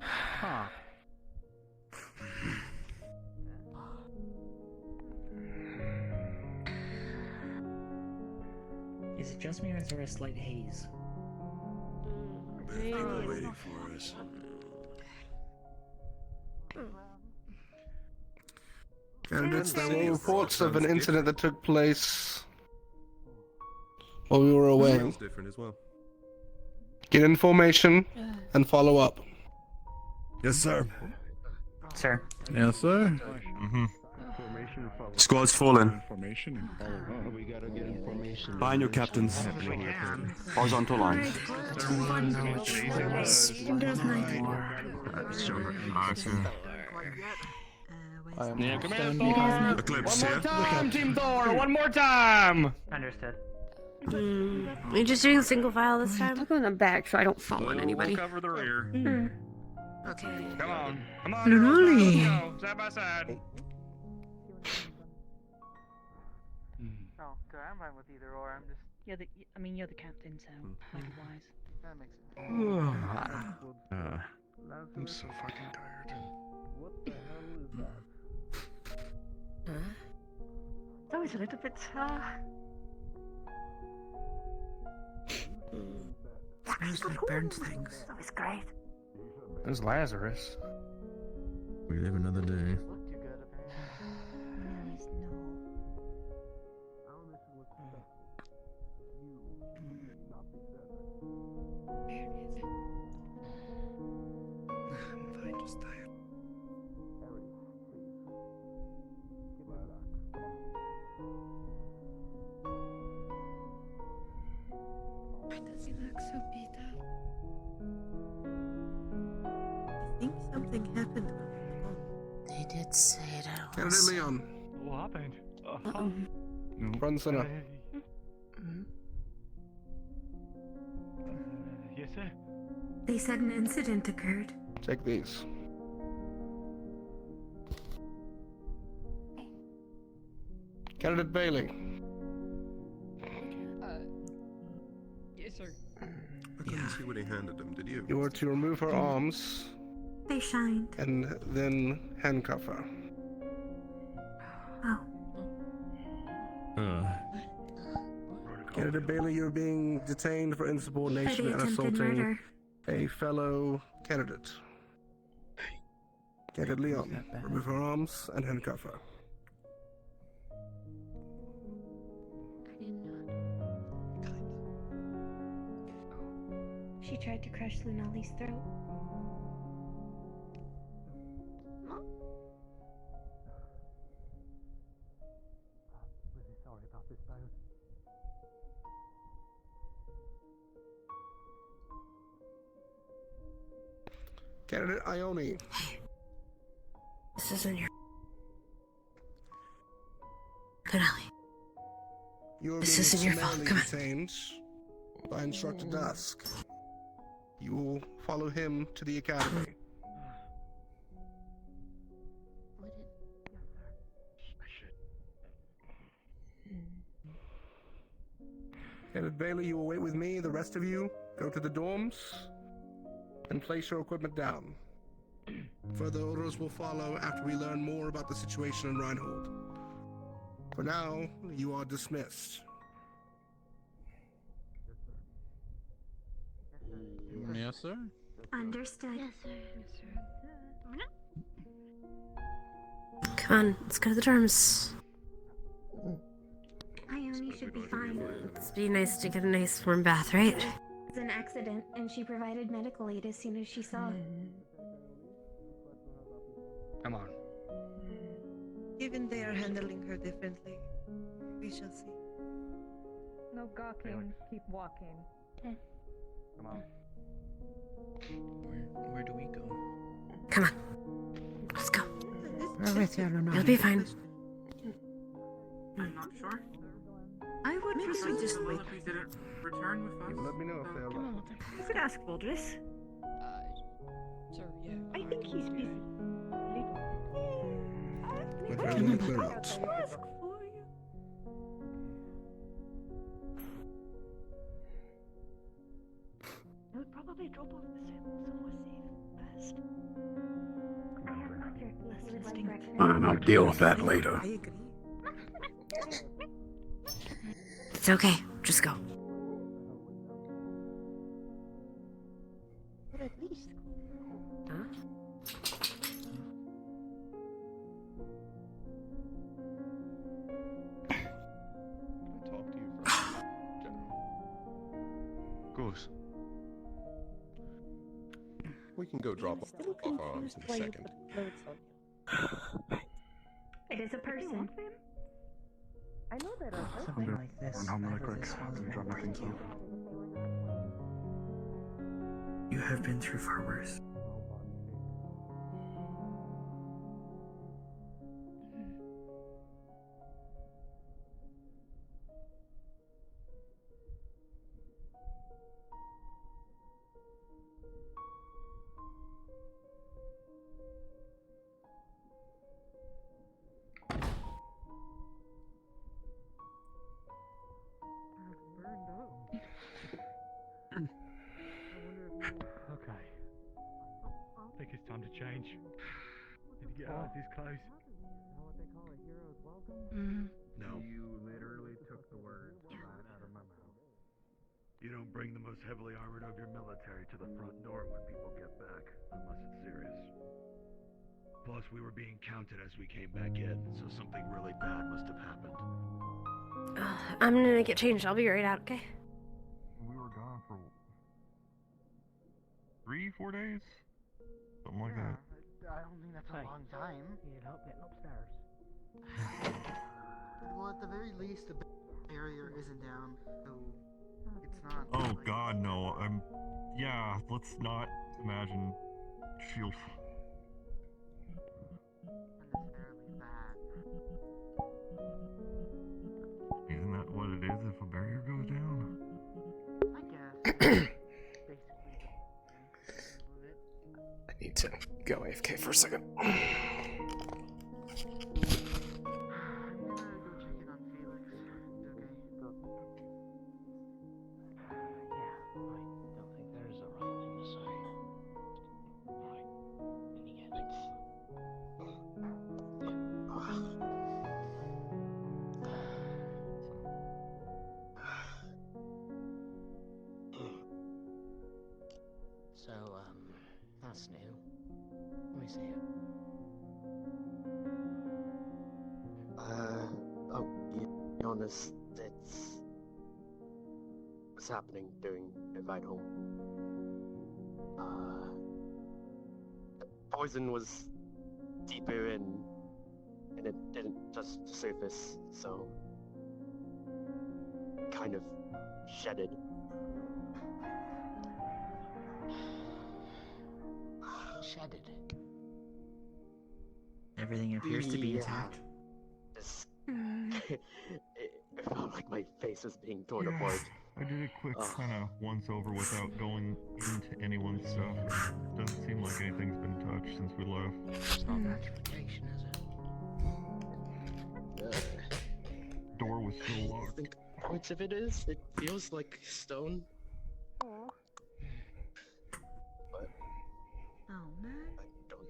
Huh. Is it just me, or is there a slight haze? Waiting for us. Candidates, there were reports of an incident that took place while we were away. Smells different as well. Get information and follow up. Yes, sir. Sir. Yes, sir. Squad's falling. Information and follow up. We gotta get information. Behind your captains. Horizontal lines. Eclipse One more here. time, Team Thor! One more time! Understood. You're just doing single file this time? I'll go in the back so I don't fall on anybody. We'll cover the rear. Okay. Come on. Come on. Lunali. Let's go. Side by side. Oh, good. I'm fine with either or. I'm just. You're the captain, so likewise. That makes sense. I'm so fucking tired. What the hell is that? It's always a little bit, Smells like burnt things. that was great. There's Lazarus. We live another day. Look too good, apparently. I'm fine, just tired. Why does he look so beat up? I think something happened. They did say that. Candidate Leon, What happened? front center. Yes, sir. They said an incident occurred. Take these. Candidate Bailey. Yes, sir. I couldn't see what he handed them, did you? You are to remove her arms They shined. and then handcuff her. Oh, Candidate Bailey, you're being detained for for insubordination the and attempted assaulting murder. a fellow candidate. Candidate Leon, remove her arms and handcuff her. She tried to crush Lunali's throat. Really sorry about this, Byron. Candidate Ione, This isn't your. Lunali. you are This being isn't your fault. summarily Come on. detained by Instructor Dusk. You will follow him to the academy. Candidate Bailey, you will wait with me. The rest of you, go to the dorms and place your equipment down. Further orders will follow after we learn more about the situation in Reinhold. For now, you are dismissed. Yes, sir. Understood. Come on, let's go to the dorms. Ione should be fine. It'd be nice to get a nice warm bath, right? It was an accident, and she provided medical aid as soon as she saw. Come on. Even they are handling her differently. We shall see. No gawking, keep walking. Come on. Where do we go? Come on. Let's go. We're with you, Lunali. You'll be fine. I'm not sure. I would proceed just wait. If he didn't return with us. Let me know if they are left. You could ask Wardens. Sir, yeah. I think he's busy. We're traveling to clear out. Ask for you. No probably drop off the somewhere safe first. Less distinct. I'll deal with that later. I agree. It's okay. Just go. But at least. Huh? Talk to you first, General. Of course. We can go drop off our arms in a second. It is a person. I know that are Something like this. Run home really quick. And drop my things off. You have been through far worse. Okay. I think it's time to change. Need to get out of these clothes. No. You literally took the words right out of my mouth. You don't bring the most heavily armored of your military to the front door when people get back, unless it's serious. Plus, we were being counted as we came back in, so something really bad must have happened. I'm gonna get changed. I'll be right out, okay? We were gone for 3-4 days? Something like that. I don't think that's a long time. Need help getting upstairs. Well, at the very least, the barrier isn't down, so it's not. Oh like, god, no. Yeah, let's not imagine shield. Unnecessarily bad. Isn't that what it is if a barrier goes down? I guess. Basically. I need to go AFK for a second. I'm gonna go check in on Felix. It's okay. Yeah, I don't think there's a right thing to say. Right. And again, So, that's new. Let me see it. Be honest, what's happening during the ride home. The poison was deeper and it didn't touch the surface, so kind of shedded. Shedded. Everything appears to be Yeah. intact. This, it felt like my face was being torn apart. I did a quick kind of once over without going into anyone's stuff. Doesn't seem like anything's been touched since we left. It's not petrification, is it? Door was still I locked. think parts of it is. It feels like stone. Oh. But Oh man. I don't.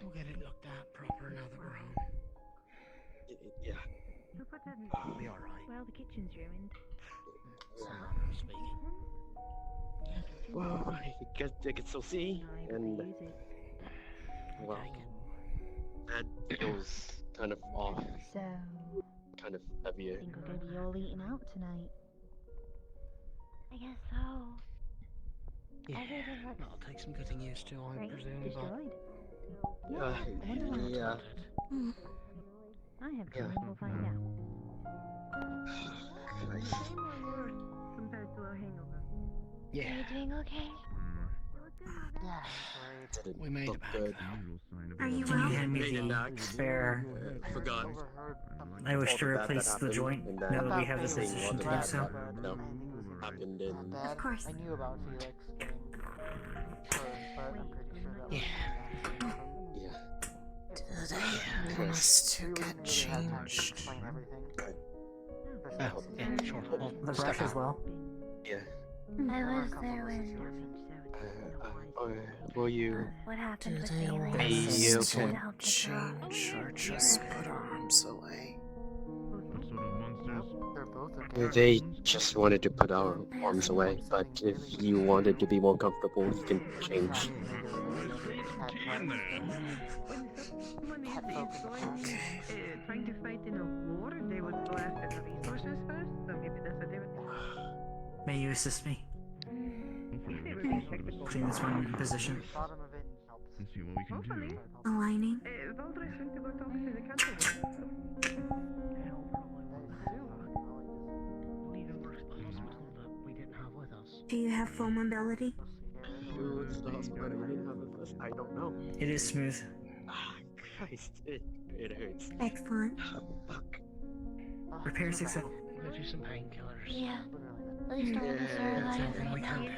We'll get it looked at proper now that we're home. Yeah. Who put that in? We'll be alright. Well, the kitchen's ruined. It's a matter of speaking. Well, I can still see, and Use it. well, that feels kind of off, So, kind of heavier. think we're gonna be all eating out tonight. I guess so. Yeah, that'll take some getting used to, I Right? presume, Just but... died. Yeah, I wonder what. yeah. I have Yeah. time. We'll find out. Compared to a hangover. Yeah, Are you doing okay? Yeah, Didn't we made look it back. good. Are you Can you well? hand me Made it the back. spare? Forgot. overheard something. I wish to All the bad that replace the happened, joint and now then that we have the seeing all sufficient the time, bad so. that, happened in. Bad. Of course. I knew about Felix getting hurt, but I'm pretty sure that was Yeah. from Do they want us to We get wouldn't really have time to changed? explain everything. Oh, yeah, sure. Well, The step brush as out. well. Yeah. I was there when. Will you? What happened with they the want you us can to change or just put arms away? What sort of monsters? They're both okay. They just wanted to put our arms away, but if you wanted to be more comfortable, you can change. In there. When someone is trying to fight in a war, they would go after the resources first, so maybe that's what they would do. May you assist me? Putting this one in position. Bottom of it helps. Let's see what we can do. Aligning. Valdres went to go talk to the council. Even worse, the hospital that we didn't have with us. Do you have full mobility? I don't know. It is smooth. Ah, Christ, it hurts. Excellent. Fuck. Repair success. We'll do some painkillers. Yeah. At least all of us are That's alive everything we right can now. do.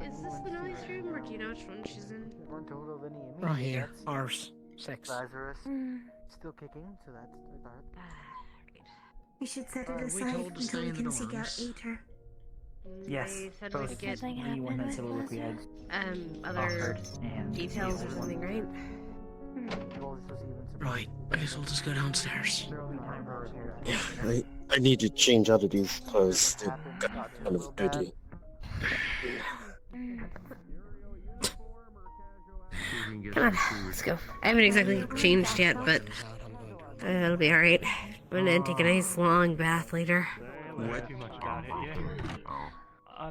Is this Lunali's room, or do you know which one she's in? Right here. Ours. 6. Lazarus Mm. still kicking, so that's that. We should set it We aside told to until stay we in the can seek out dorms. Aether. Yes. They said Both we could get Something the one happened that with soliloquy had other offered and details the or other something, one. right? Right, I guess I'll just go downstairs. Yeah, I need to change out of these clothes. They're kind of dirty. Come on, let's go. I haven't exactly changed yet, but it'll be alright. I'm gonna take a nice long bath later. What? Too much about it, yeah?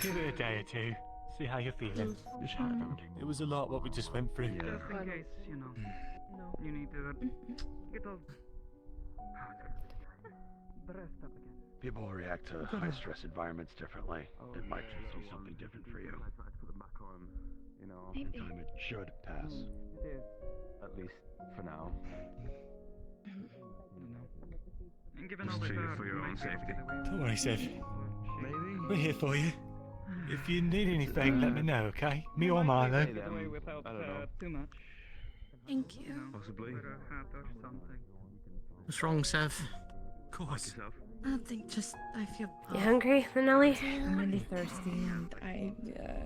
Give it a day or two. See how you're feeling. It was a lot what we just went through. Yeah. Just in case, you need to get all breathed up again. People react to high stress environments differently. It might just be something different for you. In time, it should pass. At least for now. And given all Just the check it for your own safety. Don't worry, Sev. Maybe? We're here for you. If you need anything, let me know, okay? Me or Milo. Without too much. Thank you. Possibly. With a hat or something. What's wrong, Sev? Of course. Nothing, just I feel. You hungry, Lunali? I'm really thirsty, and I.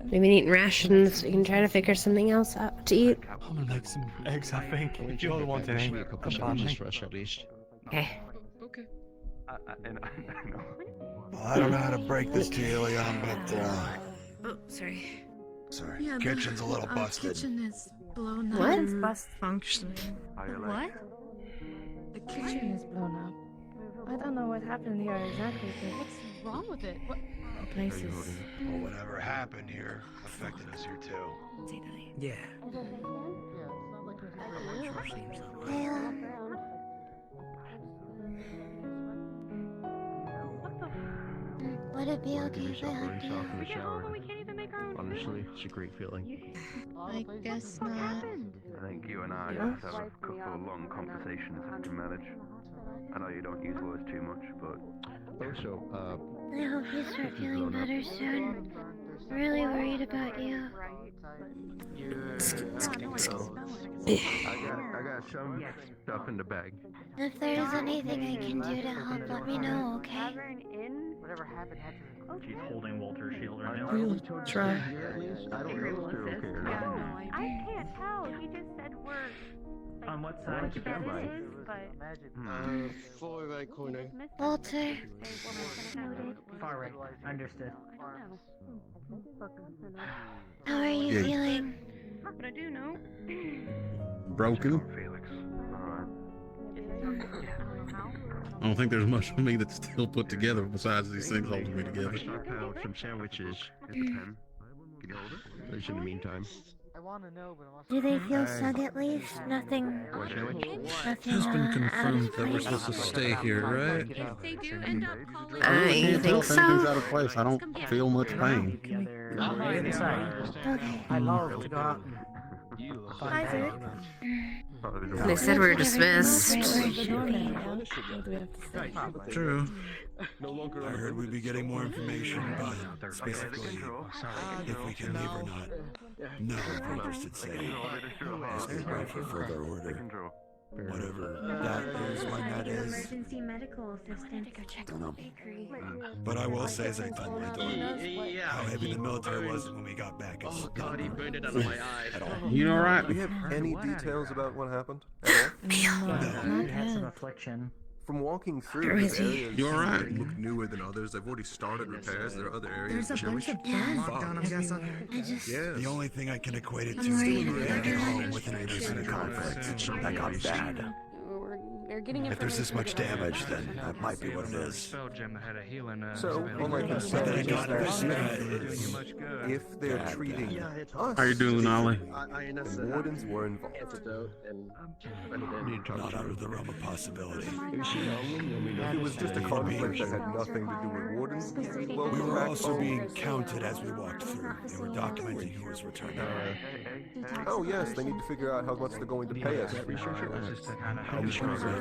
We've been eating rations. We can try to figure something else out to eat. I'm gonna make some eggs, I think. If you all want any, come by me. Okay. Okay. Well, I don't know how to break this to you, Leon, but Oh, sorry. sorry. Yeah, Kitchen's a little our busted. kitchen is blown up. What? It's Bust functioning. What? The kitchen is blown up. I don't know what happened here exactly, but What's wrong with it? What? the place is. Well, whatever happened here affected us here too. Yeah. Would it be okay if I hugged you? in the shower. We can't even make our own Honestly, it's a great feeling. I guess not. I think you and I have to have a couple of long conversations if we can manage. I know you don't use words too much, but also, I hope you start feeling better soon. Really worried about you. I got some stuff in the bag. If there's anything I can do to help, let me know, okay? Whatever happened had to. She's holding Walter's shield right now. We'll try. I don't know if you're okay or not. I can't tell. He just said words. On what side? Far right corner. Walter. Far right. Understood. How are you Yeah. feeling? But I do know. Broken? Felix. I don't think there's much of me that's still put together besides these things holding me I together. stocked out some sandwiches. Here's a pen. Can you hold it? At least in the meantime. I want to know, but I'm also. Do they feel snug at least? Nothing. What sandwich? Nothing. It's been out of confirmed that we're place? supposed to stay here, right? If they do end up calling, I I can't tell think if anything's so. out of place. I don't feel much pain. Okay. I love to go out and Hi, sir. They said we were dismissed. True. I heard we'd be getting more information, but it's basically if we can leave or not. No, Rangers did say. Let's get ready for further order. Whatever that is, when that is. Emergency medical assistant. Don't know. But I will say, as I told my daughter, how heavy the military was when we got back. Oh god, he burned it out of my eye. At all. You know, right? Do we have any details about what happened at all? No, he had some affliction. From walking through, Where is the he? areas You're right. look newer than others. They've already started repairs. There are other areas. There's a bunch of lockdown, I'm guessing. Yes. The only thing I can equate it to I'm is worried. getting home with an innocent conflict. That got bad. They're getting If there's this much damage, then that might be what it is. So, all I can say is that if they're treating us, How you doing, Lunali? the Wardens were involved. Not out of the realm of possibility. If it was just a conflict that had nothing to do with Wardens, well, We were also being counted as we walked through. They were documenting who was returning. Oh yes, they need to figure out how much they're going to pay us.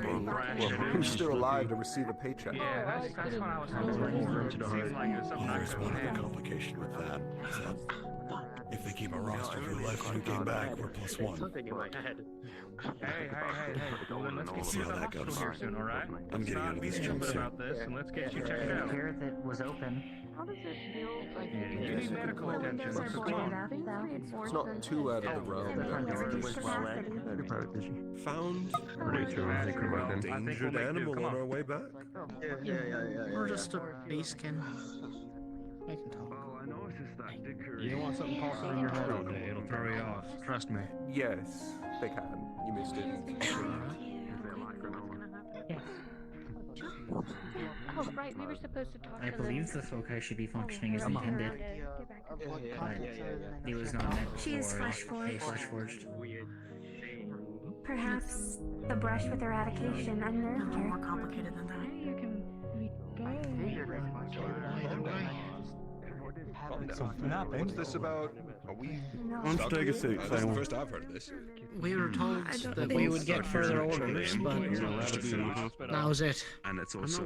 Well, who's still alive to receive a paycheck? That's what I was hoping. There's one other complication with that. So, if they keep a roster of your life crew came back, we're +1. Something in my head. Hey. Let's get See you how to the that hospital goes. here soon, alright? I'm getting out of these jumps soon. about this, and let's get you checked out. Here that was open. How does it feel like You need medical attention. What's wrong? It's not too out of the realm. Found a endangered animal on our way back. We're just a beastkin. I can talk. You don't want something popping in your head all day. It'll throw you off. Trust me. Yes, they can. You missed it. Oh, right, we were supposed to talk I to believe the foci should be functioning as intended. But it was not meant She is for flesh forged. a flesh forged. Perhaps the brush with eradication unnerved her. More complicated than that. Something happened. What's this about? Are we? Why don't you take a seat, This is the Simon? first I've heard of this. We were told that we would get further orders, but now's it. And it's also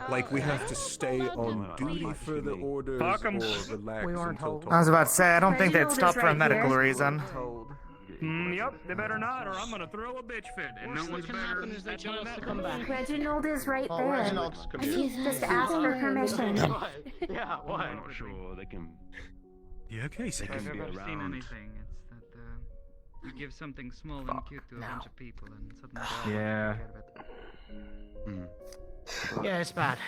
Like we have to stay on duty for the orders Fuck 'em. or relax We weren't until told. I was about to say, I don't think they'd Reginald stop is for a right medical here. reason. Yep, they better not, or I'm gonna throw a bitch fit, and no one's better. Is they tell us to come back. Reginald is right Oh, there. Reginald's He's just asked for permission. Yeah, what? I'm not sure they can. Yeah, okay, so They can be I've never seen around. anything. It's that you give something small and cute to a bunch of people, and suddenly they all Yeah. forget about it. Yeah, it's bad.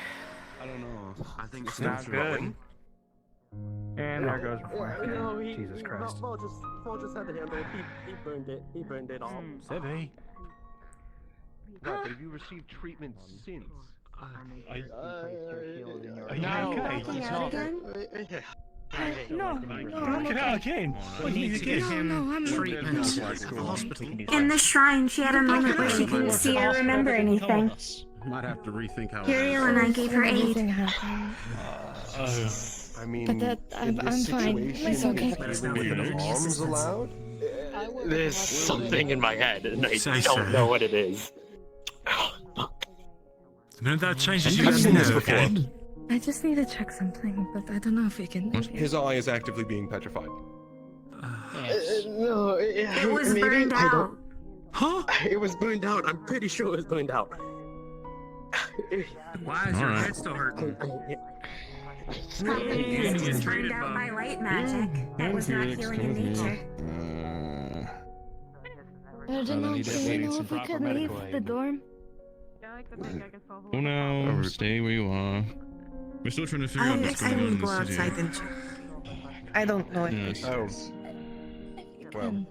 I don't know. I think it's Not good. And there goes No, he, Jesus Christ. Paul just had to handle it. He burned it. He burned it all. Sibby. Right, but have you received treatment since? Are you No. okay? Walking out again? No, Knock it out again. We need to get him I'm treatment at the hospital. In the shrine, she had a moment where she couldn't see or remember anything. Might have to rethink how. Uriel and I gave her aid. Anything happened. I mean, But that, in I'm this fine. situation, It's okay. even arms allowed? There's something in my head, and I Say so. don't know what it is. No, that changes you. I've seen this before. I just need to check something, but I don't know if we can. His eye is actively being petrified. No, It was maybe, burned I out. don't- Huh? It was burned out. I'm pretty sure it was burned out. Why is your head still hurting? Probably because it was burned out by light magic. That was not healing in nature. Reginald, do you know if we could leave the dorm? Oh no, stay where you are. We're still trying to figure out what's going on in the city. I don't know if Yes. Oh. Well.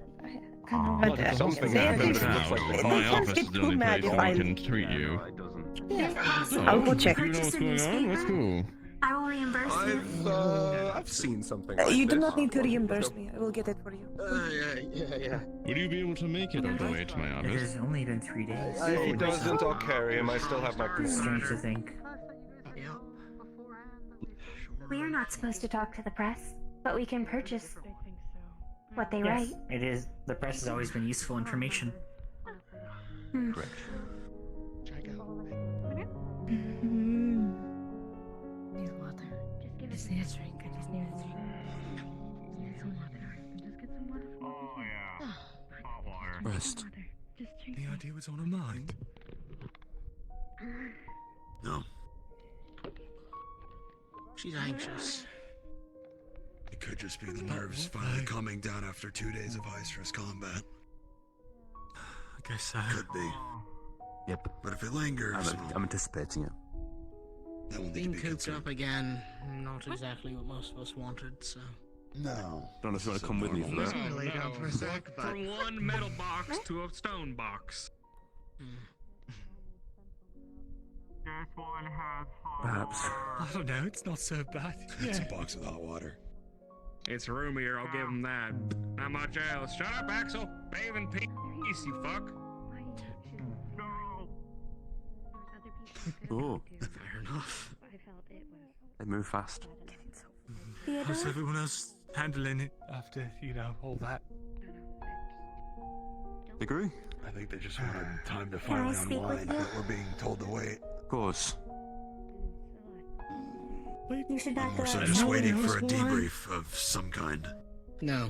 but Something they happened. at least- But my They office first is get the too only mad place if where I we can treat you. If possible, I'll go check. You know what's going on? That's cool. I will reimburse you. I've seen something. You like do this. not need to reimburse me. I will get it for you. Yeah. Would you be able to make it all the way to my It office? has only been 3 days. If he doesn't, I'll carry him. I still have my Strange to think. We are not supposed to talk to the press, but we can purchase what they write. Yes, it is. The press has always been useful information. Correct. Need water. I just need a drink. I just need a drink. Just need some water. Just get some water. Oh yeah. Hot water. Rest. Any idea what's on her mind? No. She's anxious. It could just be the nerves finally calming down after 2 days of high-stress combat. I guess so. Could be. Yep. But if it lingers... I'm anticipating it. That will need Being to be cooped concerned. up again, not exactly what most of us wanted, so... No. Don't know if you want to come with me for that. From one metal box to a stone box. Perhaps. I don't know, it's not so bad. It's a Yeah. box with hot water. It's roomier, I'll give him that. Not much else. Shut up, Axel. Bathe in peace, you fuck. Oh, Fair enough. they move fast. How's everyone else handling it after, all that? Agree? I think they just wanted time to Can I finally speak with unwind, you? but we're being told to wait. Of course. You should not go We're sort of out. just waiting for a debrief of some kind. No.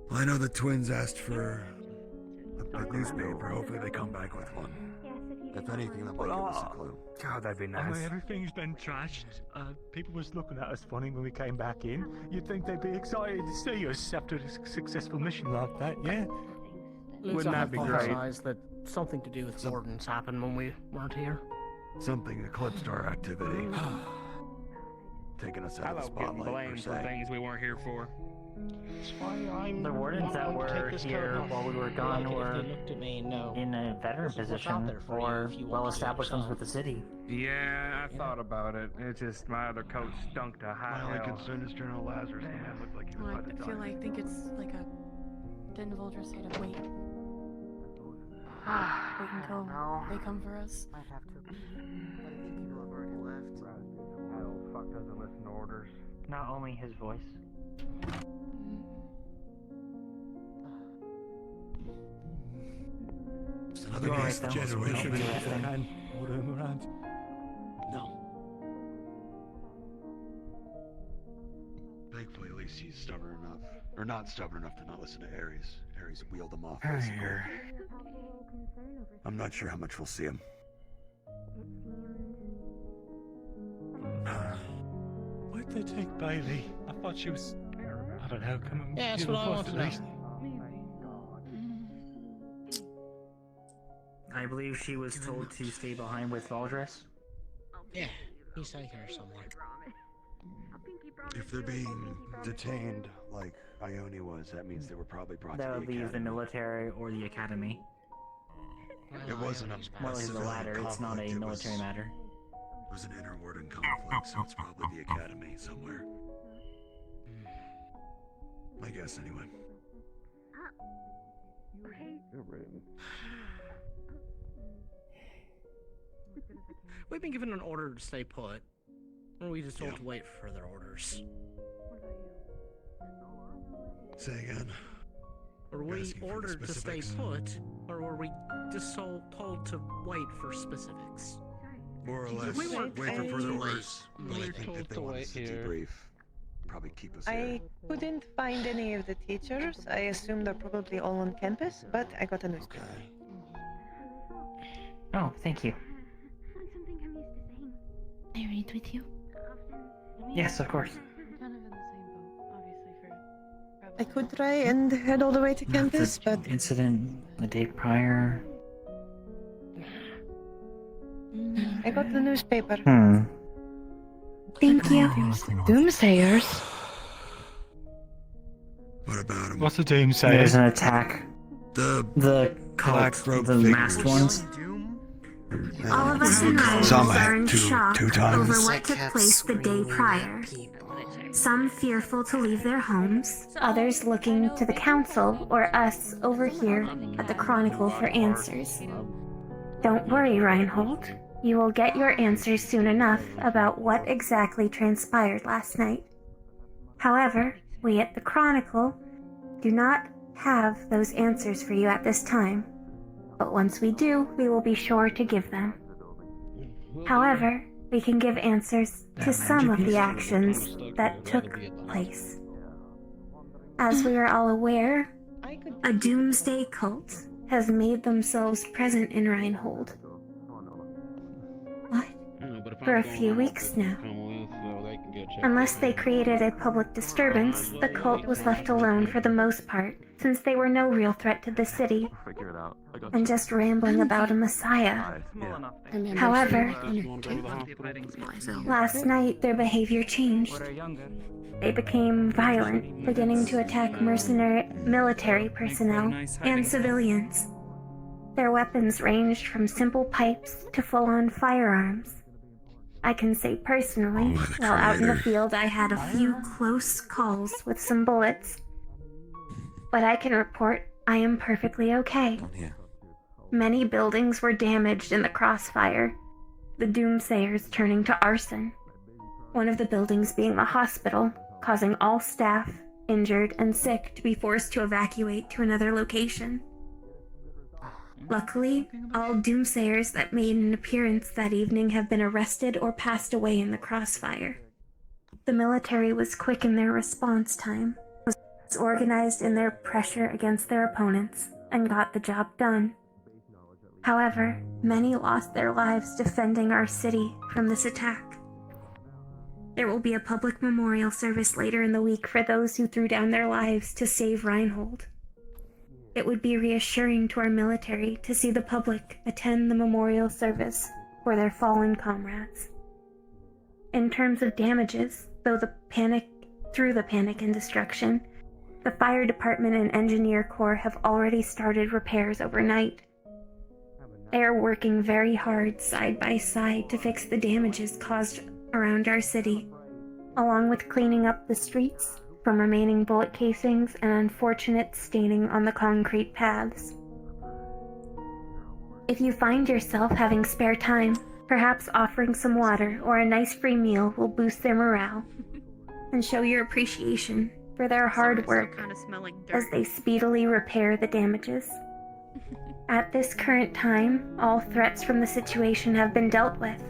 Well, I know the twins asked for a newspaper. Hopefully they come back with one. If anything, that might give us a clue. God, that'd be I nice. mean, everything's been trashed. People was looking at us funny when we came back in. You'd think they'd be excited to see us after a successful mission like that, yeah? Looks Wouldn't that be great? that something to do with Wardens happened when we weren't here. Something eclipsed our activity. Taking us out of the spotlight, per se. things we weren't here for. The wardens that were here while we were gone were in a veteran position or well-established ones with the city. Yeah, I thought about it. It's just my other coat stunk to high My only hell. concern is General Lazarus. The man looked like he was Well, about to I feel die. like think it's like a Den of Ultra state of wait. Wait until they come for us. Might have to. People have already left. Hell, fuck doesn't listen to orders. Not only his voice. It's another You're case right, of though. generation. And order him around. No. Thankfully, at least he's stubborn enough. Or not stubborn enough to not listen to Ares. Ares wheeled him off. basically. I'm not sure how much we'll see him. Why'd they take Bailey? I thought she was, I don't know, coming. Yeah, that's you what I with want us to at know. least. I believe she was told to stay behind with Valdres. Yeah, he's taking her somewhere. If they're being detained like Ione was, that means they were probably brought That to would the be the academy. military or the academy. It wasn't a Well, it's the civilian latter. It's not a conflict, it military was- matter. It was an inter-warden conflict, so it's probably the academy somewhere. My guess, anyway. We've been given an order to stay put. Or we just told to wait for further orders. Say again. Were we asking for the ordered to stay specifics. put, or were we just told to wait for specifics? More or less, We weren't wait for further told. orders. But I We're think told that they to want wait us to here. debrief. Probably keep us I here. couldn't find any of the teachers. I assume they're probably all on campus, but I got a newspaper. Oh, thank you. I read with you. Yes, of course. I could try and head all the way to campus, but Incident the day prior. I got the newspaper. Thank you. Doomsayers. What about him? What's the doomsayer? There's an attack. The cult, black robe the masked figures. ones. All of us in Rivals Some are in two shock times. over what took place the day prior. Some fearful to leave their homes, others looking to the council or us over here at the Chronicle for answers. Don't worry, Reinhold. You will get your answers soon enough about what exactly transpired last night. However, we at the Chronicle do not have those answers for you at this time. But once we do, we will be sure to give them. However, we can give answers to some of the actions that took place. As we are all aware, a doomsday cult has made themselves present in Reinhold. What? For a few weeks now. Unless they created a public disturbance, the cult was left alone for the most part, since they were no real threat to the city, and just rambling about a messiah. However, last night their behavior changed. They became violent, beginning to attack military personnel and civilians. Their weapons ranged from simple pipes to full-on firearms. I can say personally, while out in the field I had a few close calls with some bullets. But I can report I am perfectly okay. Many buildings were damaged in the crossfire, the doomsayers turning to arson. One of the buildings being the hospital, causing all staff, injured and sick, to be forced to evacuate to another location. Luckily, all doomsayers that made an appearance that evening have been arrested or passed away in the crossfire. The military was quick in their response time, was organized in their pressure against their opponents, and got the job done. However, many lost their lives defending our city from this attack. There will be a public memorial service later in the week for those who threw down their lives to save Reinhold. It would be reassuring to our military to see the public attend the memorial service for their fallen comrades. In terms of damages, through the panic and destruction, the fire department and engineer corps have already started repairs overnight. They are working very hard side by side to fix the damages caused around our city, along with cleaning up the streets from remaining bullet casings and unfortunate staining on the concrete paths. If you find yourself having spare time, perhaps offering some water or a nice free meal will boost their morale and show your appreciation for their hard work as they speedily repair the damages. At this current time, all threats from the situation have been dealt with.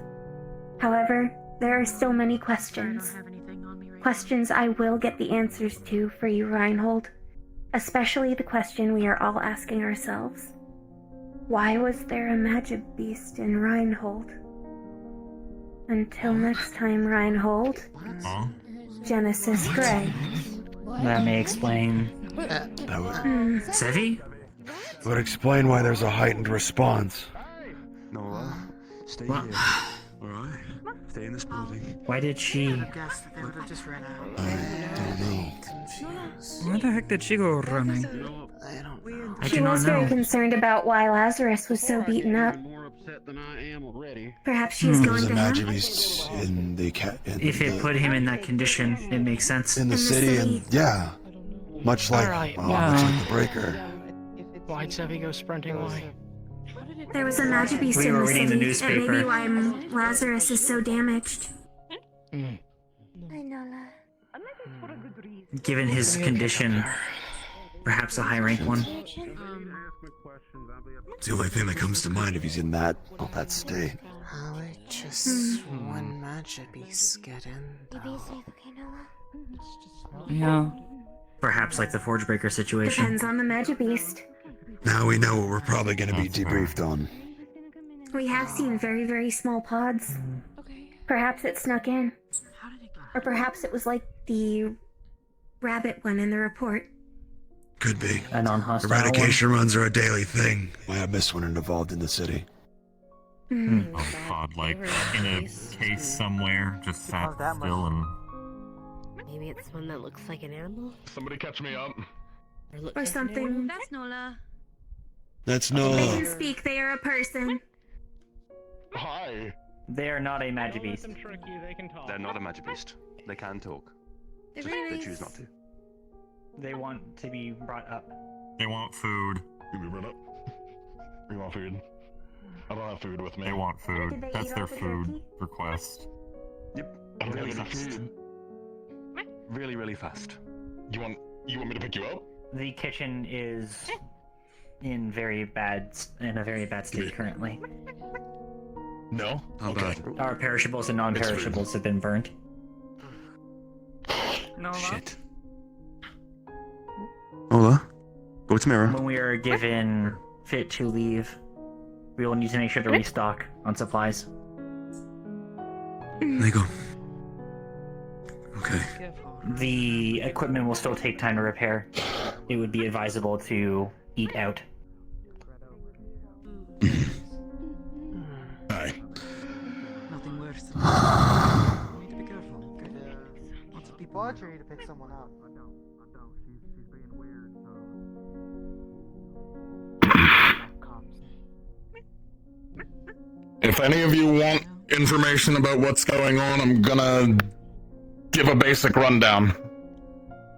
However, there are still many questions. Questions I will get the answers to for you, Reinhold. Especially the question we are all asking ourselves. Why was there a magic beast in Reinhold? Until next time, Reinhold. Genesis Gray. That may explain. That would, Sevi? would explain why there's a heightened response. No, stay What? here. Alright? Stay in this building. Why did she... I don't know. Where the heck did she go running? I She do not was very know. concerned about why Lazarus was so beaten up. Perhaps she's going There's to a magic him. beast in the If it put him in that condition, it makes sense. in the city, and yeah, much like Alright, much like the breaker. Why'd Sevi go sprinting away? There was a magic beast We in were the reading the city, and newspaper. maybe why Lazarus is so damaged. Given his condition, perhaps a high rank one. It's the only thing that comes to mind if he's in that state. How would just one magic beast get in, though? Yeah. Perhaps like the Forge Breaker situation. Depends on the magic beast. Now we know what we're probably going to be debriefed on. We have seen very, very small pods. Perhaps it snuck in. Or perhaps it was like the rabbit one in the report. Could be. A non-hostile Eradication runs are a daily thing. Might have missed one involved in the city. Mm. Oh god, like in a case somewhere, just sat still and... Maybe it's one that looks like an animal? Somebody catch me up. Or something. That's Nola. That's They no. can speak, they are a person. Hi. They are not a magic beast. They're not a magic beast. They can talk. Just they choose not to. They want to be brought up. They want food. You be brought up. You want food? I don't have food with me. They want food. Did they That's eat their all the food turkey? request. Yep. I don't Really have any fast. food. Really, really fast. You want me to pick you up? The kitchen is in a very bad state currently. No. How bad? Our perishables and non-perishables have been burned. Nola. Hola. Go to mirror. When we were given fit to leave. We will need to make sure to restock on supplies. There you go. Okay. The equipment will still take time to repair. It would be advisable to eat out. Aye. Nothing worse than you need to be careful, okay? Lots of people. Watch, or you need to pick someone up. If any of you want information about what's going on, I'm gonna give a basic rundown.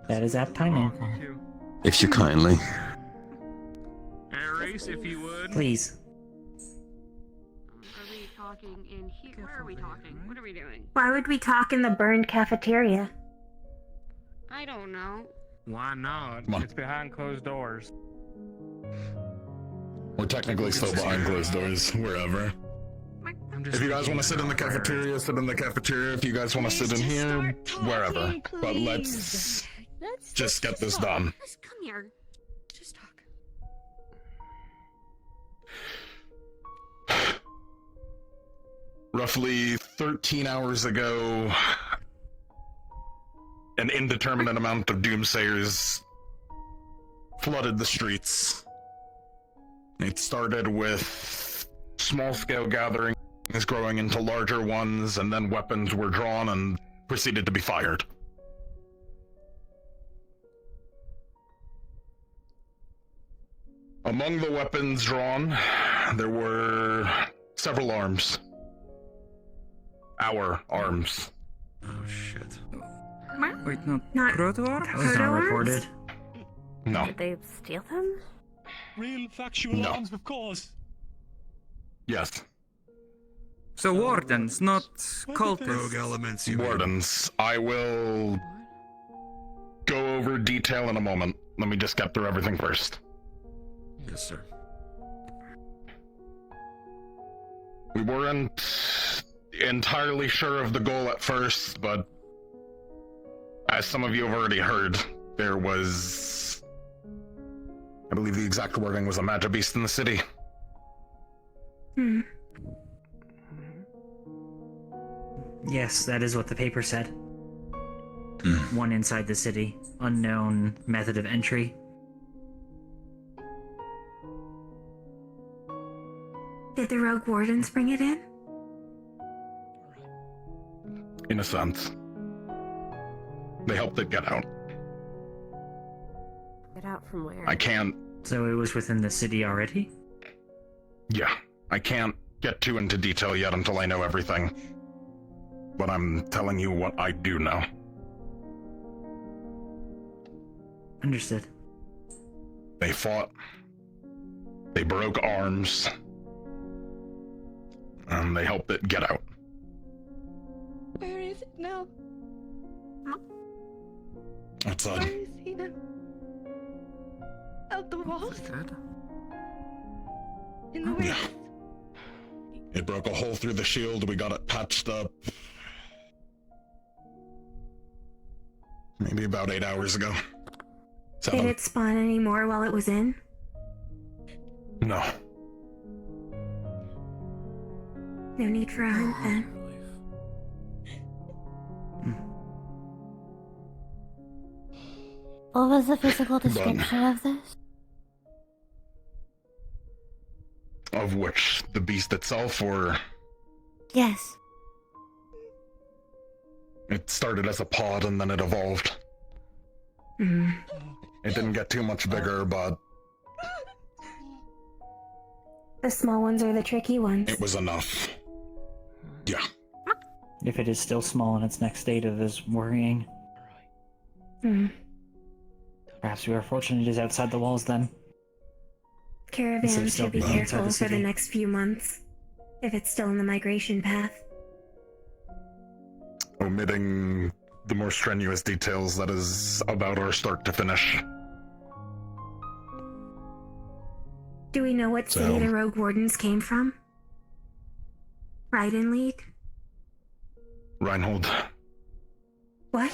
That is apt timing. If you kindly. Aries, if you would. Please. Are we talking in here? Where are we talking? What are we doing? Why would we talk in the burned cafeteria? I don't know. Why not? It's behind closed doors. We're technically still behind closed doors, wherever. If you guys want to sit in the cafeteria, sit in the cafeteria. If you guys want to sit in here, wherever. But let's just get this done. Let's come here. Just talk. Roughly 13 hours ago, an indeterminate amount of doomsayers flooded the streets. It started with small-scale gatherings growing into larger ones, and then weapons were drawn and proceeded to be fired. Among the weapons drawn, there were several arms. Our arms. Oh shit. Wait, not proto-arms? That was not reported. No. Did they steal them? Real factual arms, of course. Yes. So wardens, not cultists. Rogue elements, Wardens. I will go over detail in a moment. Let me just get through everything first. Yes, sir. We weren't entirely sure of the goal at first, but as some of you have already heard, there was, I believe the exact wording was a magic beast in the city. Yes, that is what the paper said. One inside the city. Unknown method of entry. Did the rogue wardens bring it in? In a sense. They helped it get out. Get out from where? I can't... So it was within the city already? Yeah. I can't get too into detail yet until I know everything. But I'm telling you what I do know. Understood. They fought. They broke arms. And they helped it get out. Where is it now? Outside. Where is he now? Out the walls? In the way? Yeah. It broke a hole through the shield. We got it patched up. Maybe about 8 hours ago. Did it spawn any more while it was in? No. No need for a hunt then. What was the physical description of this? Of which? The beast itself, or... Yes. It started as a pod and then it evolved. It didn't get too much bigger, but... The small ones are the tricky ones. It was enough. Yeah. If it is still small in its next state, it is worrying. Perhaps we are fortunate it is outside the walls then. Caravans should be careful for the city. next few months, if it's still in the migration path. Omitting the more strenuous details, that is about our start to finish. Do we know what city the rogue wardens came from? Raiden League? Reinhold. What?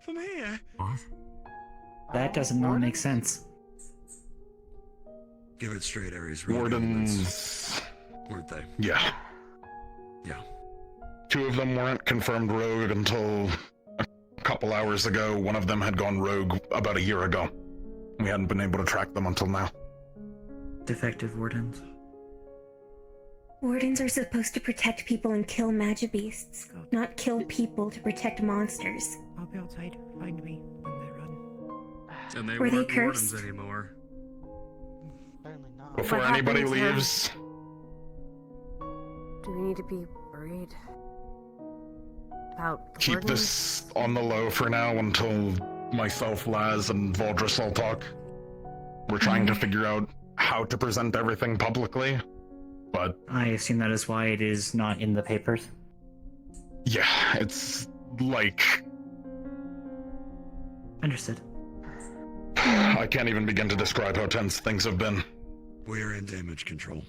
From here? That doesn't not make sense. Give it straight, Aries. Wardens. Weren't they? Yeah. Yeah. 2 of them weren't confirmed rogue until a couple hours ago. One of them had gone rogue about a year ago. We hadn't been able to track them until now. Defective wardens. Wardens are supposed to protect people and kill beasts, not kill people to protect monsters. I'll be outside. Find me when they run. And they Were they weren't cursed? wardens anymore. Before anybody leaves, Do we need to be worried about the keep wardens? this on the low for now until myself, Laz, and Valdris all talk. We're trying to figure out how to present everything publicly, but... I assume that is why it is not in the papers. Yeah, it's like... Understood. I can't even begin to describe how tense things have been. We're in damage control.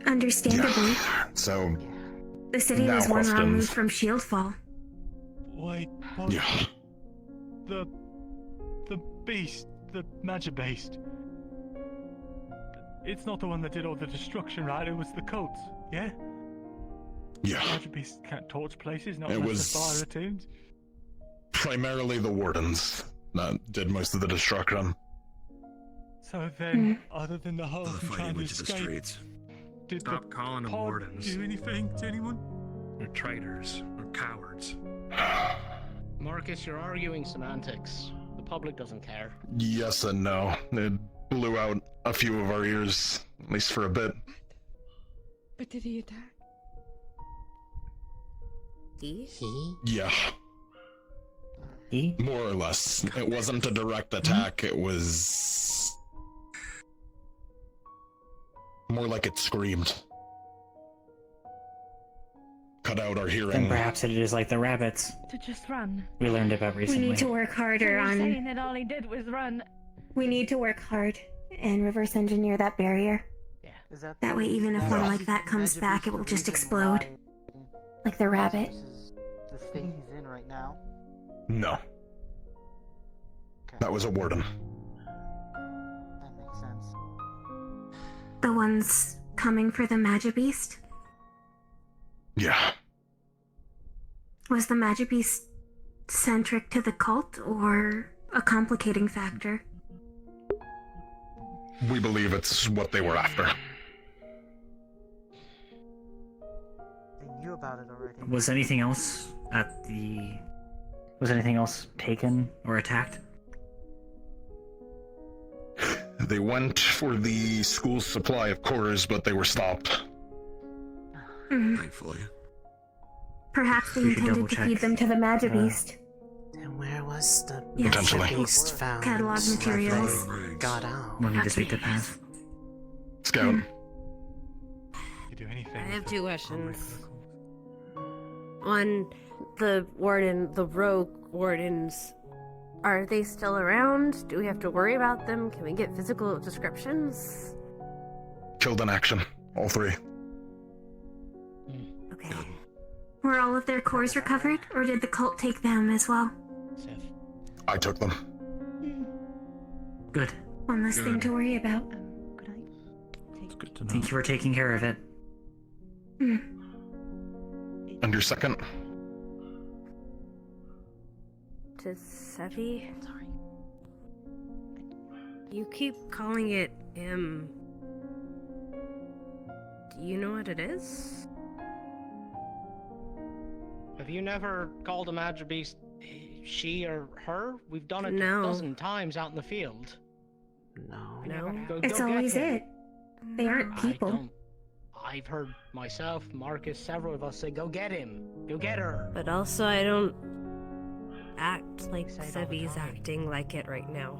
Understandably. So... The city now was one wrong questions. move from Shieldfall. Wait, what? Yeah. The beast, the magic beast. It's not the one that did all the destruction, right? It was the cults, yeah? Yeah. Magic beasts can't torch places, not It unless was- the fire attuned. Primarily the Wardens that did most of the destruction. So then, other than the whole The trying fighting to went to the escape, streets. did Stop calling them pod wardens. do anything to anyone? They're traitors or cowards. Marcus, you're arguing semantics. The public doesn't care. Yes and no. It blew out a few of our ears, at least for a bit. But did he attack? He? Yeah. He? More or less. It wasn't a direct attack, it was... more like it screamed. Cut out our Then hearing. perhaps it is like the rabbits To just run. we learned about We recently. need to work So harder you're on... saying that all he did was run? We need to work hard and reverse engineer that barrier. That way, even if one like that comes back, it will just explode. Like the rabbit. The state he's in right now. No. That was a warden. That makes sense. The ones coming for the beast? Yeah. Was the beast centric to the cult, or a complicating factor? We believe it's what they were after. They knew about it already. Was anything else at the... Was anything else taken or attacked? They went for the school's supply of cores, but they were stopped. Thankfully. Perhaps they We should intended to double-check. feed them to the beast. And where was the Yes. Potentially. beast found? Catalog materials. Got out. We'll need to speak to Path. Scout. You do anything. I have 2 questions. One, the rogue wardens, are they still around? Do we have to worry about them? Can we get physical descriptions? Killed in action. All 3. Okay. Were all of their cores recovered, or did the cult take them as well? I took them. Good. One less thing to worry about. Thank you for taking care of it. And your second? To Sevi? You keep calling it him. Do you know what it is? Have you never called a magic beast she or her? We've done it No. a dozen times out in the field. No. Go It's get always him. it. They aren't people. I've heard myself, Marcus, several of us say, go get him. Go get her. But also, I don't act like Sevi's acting like it right now.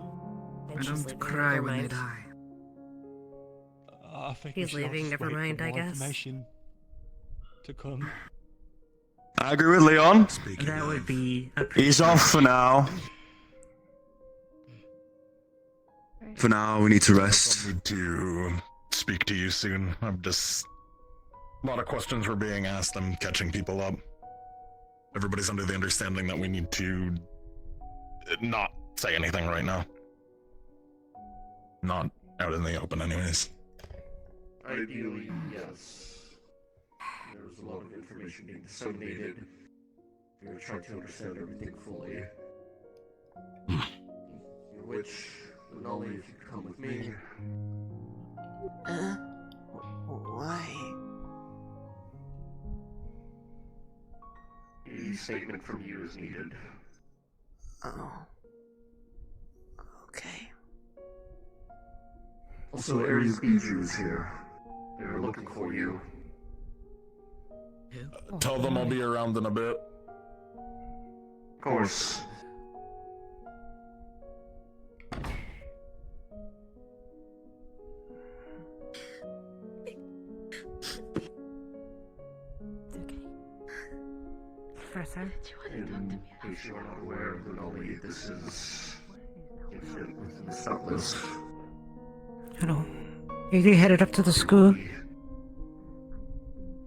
And she's leaving, never mind. I think He's we should all leaving, just never wait for mind, I more guess. information to come. I agree with Leon. That would be a He's off for now. For now, we need to rest. I need to speak to you soon. I'm just... A lot of questions were being asked. I'm catching people up. Everybody's under the understanding that we need to... not say anything right now. Not out in the open anyways. Ideally, yes. There's a lot of information being disseminated. We're trying to understand everything fully. Which, Lunali, if you could come with me. Why? A statement from you is needed. Oh. Okay. Also, Ares Bijou is here. They're looking for you. Tell them I'll be around in a bit. Of course. Professor? In case you are not aware, Lunali, this is incident within the Southwest. Hello. Are you headed up to the school?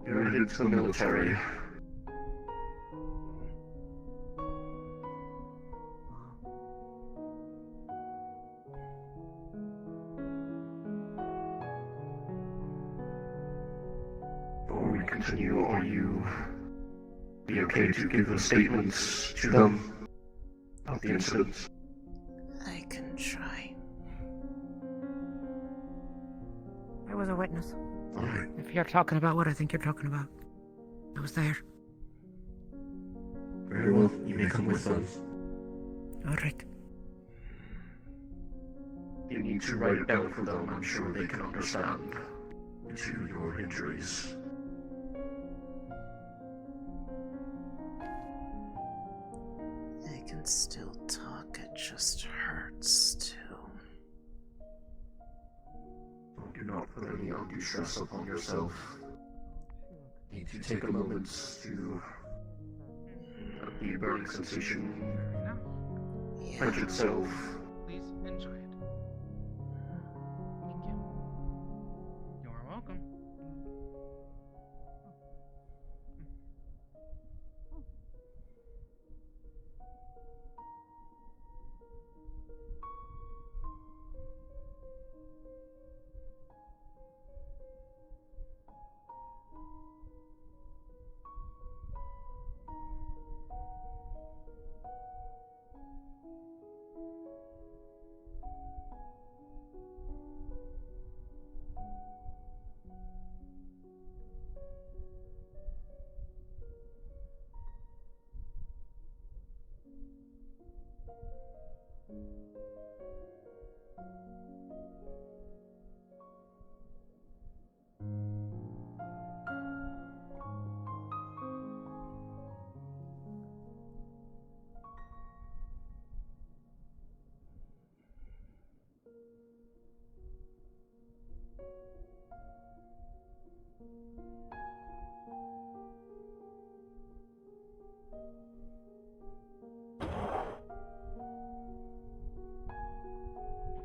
You're headed to the military. Before we continue, are you be okay to give those statements to them about the incident? I can try. I was a witness. Alright. If you're talking about what I think you're talking about, I was there. Very well, you may come with them. Alright. You need to write it down for them. I'm sure they can understand to your injuries. I can still talk, it just hurts too. Do not put any undue stress upon yourself. Need to take a moment to let the burning sensation quench itself. Please enjoy it. Thank you. You're welcome.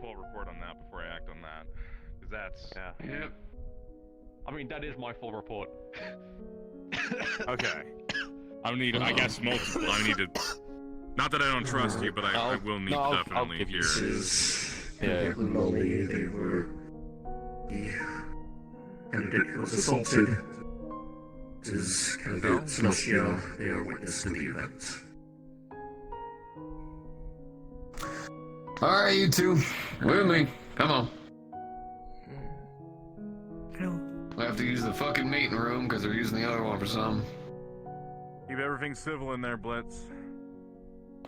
Full report on that before I act on that, because that's Yep. I mean, that is my full report. Okay. I need, I guess, multiple. I need to. Not that I don't trust you, but I will need I'll definitely give you hear. Yeah. Lunali, they were the candidate who was assaulted. This is candidate Celestia. They are witness to the event. Alright, you two. With me. Come on. We have to use the fucking meeting room because they're using the other one for something. Keep everything civil in there, Blitz.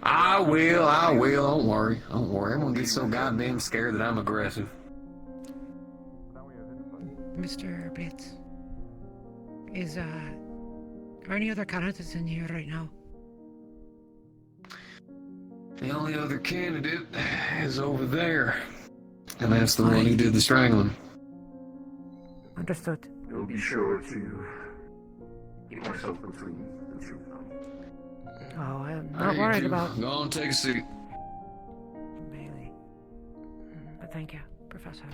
I will. Don't worry. Everyone gets so goddamn scared that I'm aggressive. Mr. Blitz. Are any other candidates in here right now? The only other candidate is over there. And that's the one who did the strangling. Understood. I'll be sure to keep myself between the two of them. Oh, I'm not worried about... Go on, take a seat. Bailey. But thank you, Professor.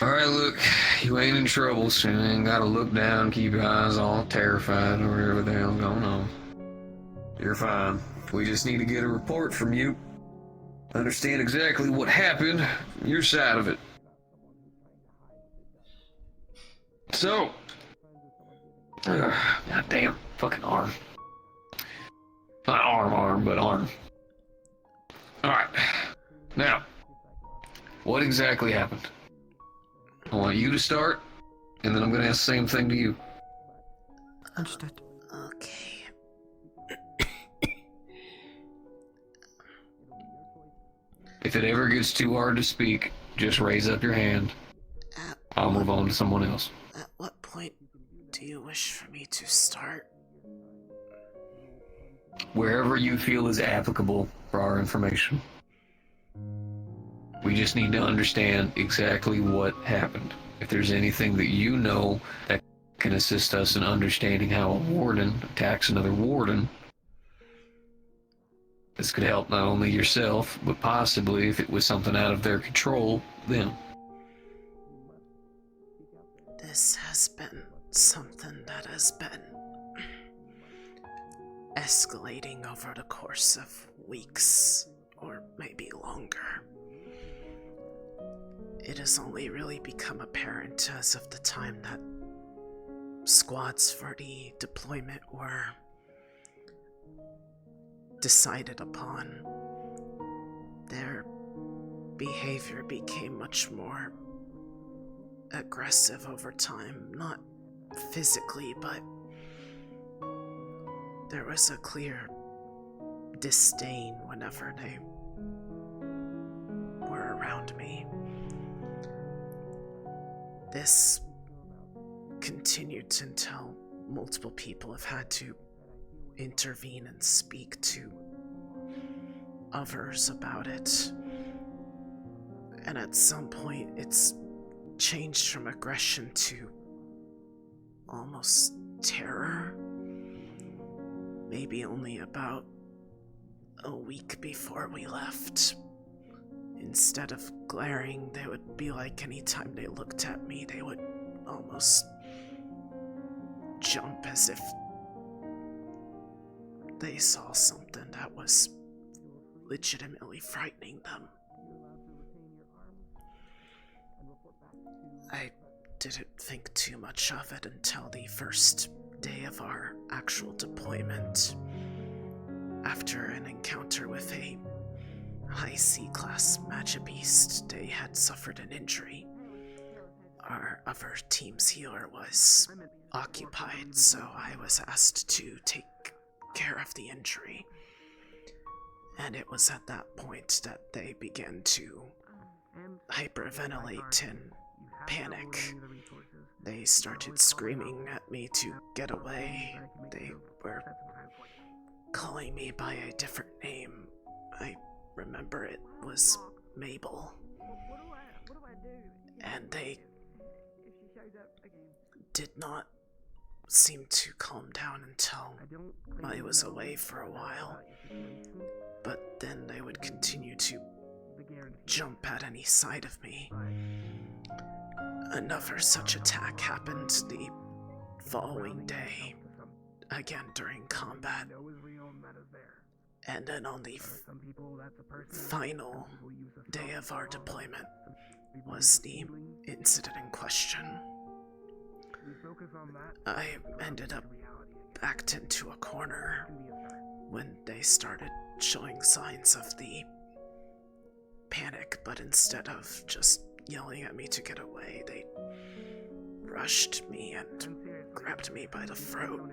Alright, look. you ain't in trouble, so you ain't gotta look down, keep your eyes all terrified or whatever the hell's going on. You're fine. We just need to get a report from you. Understand exactly what happened from your side of it. So, goddamn fucking arm. Not arm, but arm. Alright. Now, what exactly happened? I want you to start, and then I'm gonna ask the same thing to you. Understood. Okay. If it ever gets too hard to speak, just raise up your hand. I'll move on to someone else. At what point do you wish for me to start? Wherever you feel is applicable for our information. We just need to understand exactly what happened. If there's anything that you know that can assist us in understanding how a warden attacks another warden, this could help not only yourself, but possibly, if it was something out of their control, them. This has been something that has been escalating over the course of weeks, or maybe longer. It has only really become apparent as of the time that squads for the deployment were decided upon. Their behavior became much more aggressive over time, not physically, but there was a clear disdain whenever they were around me. This continued until multiple people have had to intervene and speak to others about it. And at some point, it's changed from aggression to almost terror. Maybe only about a week before we left. Instead of glaring, they would be like, anytime they looked at me, they would almost jump as if they saw something that was legitimately frightening them. I didn't think too much of it until the first day of our actual deployment. After an encounter with a high C-class magic beast, they had suffered an injury. Our other team's healer was occupied, so I was asked to take care of the injury. And it was at that point that they began to hyperventilate and panic. They started screaming at me to get away. They were calling me by a different name. I remember it was Mabel. And they did not seem to calm down until I was away for a while. But then they would continue to jump at any sight of me. Another such attack happened the following day, again during combat. And then on the final day of our deployment was the incident in question. I ended up backed into a corner when they started showing signs of the panic, but instead of just yelling at me to get away, they rushed me and grabbed me by the throat.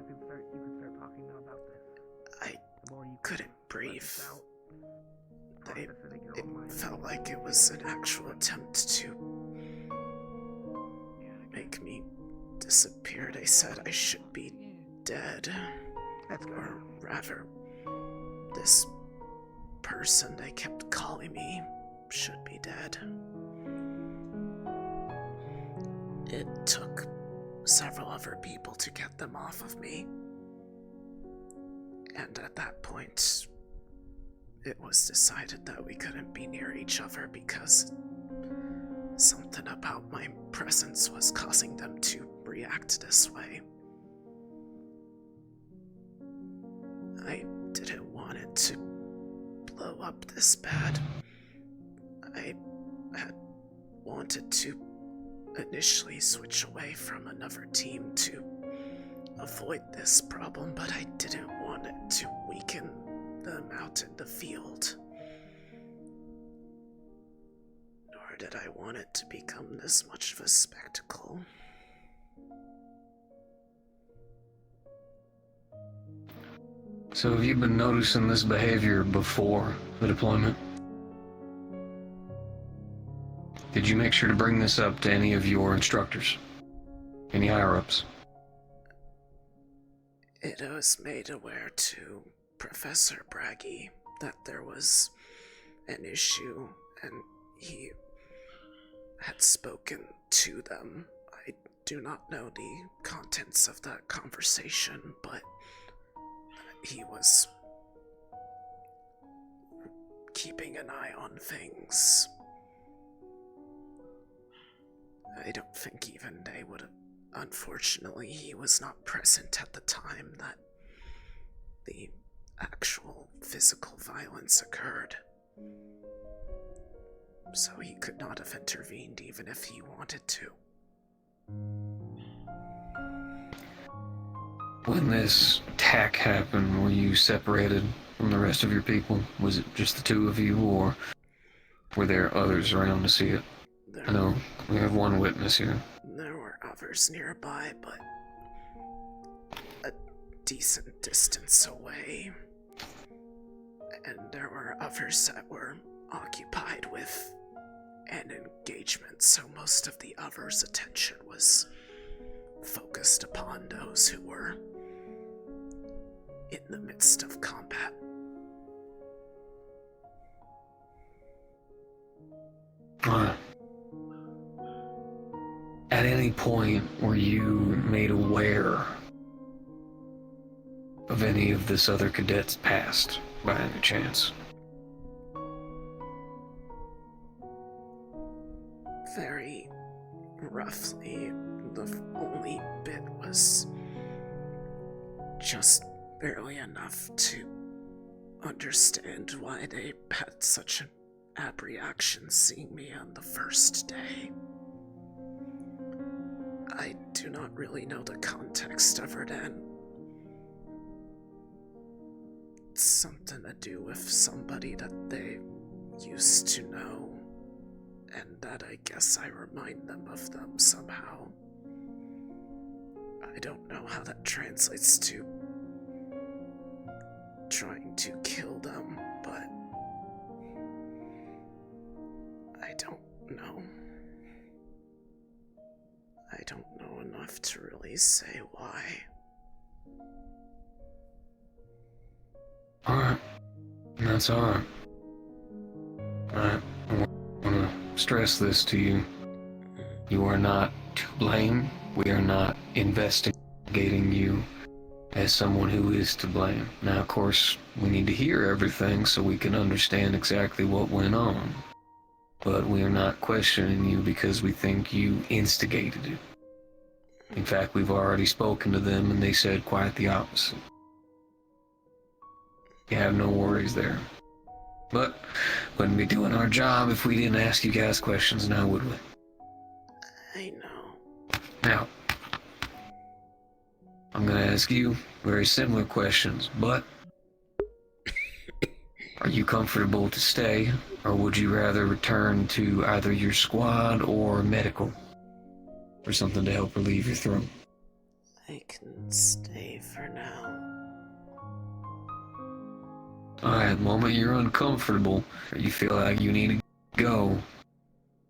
I couldn't breathe. It felt like it was an actual attempt to make me disappear. They said I should be dead. Or rather, this person they kept calling me should be dead. It took several other people to get them off of me. And at that point, it was decided that we couldn't be near each other because something about my presence was causing them to react this way. I didn't want it to blow up this bad. I had wanted to initially switch away from another team to avoid this problem, but I didn't want it to weaken them out in the field. Nor did I want it to become this much of a spectacle. So have you been noticing this behavior before the deployment? Did you make sure to bring this up to any of your instructors? Any higher-ups? It was made aware to Professor Braggy that there was an issue, and he had spoken to them. I do not know the contents of that conversation, but he was keeping an eye on things. I don't think even they would have. Unfortunately, he was not present at the time that the actual physical violence occurred. So he could not have intervened even if he wanted to. When this attack happened, were you separated from the rest of your people? Was it just the two of you, or were there others around to see it? I know we have one witness here. There were others nearby, but a decent distance away. And there were others that were occupied with an engagement, so most of the others' attention was focused upon those who were in the midst of combat. At any point were you made aware of any of this other cadet's past, by any chance? Very roughly, the only bit was just barely enough to understand why they had such an apt reaction seeing me on the first day. I do not really know the context other than something to do with somebody that they used to know, and that I guess I remind them of them somehow. I don't know how that translates to trying to kill them, but I don't know. I don't know enough to really say why. Alright. That's alright. Alright. I want to stress this to you. You are not to blame. We are not investigating you as someone who is to blame. Now, of course, we need to hear everything so we can understand exactly what went on. But we are not questioning you because we think you instigated it. In fact, we've already spoken to them and they said quite the opposite. You have no worries there. But wouldn't be doing our job if we didn't ask you guys questions now, would we? I know. Now, I'm gonna ask you very similar questions, but are you comfortable to stay, or would you rather return to either your squad or medical? Or something to help relieve your throat? I can stay for now. Alright, the moment you're uncomfortable, or you feel like you need to go,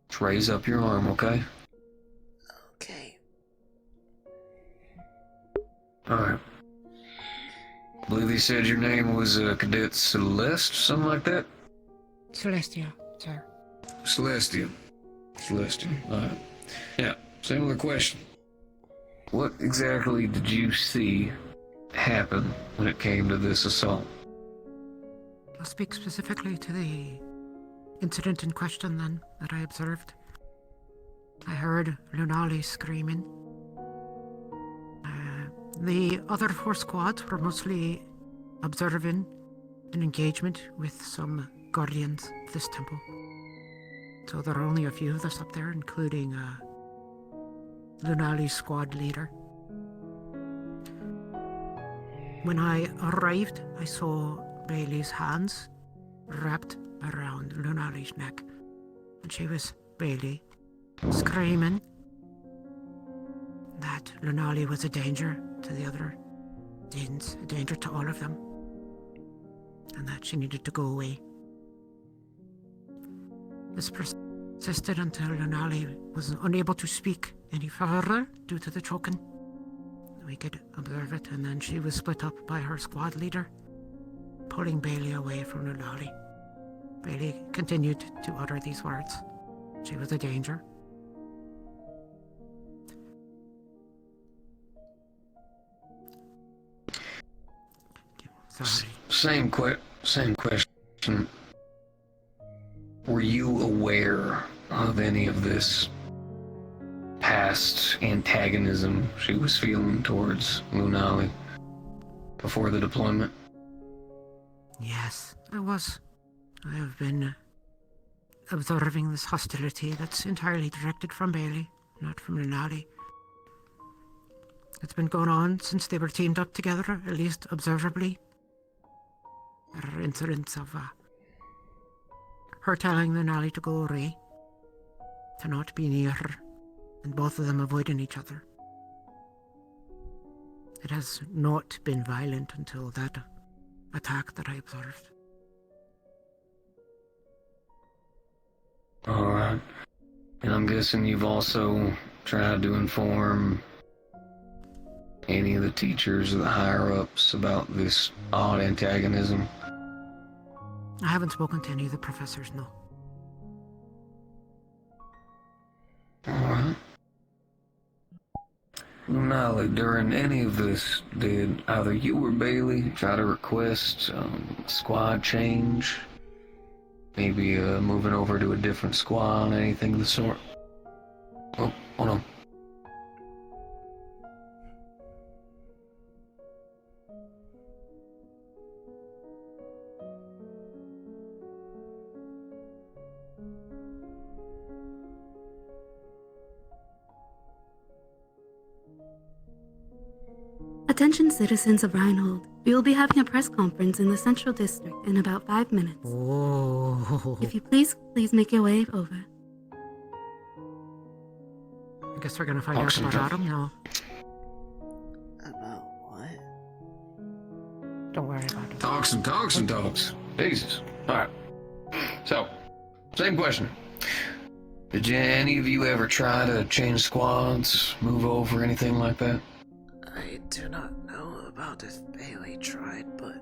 just raise up your arm, okay? Okay. Alright. I believe he said your name was Cadet Celeste, something like that? Celestia, sir. Celestia. Alright. Yeah, similar question. What exactly did you see happen when it came to this assault? I'll speak specifically to the incident in question then, that I observed. I heard Lunali screaming. The other 4 squads were mostly observing an engagement with some guardians of this temple. So there are only a few of us up there, including Lunali's squad leader. When I arrived, I saw Bailey's hands wrapped around Lunali's neck, and she was, Bailey, screaming that Lunali was a danger to the other Danes, a danger to all of them, and that she needed to go away. This persisted until Lunali was unable to speak any further due to the choking. We could observe it, and then she was split up by her squad leader, pulling Bailey away from Lunali. Bailey continued to utter these words. She was a danger. Same question. Were you aware of any of this past antagonism she was feeling towards Lunali before the deployment? Yes, I was. I have been observing this hostility that's entirely directed from Bailey, not from Lunali. It's been going on since they were teamed up together, at least observably. There are incidents of her telling Lunali to go away, to not be near her, and both of them avoiding each other. It has not been violent until that attack that I observed. Alright. And I'm guessing you've also tried to inform any of the teachers or the higher-ups about this odd antagonism? I haven't spoken to any of the professors, no. Alright. Lunali, during any of this, did either you or Bailey try to request squad change? Maybe moving over to a different squad, anything of the sort? Oh, hold on. Attention citizens of Reinhold. We will be having a press conference in the Central District in about 5 minutes. Oh. If you please make your way over. I guess we're gonna find out about Adam now. About what? Don't worry about it. Talks. Jesus. Alright. So, same question. Did any of you ever try to change squads, move over, anything like that? I do not know about if Bailey tried, but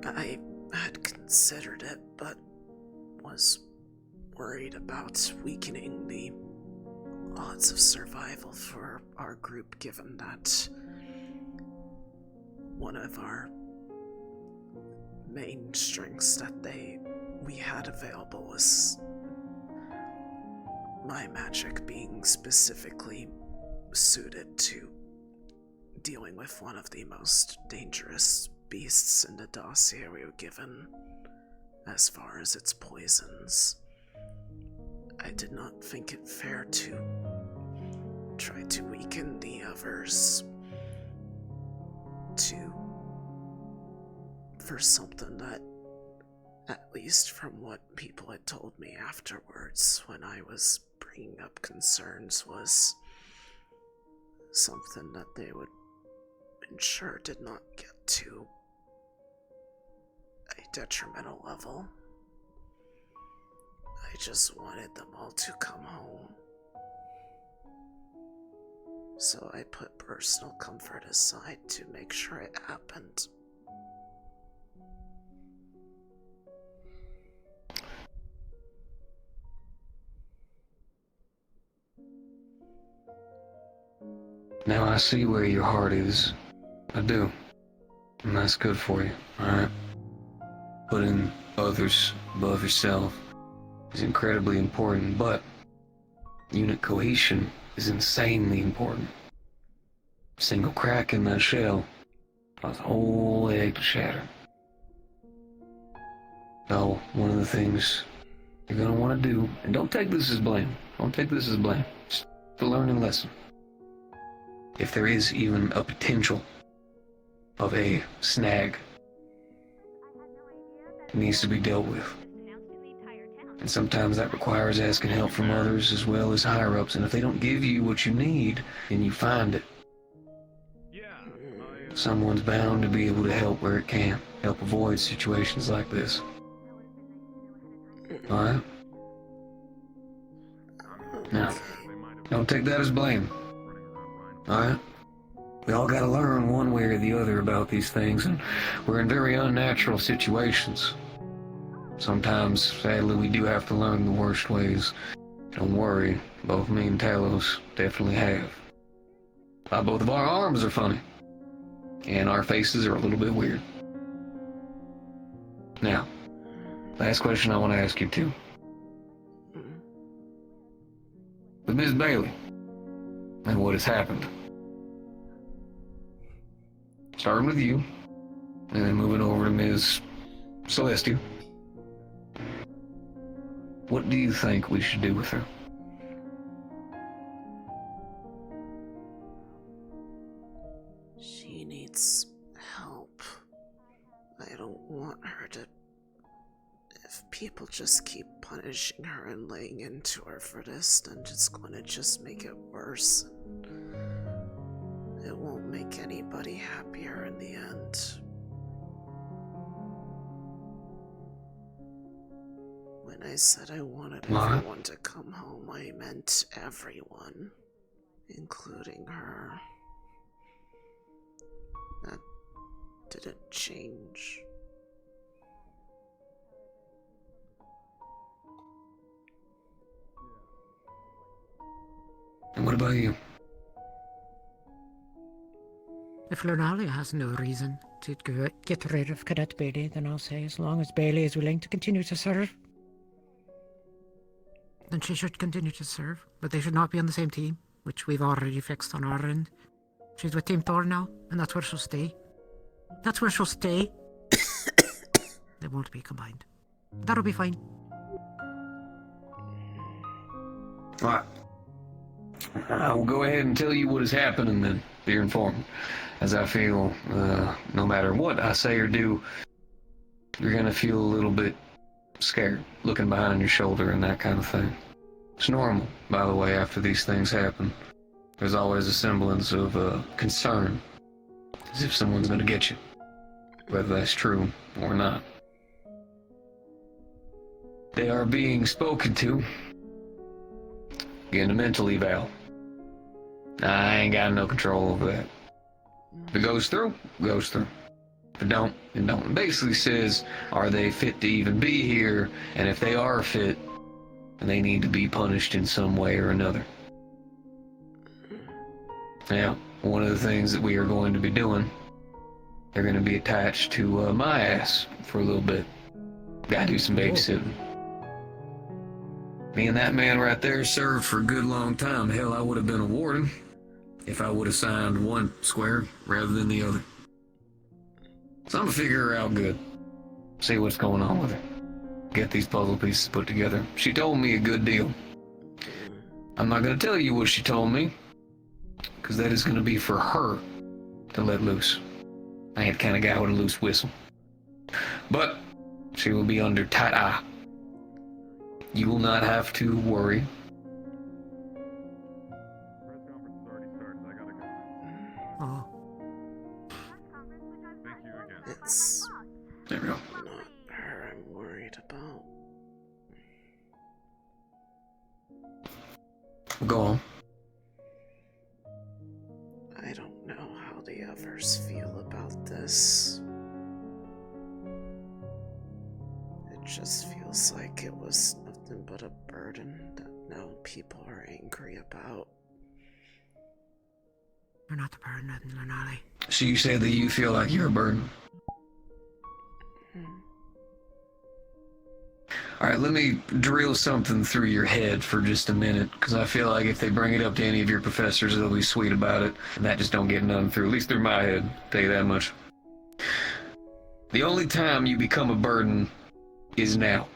I had considered it, but was worried about weakening the odds of survival for our group, given that one of our main strengths that we had available was my magic being specifically suited to dealing with one of the most dangerous beasts in the dossier we were given as far as its poisons. I did not think it fair to try to weaken the others for something that, at least from what people had told me afterwards when I was bringing up concerns, was something that they would ensure did not get to a detrimental level. I just wanted them all to come home. So I put personal comfort aside to make sure it happened. Now I see where your heart is. I do. And that's good for you, alright? Putting others above yourself is incredibly important, but Unit cohesion is insanely important. Single crack in that shell causes a whole egg to shatter. So, one of the things you're going to want to do, and don't take this as blame. Don't take this as blame. Just a learning lesson. If there is even a potential of a snag, it needs to be dealt with. And sometimes that requires asking help from others as well as higher-ups, and if they don't give you what you need, then you find it. Someone's bound to be able to help where it can, help avoid situations like this. Alright? Now, don't take that as blame. Alright? We all gotta learn one way or the other about these things, and we're in very unnatural situations. Sometimes, sadly, we do have to learn the worst ways. Don't worry, both me and Talos definitely have. Both of our arms are funny. And our faces are a little bit weird. Now, last question I want to ask you too. With Miss Bailey, and what has happened. Starting with you, and then moving over to Ms. Celestia. What do you think we should do with her? She needs help. I don't want her to... If people just keep punishing her and laying into her for this, then it's going to just make it worse. It won't make anybody happier in the end. When I said I wanted everyone to come home, I meant everyone, including her. That didn't change. And what about you? If Lunali has no reason to get rid of Cadet Bailey, then I'll say as long as Bailey is willing to continue to serve, then she should continue to serve. But they should not be on the same team, which we've already fixed on our end. She's with Team Thor now, and that's where she'll stay. That's where she'll stay. They won't be combined. That'll be fine. Alright. I will go ahead and tell you what has happened and then be informed. As I feel, no matter what I say or do, you're gonna feel a little bit scared, looking behind your shoulder and that kind of thing. It's normal, by the way, after these things happen. There's always a semblance of concern, as if someone's gonna get you, whether that's true or not. They are being spoken to. Getting a mental eval. I ain't got no control over that. If it goes through, goes through. If it don't, it don't. It basically says, are they fit to even be here? And if they are fit, then they need to be punished in some way or another. Now, one of the things that we are going to be doing, they're going to be attached to my ass for a little bit. Gotta do some babysitting. Me and that man right there served for a good long time. Hell, I would have been a warden if I would have signed one square rather than the other. So I'm gonna figure her out good. See what's going on with her. Get these puzzle pieces put together. She told me a good deal. I'm not gonna tell you what she told me, because that is gonna be for her to let loose. I ain't the kind of guy with a loose whistle. But she will be under tight eye. You will not have to worry. Oh. It's there we go. Not her I'm worried about. Go on. I don't know how the others feel about this. It just feels like it was nothing but a burden that now people are angry about. You're not the burden, Lunali. So you say that you feel like you're a burden? Alright, let me drill something through your head for just a minute, because I feel like if they bring it up to any of your professors, they'll be sweet about it, and that just don't get none through, at least through my head, I'll tell you that much. The only time you become a burden is now.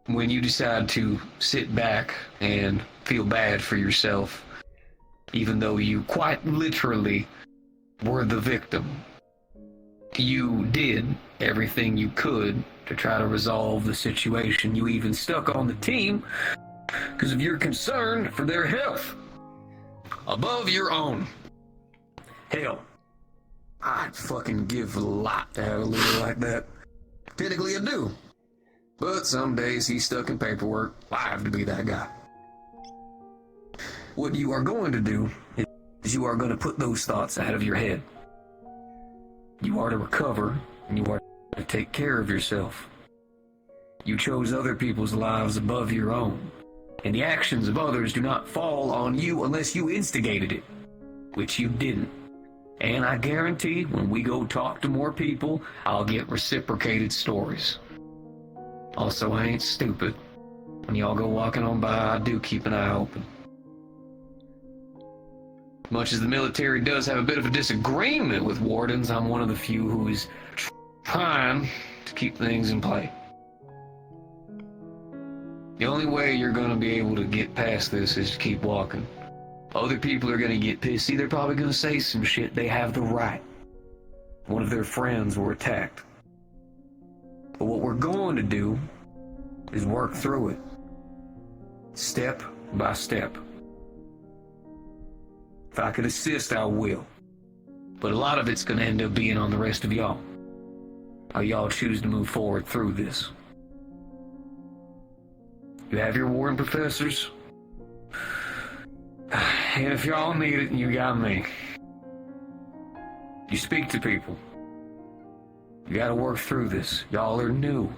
When you decide to sit back and feel bad for yourself, even though you quite literally were the victim. You did everything you could to try to resolve the situation. You even stuck on the team because of your concern for their health above your own. Hell, I'd fucking give a lot to have a leader like that. Technically I do, but some days he's stuck in paperwork. I have to be that guy. What you are going to do is you are going to put those thoughts out of your head. You are to recover, and you are to take care of yourself. You chose other people's lives above your own, and the actions of others do not fall on you unless you instigated it, which you didn't. And I guarantee when we go talk to more people, I'll get reciprocated stories. Also, I ain't stupid. When y'all go walking on by, I do keep an eye open. Much as the military does have a bit of a disagreement with Wardens, I'm one of the few who is trying to keep things in play. The only way you're going to be able to get past this is to keep walking. Other people are going to get pissy. They're probably going to say some shit. They have the right. One of their friends were attacked. But what we're going to do is work through it. Step by step. If I could assist, I will. But a lot of it's going to end up being on the rest of y'all. How y'all choose to move forward through this. You have your warden professors. And if y'all need it, you got me. You speak to people. You gotta work through this. Y'all are new.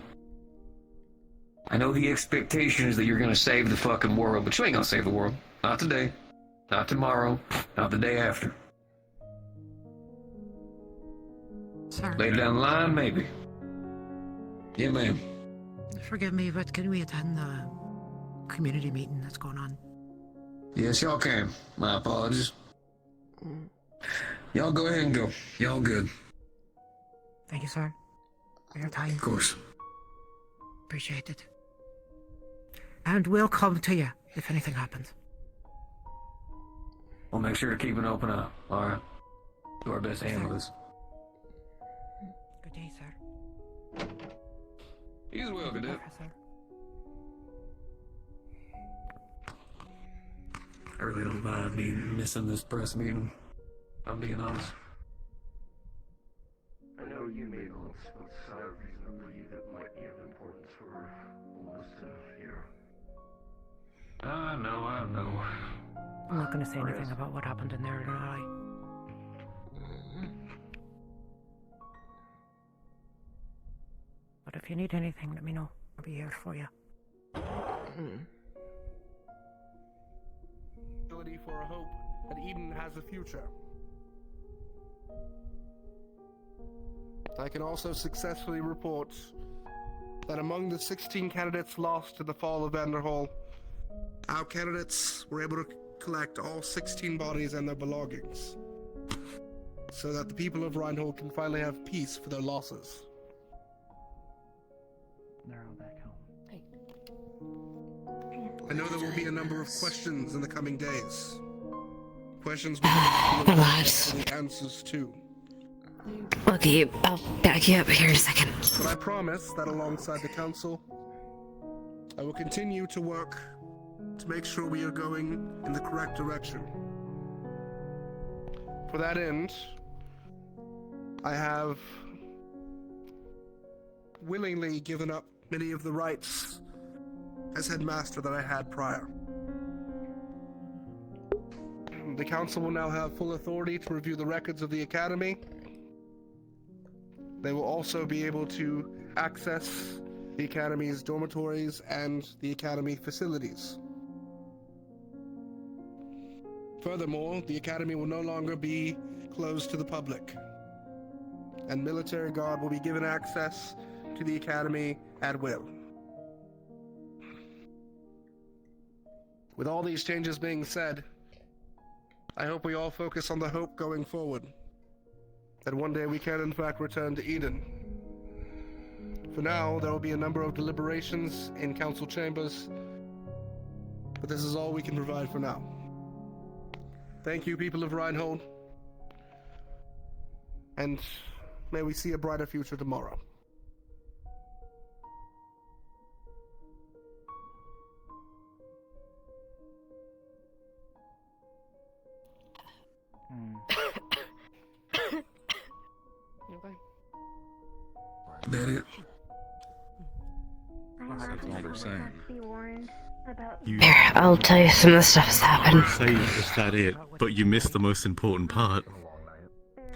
I know the expectation is that you're gonna save the fucking world, but you ain't gonna save the world. Not today. Not tomorrow. Not the day after. Sir. Later down the line, maybe. Yeah, ma'am. Forgive me, but can we attend the community meeting that's going on? Yes, y'all can. My apologies. Y'all go ahead and go. Y'all good. Thank you, sir, for your time. Of course. Appreciate it. And we'll come to you if anything happens. We'll make sure to keep an open eye. Alright. Do our best to handle this. Good day, sir. He's well, Cadet. I really don't mind me missing this press meeting. I'm being honest. I know you may not, but I have reason to believe it might be of importance for all of us to hear. I know. I'm not going to say anything about what happened in there, Lunali. But if you need anything, let me know. I'll be here for you. For a hope that Eden has a future. I can also successfully report that among the 16 candidates lost to the fall of Vanderhall, our candidates were able to collect all 16 bodies and their belongings, so that the people of Reinhold can finally have peace for their losses. They're all back home. I know there will be a number of questions in the coming days. Questions we can the answers to. Okay, I'll back you up here in a second. But I promise that alongside the council, I will continue to work to make sure we are going in the correct direction. For that end, I have willingly given up many of the rights as headmaster that I had prior. The council will now have full authority to review the records of the academy. They will also be able to access the academy's dormitories and the academy facilities. Furthermore, the academy will no longer be closed to the public, and military guard will be given access to the Academy at will. With all these changes being said, I hope we all focus on the hope going forward, that one day we can in fact return to Eden. For now, there will be a number of deliberations in council chambers, but this is all we can provide for now. Thank you, people of Reinhold, and may we see a brighter future tomorrow. That it? Here, I'll tell you some of the stuff that's happened. Say, is that it? But you missed the most important part.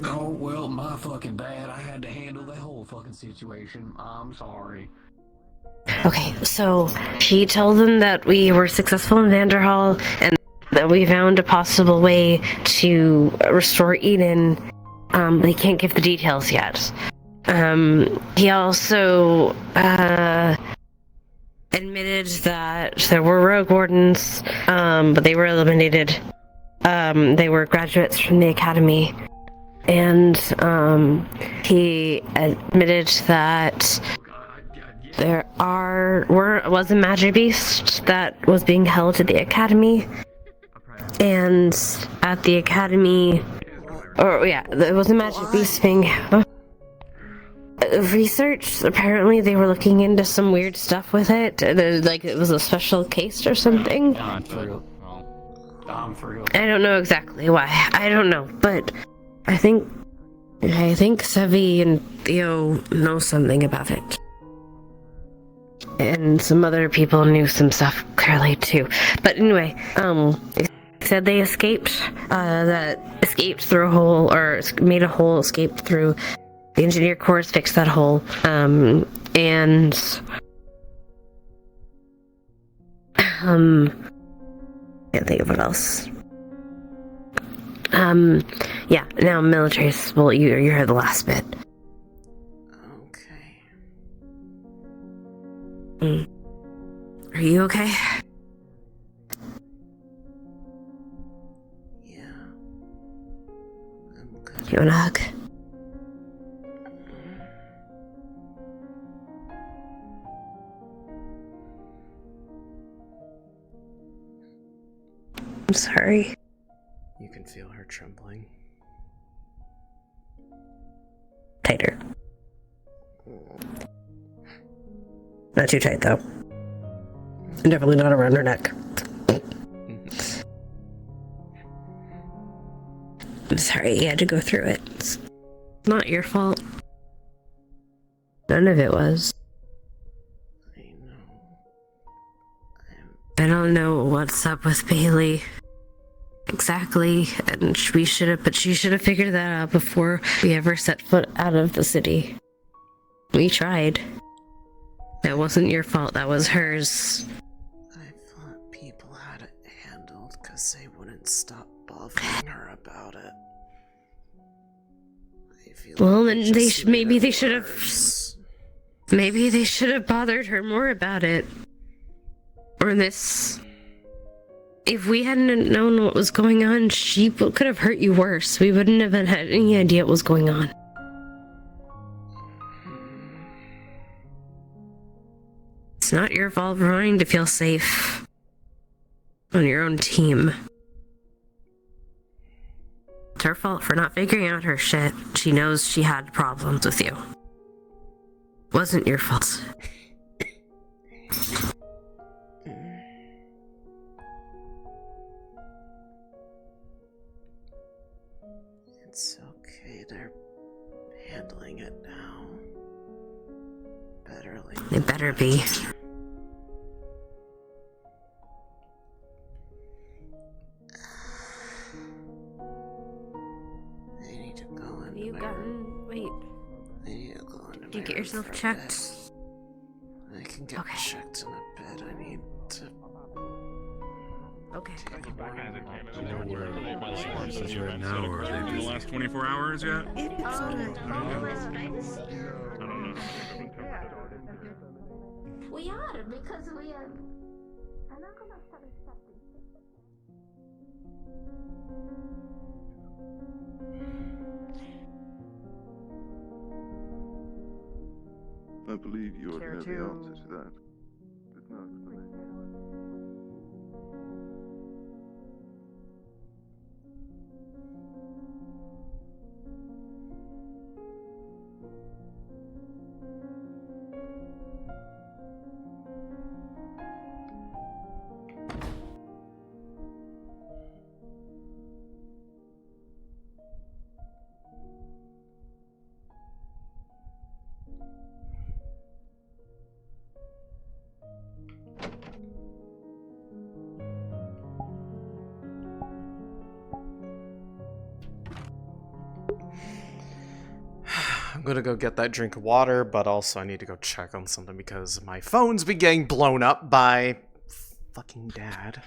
Oh, well, my fucking bad. I had to handle the whole fucking situation. I'm sorry. Okay, so she told them that we were successful in Vanderhall and that we found a possible way to restore Eden. They can't give the details yet. He also admitted that there were rogue wardens, but they were eliminated. They were graduates from the academy. And he admitted that there was a magic beast that was being held at the academy, and at the academy, there was a magic beast being researched. Apparently, they were looking into some weird stuff with it, like it was a special case or something. I don't know exactly why. I don't know, but I think Sevi and Theo know something about it. And some other people knew some stuff clearly too. But anyway, they said they escaped through a hole, or made a hole, escaped through the engineer corps, fixed that hole, and can't think of what else. Yeah, now military's, well, you heard the last bit. Okay. Are you okay? Yeah. I'm good. You want a hug? I'm sorry. You can feel her trembling. Tighter. Not too tight, though. Definitely not around her neck. I'm sorry you had to go through it. It's not your fault. None of it was. I know. I don't know what's up with Bailey. Exactly, and she should have figured that out before we ever set foot out of the city. We tried. That wasn't your fault, that was hers. I thought people had it handled because they wouldn't stop bothering her about it. I feel Well, like then maybe they should have bothered her more about it. Or this. If we hadn't known what was going on, she could have hurt you worse. We wouldn't have had any idea what was going on. It's not your fault for wanting to feel safe on your own team. It's her fault for not figuring out her shit. She knows she had problems with you. Wasn't your fault. It's okay, they're handling it now. They better be. I need to go into You wait. I need to go into Did you get yourself checked? I can get checked in a bit. I need to. Okay. Right now, or are they In the just last 24 hours yet? I don't know. We are, because we are not gonna start accepting things. I believe you Care already know to- the answer to that. There's no explanation. I'm gonna go get that drink of water, but also I need to go check on something because my phone's been getting blown up by fucking Dad.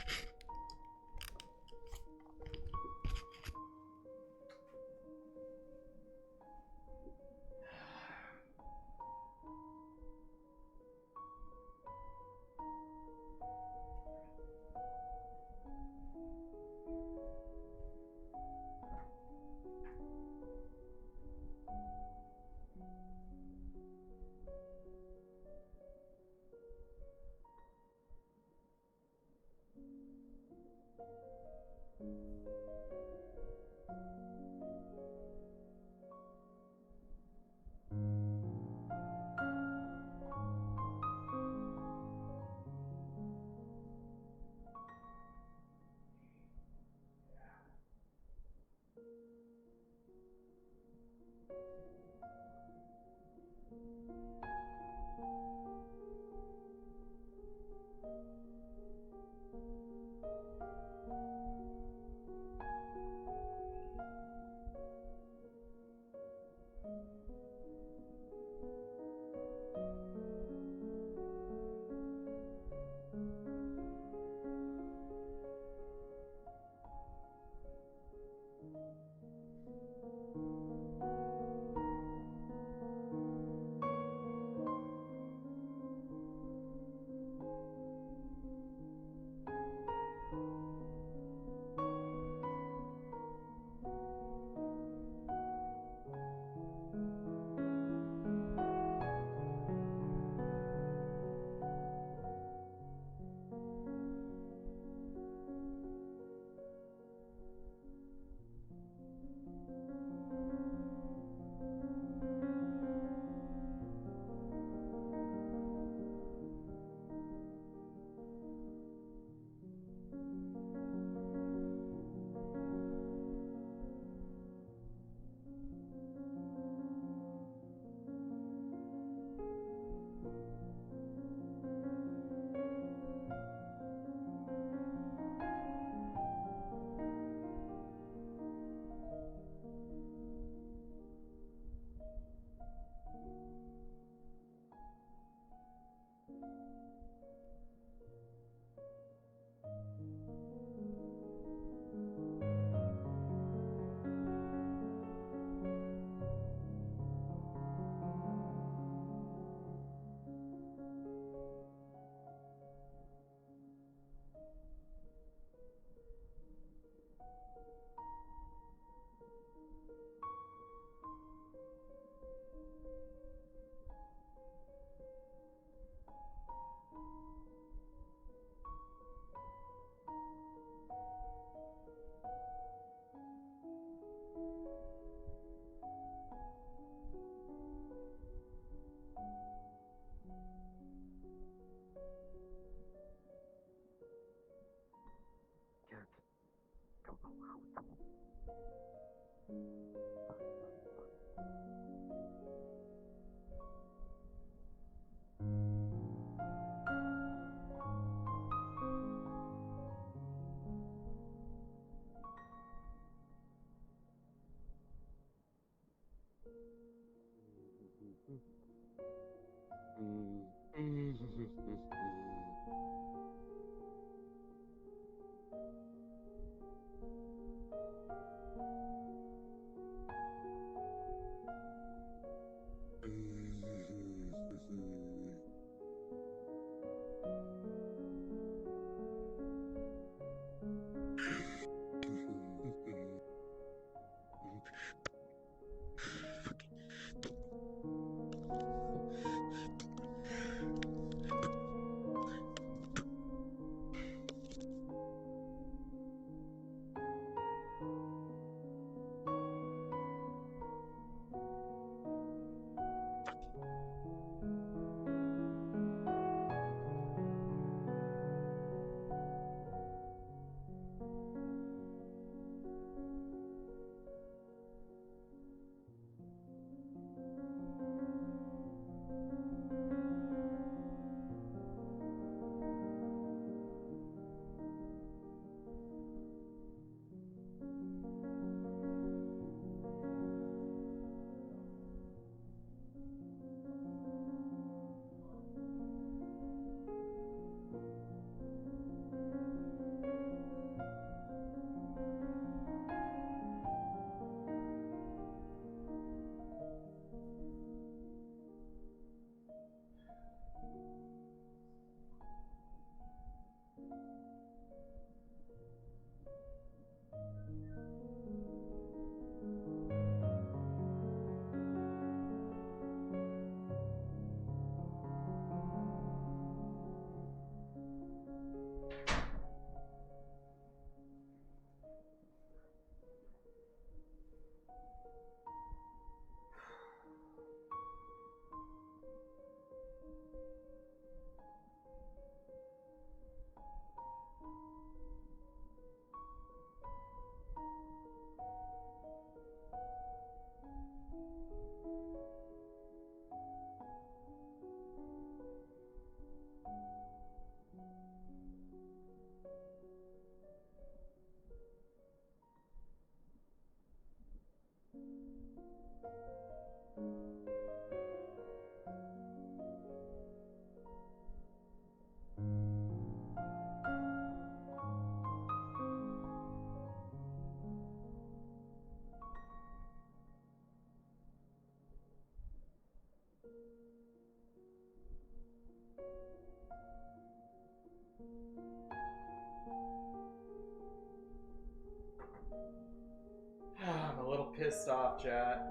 I'm a little pissed off, chat.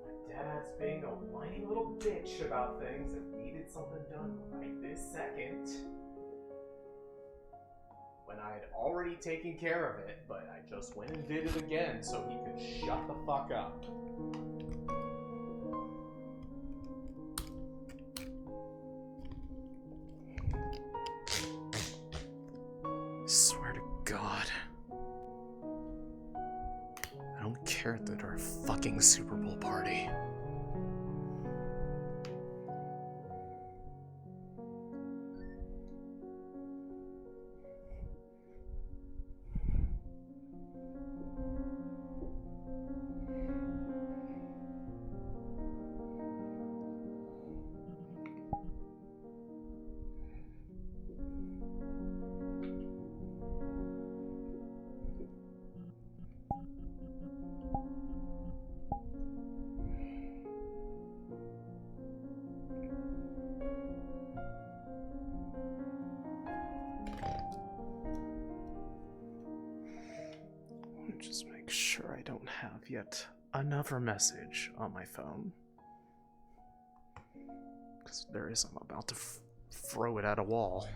My dad's being a whiny little bitch about things that needed something done right this second. When I had already taken care of it, but I just went and did it again so he could shut the fuck up. Swear to God. I don't care that they're a fucking Super Bowl party. Just make sure I don't have yet another message on my phone. Because there is, I'm about to throw it at a wall.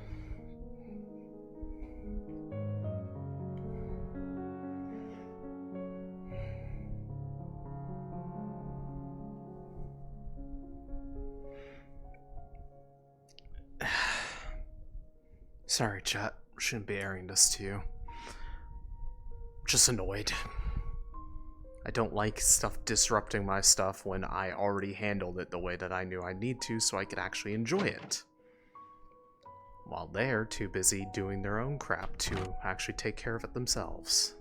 Sorry, chat. Shouldn't be airing this to you. Just annoyed. I don't like stuff disrupting my stuff when I already handled it the way that I knew I need to so I could actually enjoy it. While they're too busy doing their own crap to actually take care of it themselves.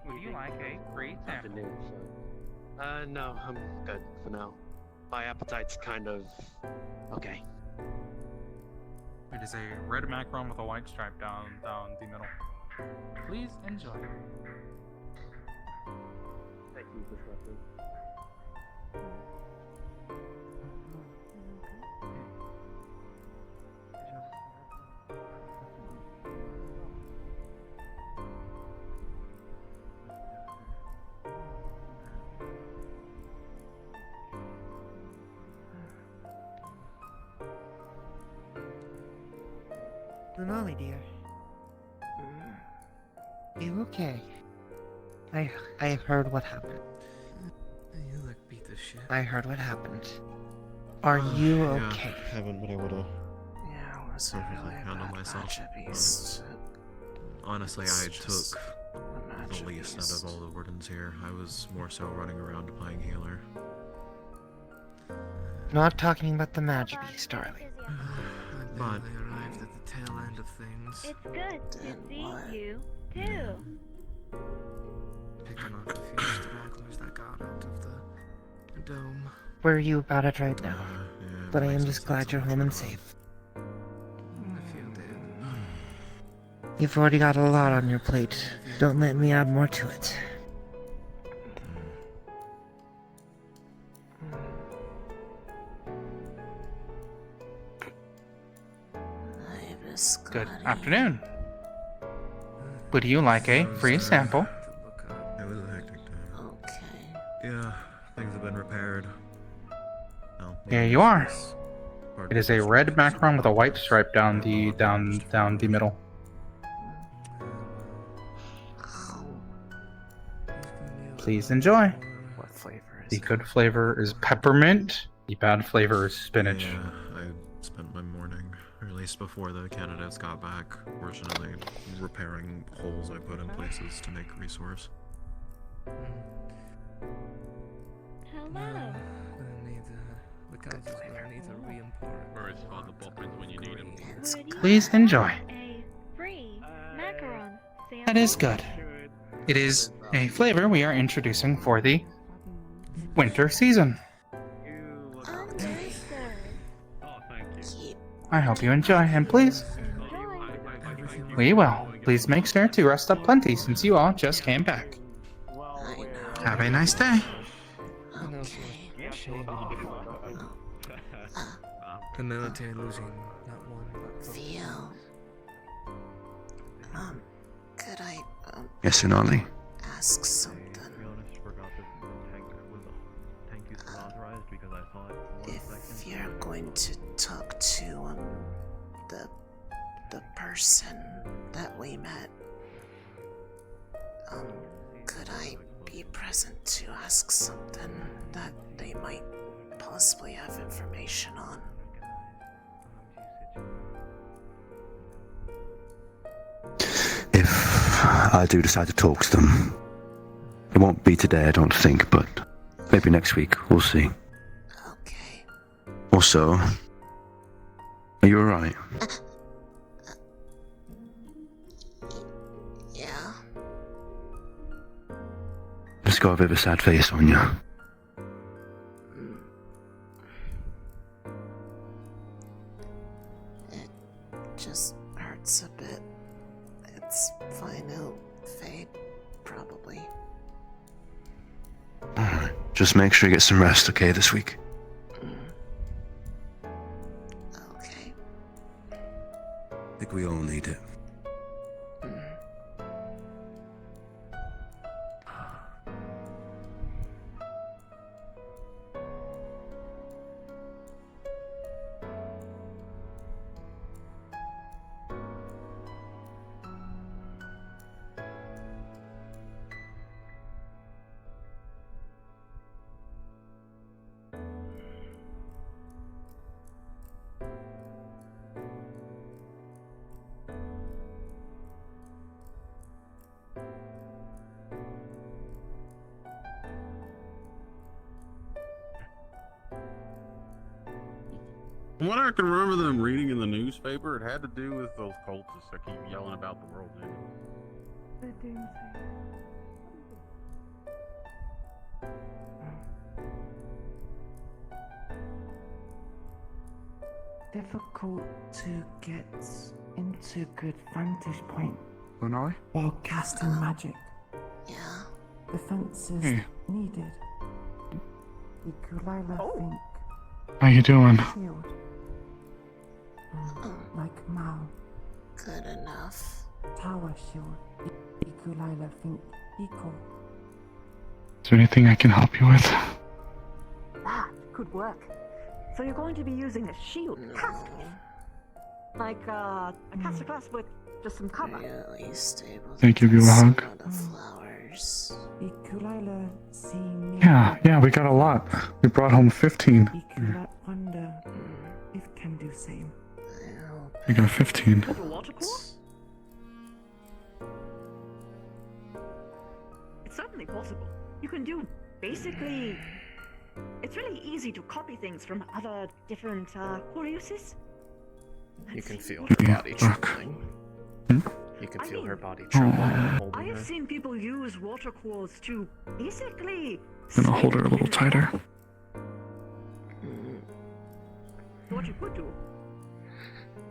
Would you like a free sample? No, I'm good for now. My appetite's kind of okay. It is a red macaron with a white stripe down the middle. Please enjoy. Thank you, Disruptor. Lunali, dear. You okay? I heard what happened. You look beat the shit. I heard what happened. Are you okay? I haven't been able to Yeah, I was really handle bad myself. matchup. Honestly, It's I just took a the least out of all the wardens here. I was more so running around playing healer. Not talking about the magic beast, darling. But I arrived at the tail end of things. It's good to see you, too. Picking off a few stragglers that got out of the dome. Worry you about it right now. But I am just glad you're home and safe. A few did. You've already got a lot on your plate. Don't let me add more to it. Good afternoon. Would you like a free sample? it was a hectic time. Yeah, things have been repaired. No, Here you are. It is a red macaron with a white stripe down the middle. Please enjoy. What flavor is The good flavor is peppermint. The bad flavor is spinach. Yeah, I spent my morning, or at least before the candidates got back, fortunately, repairing holes I put in places to make resource. Hello. Please enjoy. A free macaron sample. That is good. It is a flavor we are introducing for the winter season. I hope you enjoy, and please, we will. Please make sure to rest up plenty since you all just came back. Have a nice day. The military losing not one but Theo. Could I, Yes, Lunali. ask something? If you're going to talk to, the person that we met, could I be present to ask something that they might possibly have information on? If I do decide to talk to them, it won't be today, I don't think, but maybe next week. We'll see. Okay. Also, are you alright? Yeah. Just got a bit of a sad face on you. It just hurts a bit. It's fine, it'll fade, probably. Alright. Just make sure you get some rest, okay, this week? Okay. I think we all need it. From what I can remember them reading in the newspaper, it had to do with those cultists that keep yelling about the world ending. Difficult to get into good vantage point Lunali? while casting magic. Yeah. Defenses needed. Ikulila think How you doing? shield. Like Mal. Good enough. Tower shield. Ikulila think equal. Is there anything I can help you with? That could work. So you're going to be using a shield cast, like a caster class with just some cover. Really stable. Can I give you a hug? Flowers. Ikulila see me. Yeah, we got a lot. We brought home 15. Ikula wonder if can do same. We got 15. it's certainly possible. You can do basically. It's really easy to copy things from other different core uses. You can feel her body trembling. You can feel her body trembling. I have seen people use water cores to basically. I'm gonna hold her a little tighter. What you could do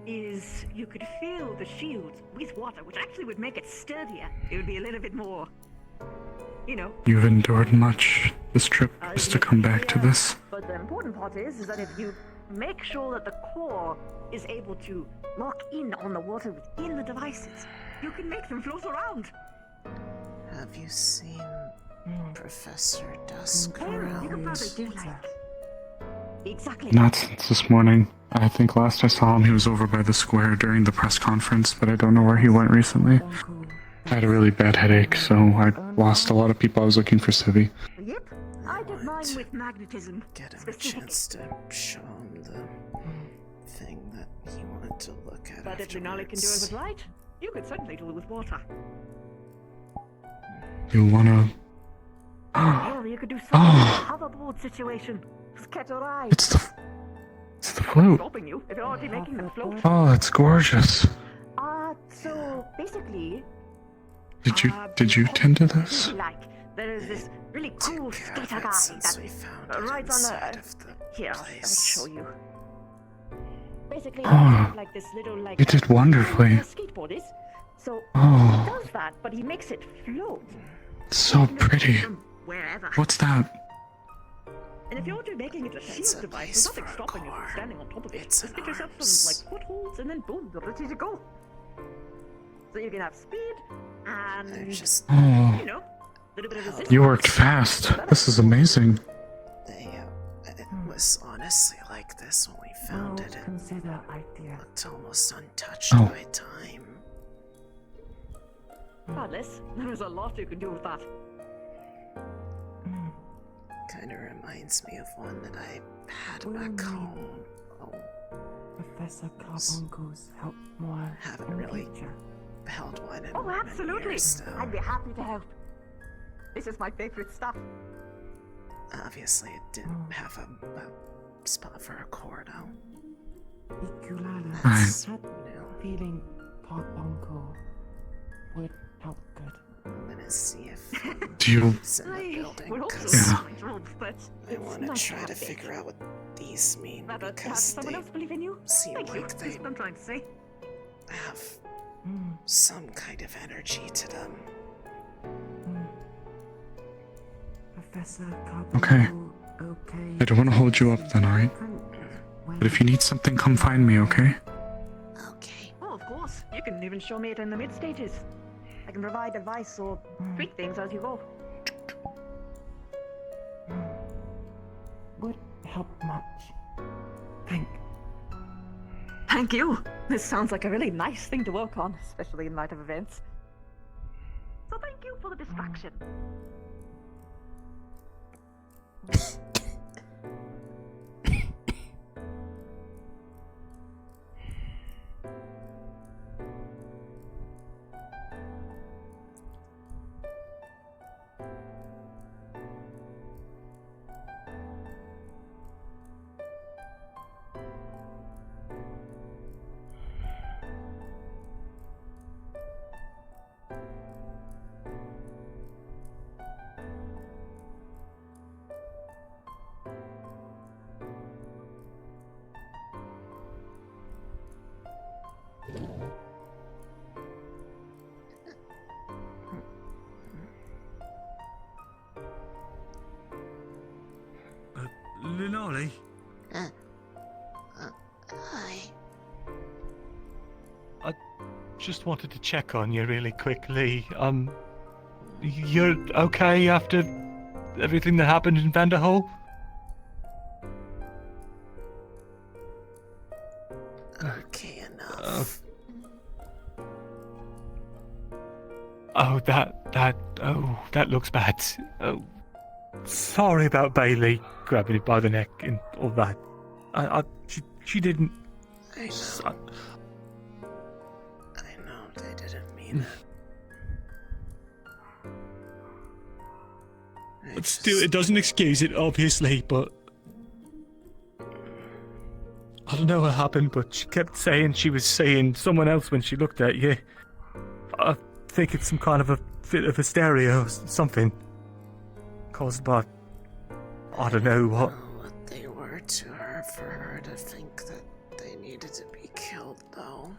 is you could fill the shield with water, which actually would make it sturdier. It would be a little bit more, you know. You've endured much this trip just to come back to this. But the important part is that if you make sure that the core is able to lock in on the water within the devices, you can make them float around. Have you seen Professor Dusk You around? can probably do that. Exactly. Not since this morning. I think last I saw him he was over by the square during the press conference, but I don't know where he went recently. I had a really bad headache, so I lost a lot of people I was looking for Civi. Yep, I did mine with magnetism. Get him a chance to show him the thing that he wanted to look at. But if Lunali can do it with light, you could certainly do it with water. You wanna... Or you could do something with a hoverboard situation. Just catch your eye. It's the flute. Stopping you if you're already making them float. Oh, it's gorgeous. So basically, Did you tend to this? like there is this really cool skater guy that rides on a. Here, I'll show you. Basically, like this little like. You did wonderfully. Skateboard is. So Oh. he does that, but he makes it float. It's so pretty. Wherever. What's that? And if you're making it a shield device, there's nothing stopping you from standing on top of it. Just get yourself some like footholds, and then boom, you're ready to go. So you can have speed and Oh. you know, a little bit of resistance. You worked fast. This is amazing. It was honestly like this when we found it. Consider idea. Looked almost untouched Oh. by time. Regardless, there's a lot you can do with that. Kinda reminds me of one that I had back home. Professor Carbunco's help more. Haven't really held one in Oh, many absolutely. years now. I'd be happy to help. This is my favorite stuff. Obviously, it didn't have a spot for a core now. Right. Feeling Carbunco would help good. I'm gonna see if Do you... he's in the building, We're also 'cause but I want to nice try to have faith. figure out what these mean, Rather have because someone they else believe in you. seem Thank you. like That's they what I'm trying to say. have some kind of energy to them. Professor Okay. I don't want to hold you up then, alright? But if you need something, come find me, okay? Oh, of course. You can even show me it in the mid stages. I can provide advice or tweak things as you go. Would help much. Thank you. This sounds like a really nice thing to work on, especially in light of events. So thank you for the distraction. Lunali? Hi. I just wanted to check on you really quickly. You're okay after everything that happened in Vanderhall? Okay enough. That looks bad. Oh, sorry about Bailey grabbing it by the neck and all that. She didn't. I know they didn't mean it. Still, it doesn't excuse it, obviously, but I don't know what happened, but she kept saying she was seeing someone else when she looked at you. I think it's some kind of a fit of hysteria or something. Caused by, I don't know what. What they were to her for her to think that they needed to be killed, though.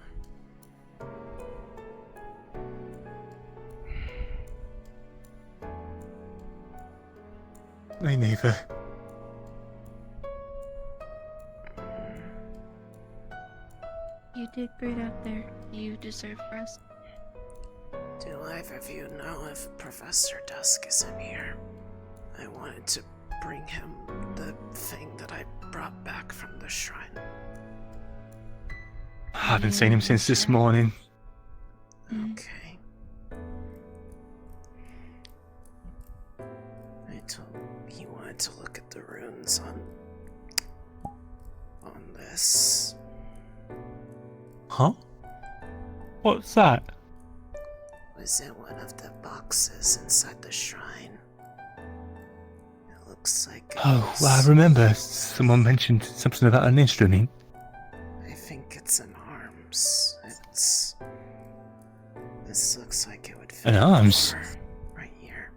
Me neither. You did great out there. You deserve rest. Do either of you know if Professor Dusk is in here? I wanted to bring him the thing that I brought back from the shrine. I haven't seen him since this morning. Okay. I told him he wanted to look at the runes on this. Huh? What's that? Was in one of the boxes inside the shrine. It looks like Oh, well, I remember someone mentioned something about an instrument. I think it's an arms. This looks like it would fit An arms? right here.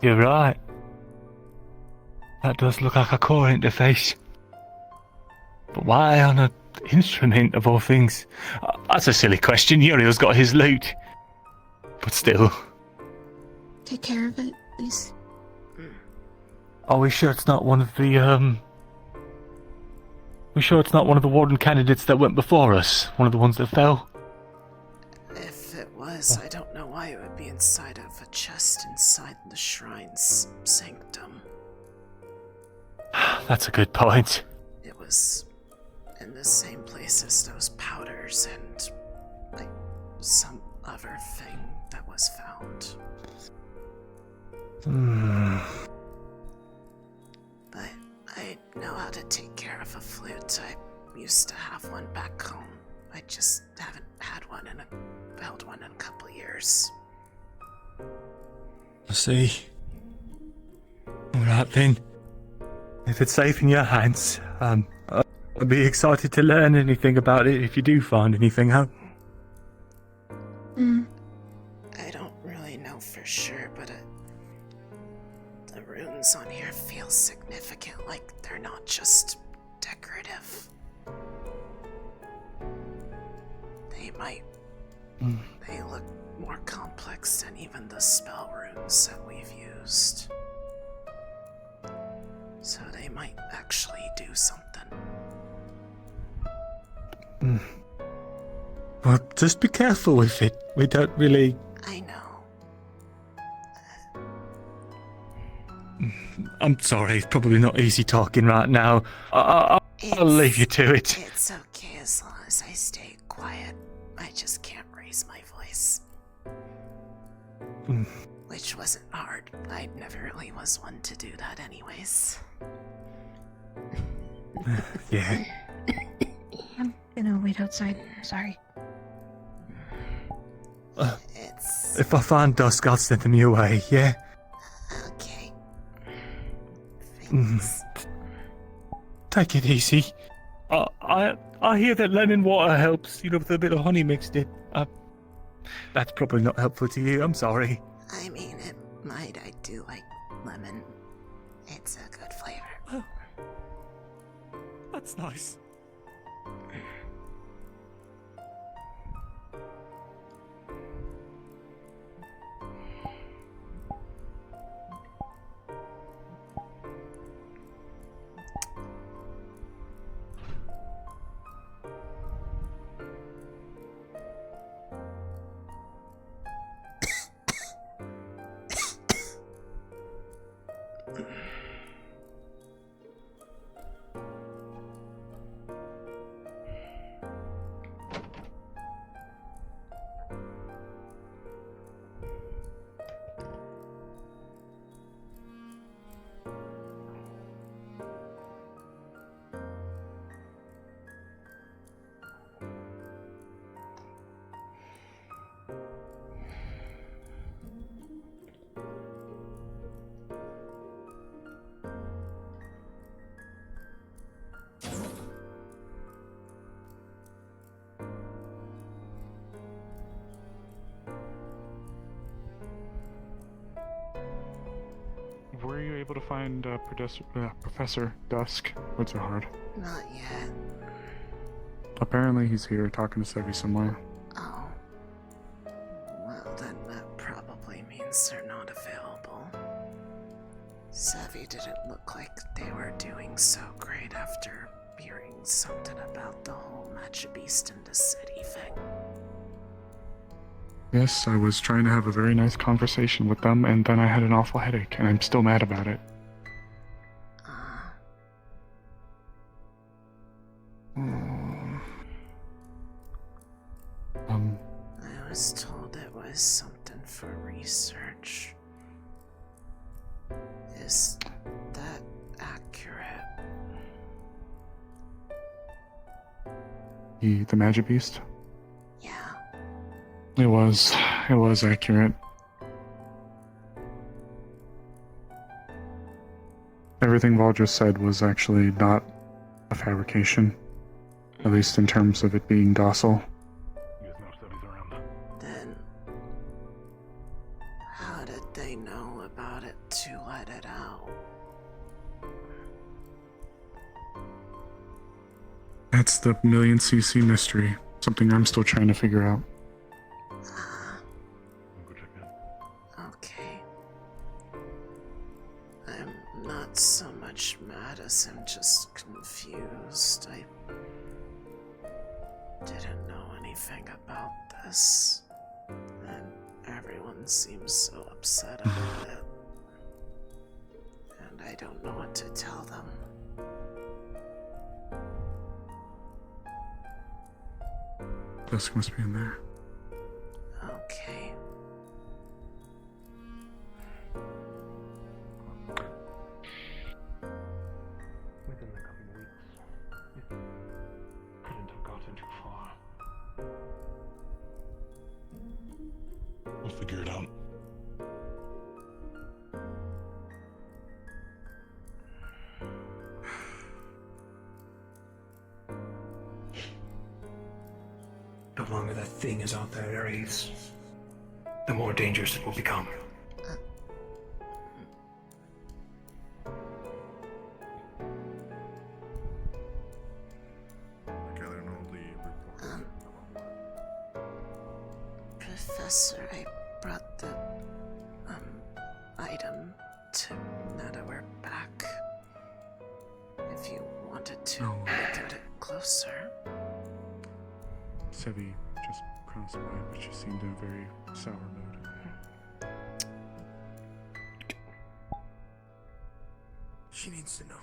You're right. That does look like a core interface. But why on an instrument of all things? That's a silly question. Uriel's got his loot. But still. Take care of it, please. Are we sure it's not one of the, We sure it's not one of the warden candidates that went before us? One of the ones that fell? If it was, I don't know why it would be inside of a chest inside the shrine's sanctum. That's a good point. It was in the same place as those powders and, like, some other thing that was found. But I know how to take care of a flute. I used to have one back home. I just haven't held one in a couple of years. I see. Alright then. If it's safe in your hands, I'd be excited to learn anything about it if you do find anything out. I don't really know for sure, but the runes on here feel significant, like they're not just decorative. They look more complex than even the spell runes that we've used. So they might actually do something. Well, just be careful with it. We don't really... I know. I'm sorry, it's probably not easy talking right now. I'll leave you to it. It's okay as long as I stay quiet. I just can't raise my voice. Which wasn't hard. I never really was one to do that anyways. Yeah. I'm gonna wait outside. Sorry. If I find Dusk, I'll send them your way, yeah? Okay. Take it easy. I hear that lemon water helps, with a bit of honey mixed in. That's probably not helpful to you, I'm sorry. I mean, it might. I do like lemon. It's a good flavor. Oh. That's nice. Were you able to find Professor Dusk? Words are hard. Not yet. Apparently he's here talking to Sevi somewhere. Oh. Well, then that probably means they're not available. Sevi didn't look like they were doing so great after hearing something about the whole Match a Beast in the City thing. Yes, I was trying to have a very nice conversation with them, and then I had an awful headache, and I'm still mad about it. I was told it was something for research. Is that accurate? The Magic Beast? Yeah. It was accurate. Everything Vol just said was actually not a fabrication, at least in terms of it being docile. Then, how did they know about it to let it out? That's the million CC mystery, something I'm still trying to figure out. Okay. I'm not so much mad as I'm just confused. I didn't know anything about this, and everyone seems so upset about it. And I don't know what to tell them. Dusk must be in there. Okay. Within the coming weeks, it couldn't have gotten too far. We'll figure it out. The longer that thing is out there, Ares, the more dangerous it will become. Professor, I brought the, item to now that we're back. If you wanted to look at it closer. Sevi just crossed by, but she seemed in a very sour mood. She needs to know.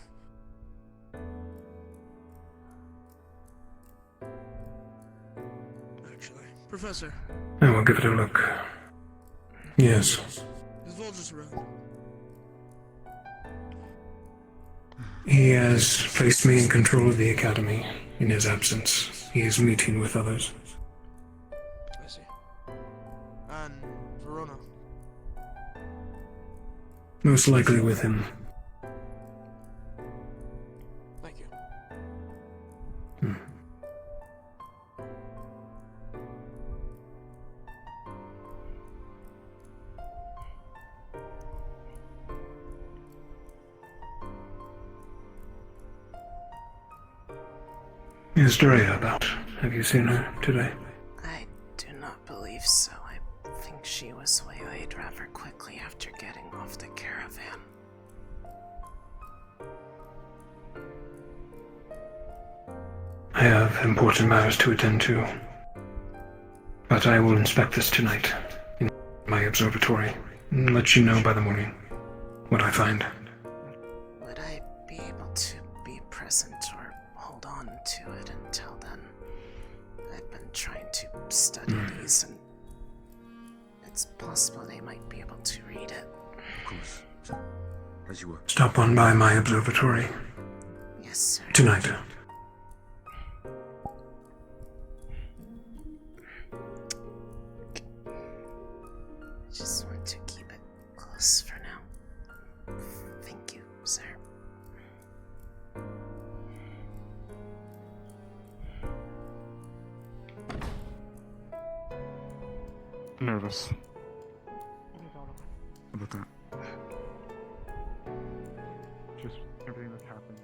Actually, Professor. I will give it a look. Yes. Is Volgus around? He has placed me in control of the Academy. In his absence, he is meeting with others. I see. And Verona? Most likely with him. Thank you. Is Doria about? Have you seen her today? I do not believe so. I think she was waylaid rather quickly after getting off the caravan. I have important matters to attend to. But I will inspect this tonight in my observatory and let you know by the morning what I find. Would I be able to be present or hold on to it until then? I've been trying to study these, and it's possible they might be able to read it. Of course. As you were. Stop on by my observatory. Yes, sir. Tonight. I just want to keep it close for now. Thank you, sir. Nervous. How about that? just everything that's happened.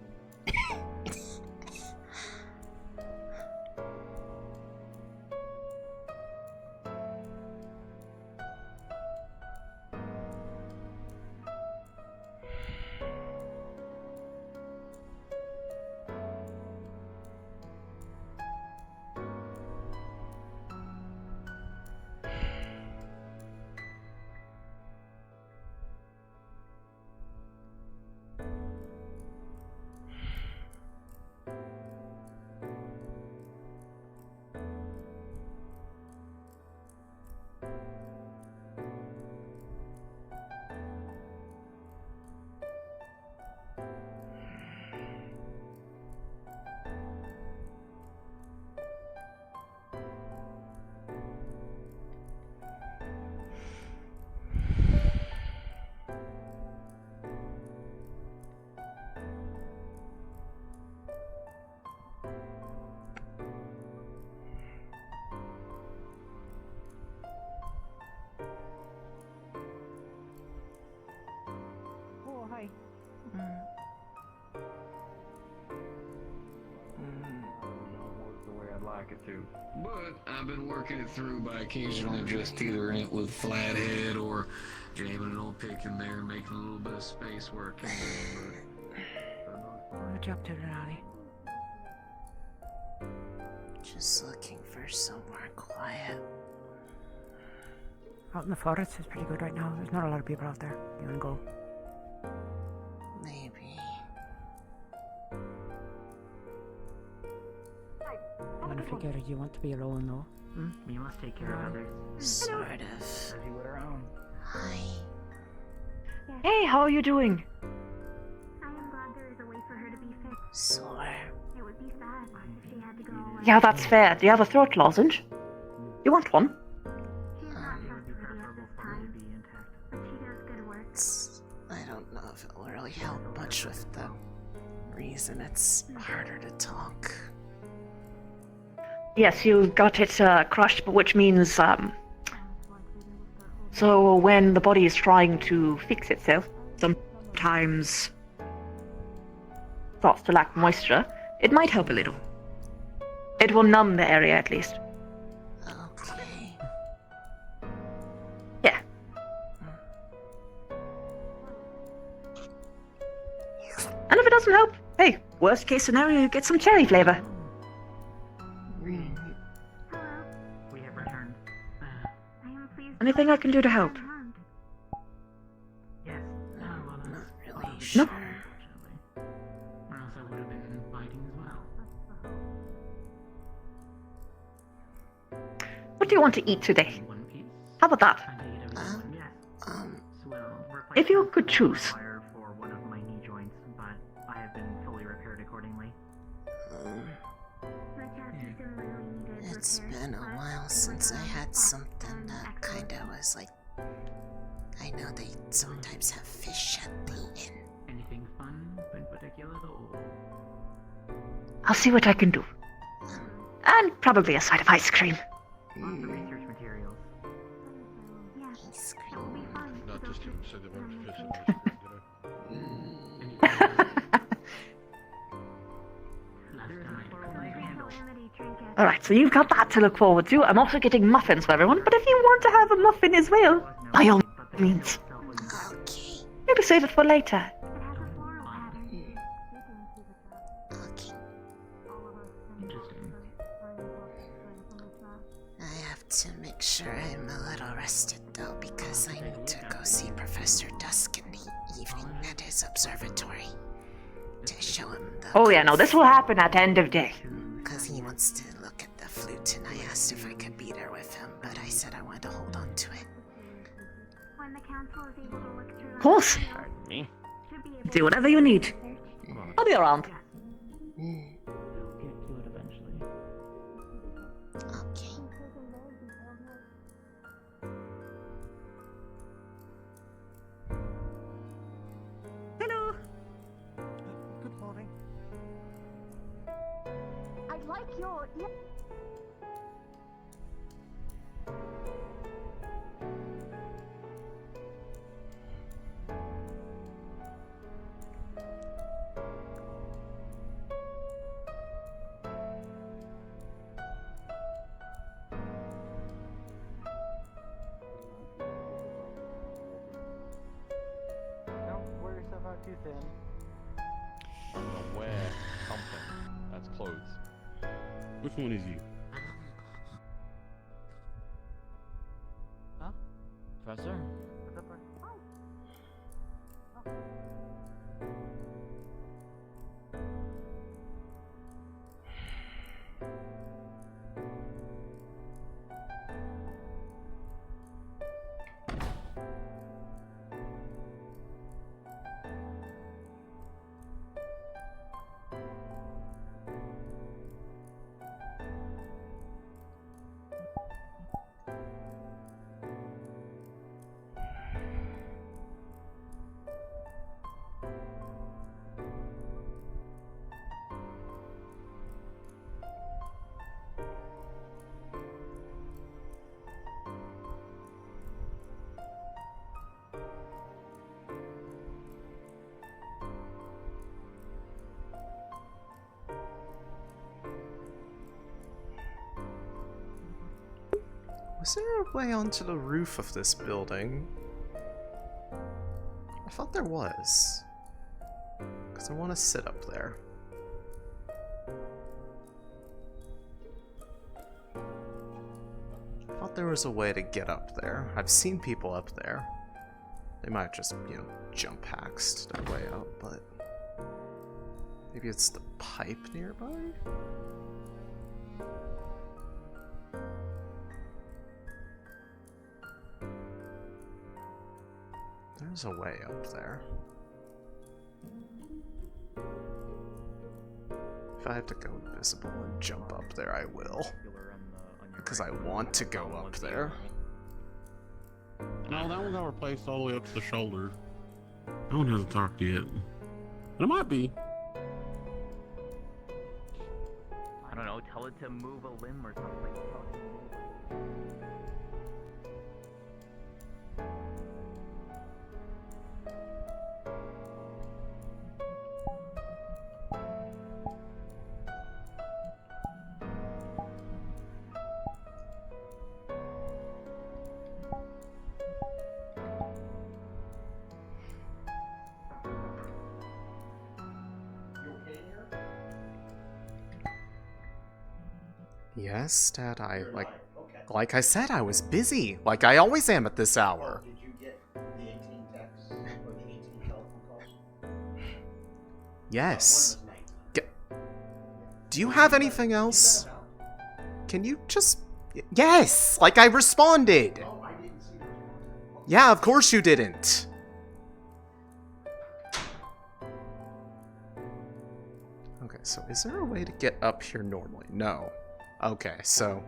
Oh, hi. The way I'd like it to. But I've been working it through by occasionally just teetering it with flathead or jamming an old pick in there and making a little bit of space where it can be. What you up to, Lunali? Just looking for somewhere quiet. Out in the forest is pretty good right now. There's not a lot of people out there. You wanna go? Maybe. I'm gonna figure you want to be alone though. You must take care of others. Sort of. As you would our own. Hi. Hey, how are you doing? I am glad there is a way for her to be fixed. Sore. It would be sad if she had to go away. Yeah, that's fair. Do you have a throat lozenge? You want one? She's not trustworthy at this time, but she does good work. I don't know if it'll really help much with the reason it's harder to talk. Yes, you got it crushed, but which means so when the body is trying to fix itself, sometimes starts to lack moisture. It might help a little. It will numb the area at least. Okay. Yeah. And if it doesn't help, hey, worst case scenario, you get some cherry flavor. We have returned. Anything I can do to help? Yes. Not really No. sure. Unfortunately. Or else I would have been fighting as well. What do you want to eat today? One piece. How about that? I take it every one, yes. Well, If you could choose. For one of my knee joints, but I have been fully repaired accordingly. It's been a while since I had something that kinda was like... I know they sometimes have fish at the inn. Anything fun in particular, though? I'll see what I can do. And probably a side of ice cream. Lots of research materials. Ice cream. Not just even say the word fish in Alright, so you've got that to look forward to. I'm also getting muffins for everyone, but if you want to have a muffin as well, by all means. Okay. Maybe save it for later. I have to make sure I'm a little rested though, because I need to go see Professor Dusk in the evening at his observatory to show him the... Oh yeah, no, this will happen at end of day. Because he wants to look at the flute, and I asked if I could be there with him, but I said I wanted to hold on to it. When the council is able to look through Of course. Do whatever you need. I'll be around. Get to it eventually. Okay. Hello. Good morning. I'd like your... I'm gonna wear something that's clothes. Which one is you? Huh? Professor? Was there a way onto the roof of this building? I thought there was. Because I want to sit up there. I thought there was a way to get up there. I've seen people up there. They might just, you know, jump hacks their way up, but... maybe it's the pipe nearby? There's a way up there. If I have to go invisible and jump up there, I will. Because I want to go up there. No, that one got replaced all the way up to the shoulder. No one hasn't talked yet. It might be. I don't know, tell it to move a limb or something. Tell it to move. Yes, Dad, like I said, I was busy. Like I always am at this hour. Did you get the 18 texts or the 18 telephone calls? Yes. Do you have anything else? Can you just... Yes! Like I responded! No, I didn't see the response. Yeah, of course you didn't. Okay, so is there a way to get up here normally? No. Okay, so...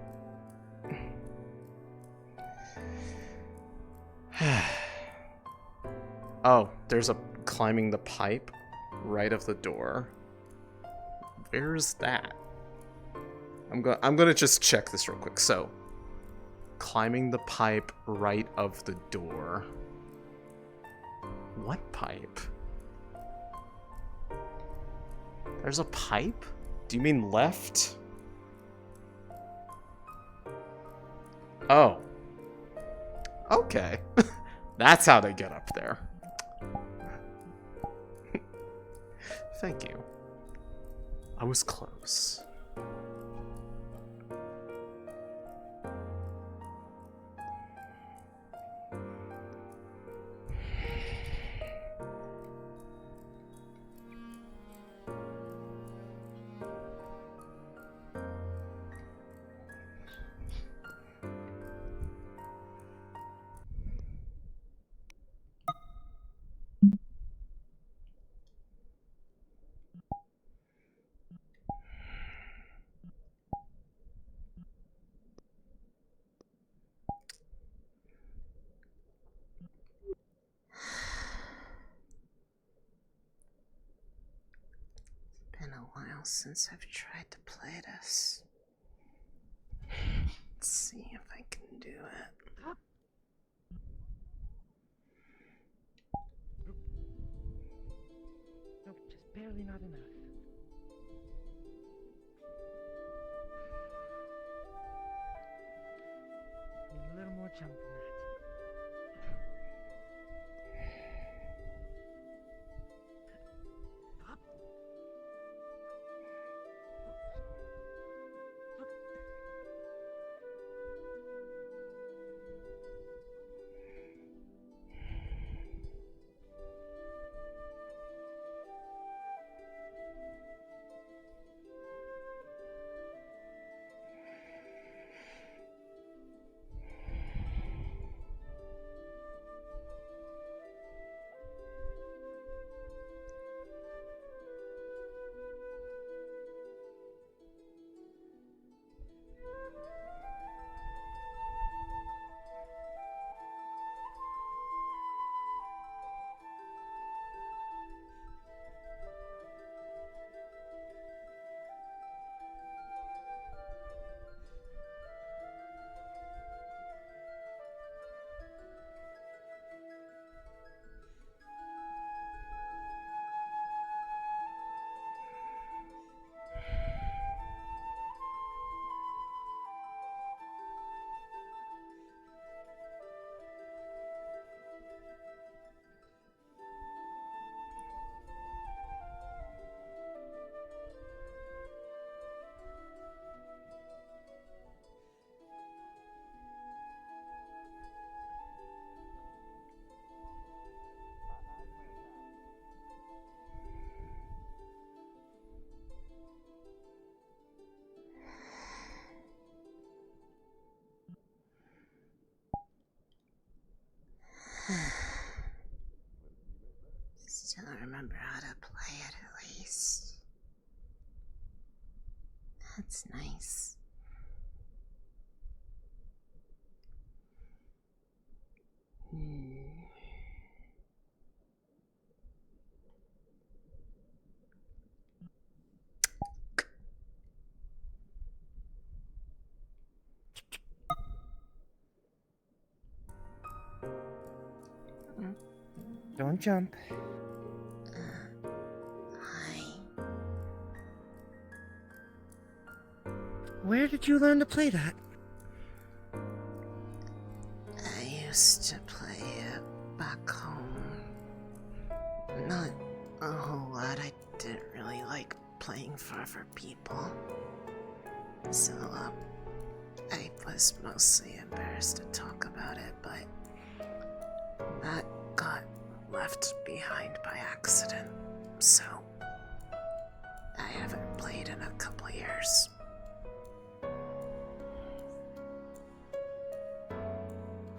oh, there's a climbing the pipe right of the door. Where's that? I'm gonna just check this real quick. So, climbing the pipe right of the door. What pipe? There's a pipe? Do you mean left? Oh. Okay. That's how they get up there. Thank you. I was close. Been a while since I've tried to play this. Let's see if I can do it. Nope, just barely not enough. Need a little more jump than that. Still remember how to play it at least. That's nice. Don't jump. Where did you learn to play that? I used to play it back home. Not a whole lot. I didn't really like playing for other people. So, I was mostly embarrassed to talk about it, but that got left behind by accident. So, I haven't played in a couple years.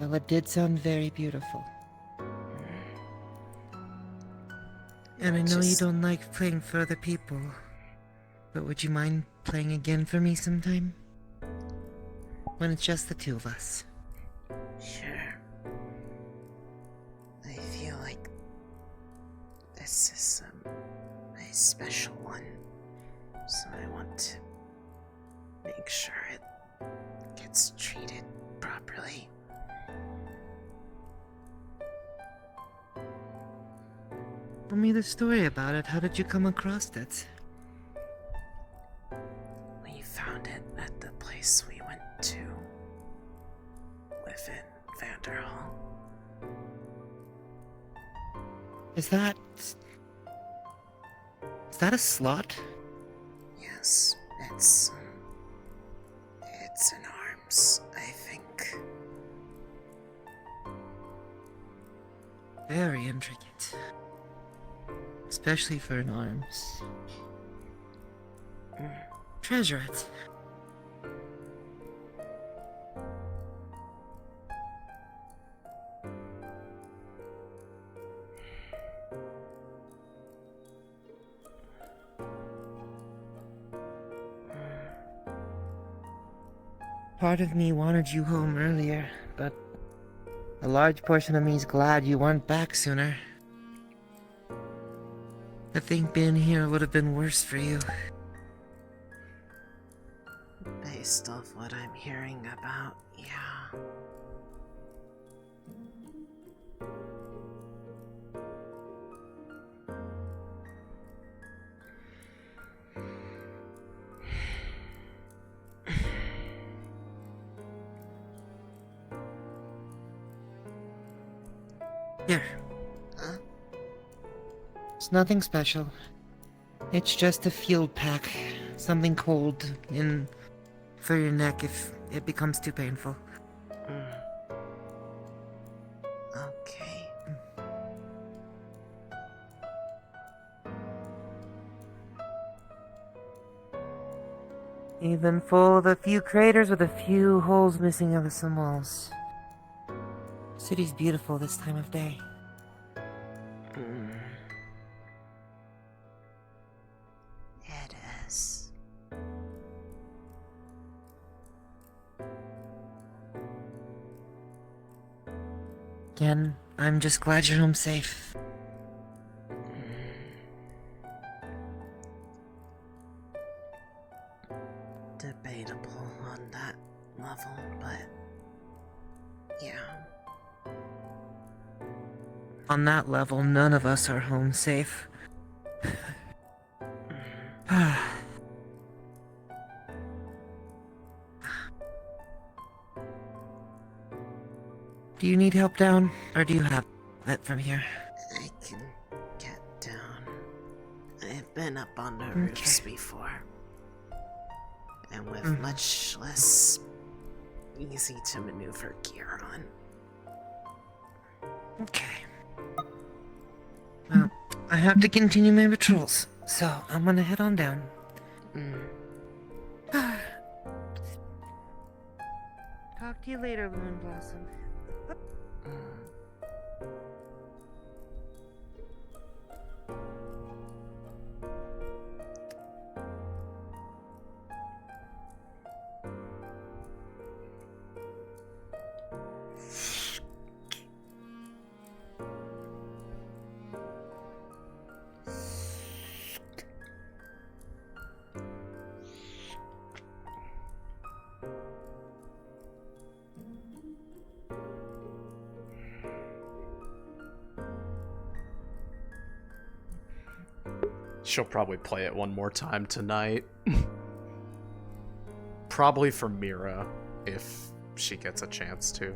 Well, it did sound very beautiful. And I know you don't like playing for other people, but would you mind playing again for me sometime? When it's just the two of us. Sure. I feel like this is a special one, so I want to make sure it gets treated properly. Tell me the story about it. How did you come across it? We found it at the place we went to within Vanderhall. Is that a slot? Yes, it's an arms, I think. Very intricate. Especially for an arms. Treasure it. Part of me wanted you home earlier, but a large portion of me is glad you weren't back sooner. I think being here would have been worse for you. Based off what I'm hearing about, yeah. Here. It's nothing special. It's just a field pack. Something cold for your neck if it becomes too painful. Okay. Even full of a few craters with a few holes missing out of some walls. City's beautiful this time of day. It is. Again, I'm just glad you're home safe. Debatable on that level, but yeah. On that level, none of us are home safe. Do you need help down, or do you have it from here? I can get down. I've been up on the roofs before. And with much less easy to maneuver gear on. Okay. Well, I have to continue my patrols, so I'm gonna head on down. Talk to you later, Moon Blossom. She'll probably play it one more time tonight. Probably for Mira, if she gets a chance to.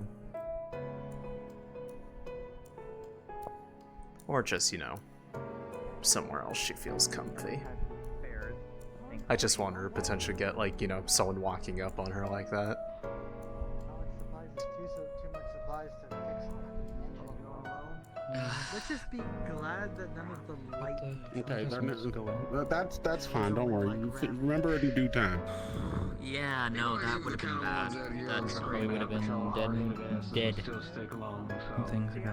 Or just, you know, somewhere else she feels comfy. I just want her to potentially get, like, you know, someone walking up on her like that. Let's just be glad that none of the light. Okay, that's fine. Don't worry. Remember it in due time. Yeah, no, that would have been bad. That probably would have been dead.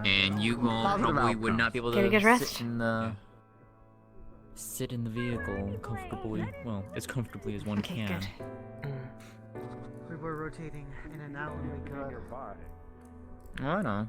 And you probably would not be able Get a good to rest? sit in the vehicle comfortably. Well, as comfortably as one can. Good. We were rotating in and out when we could. Oh, I know.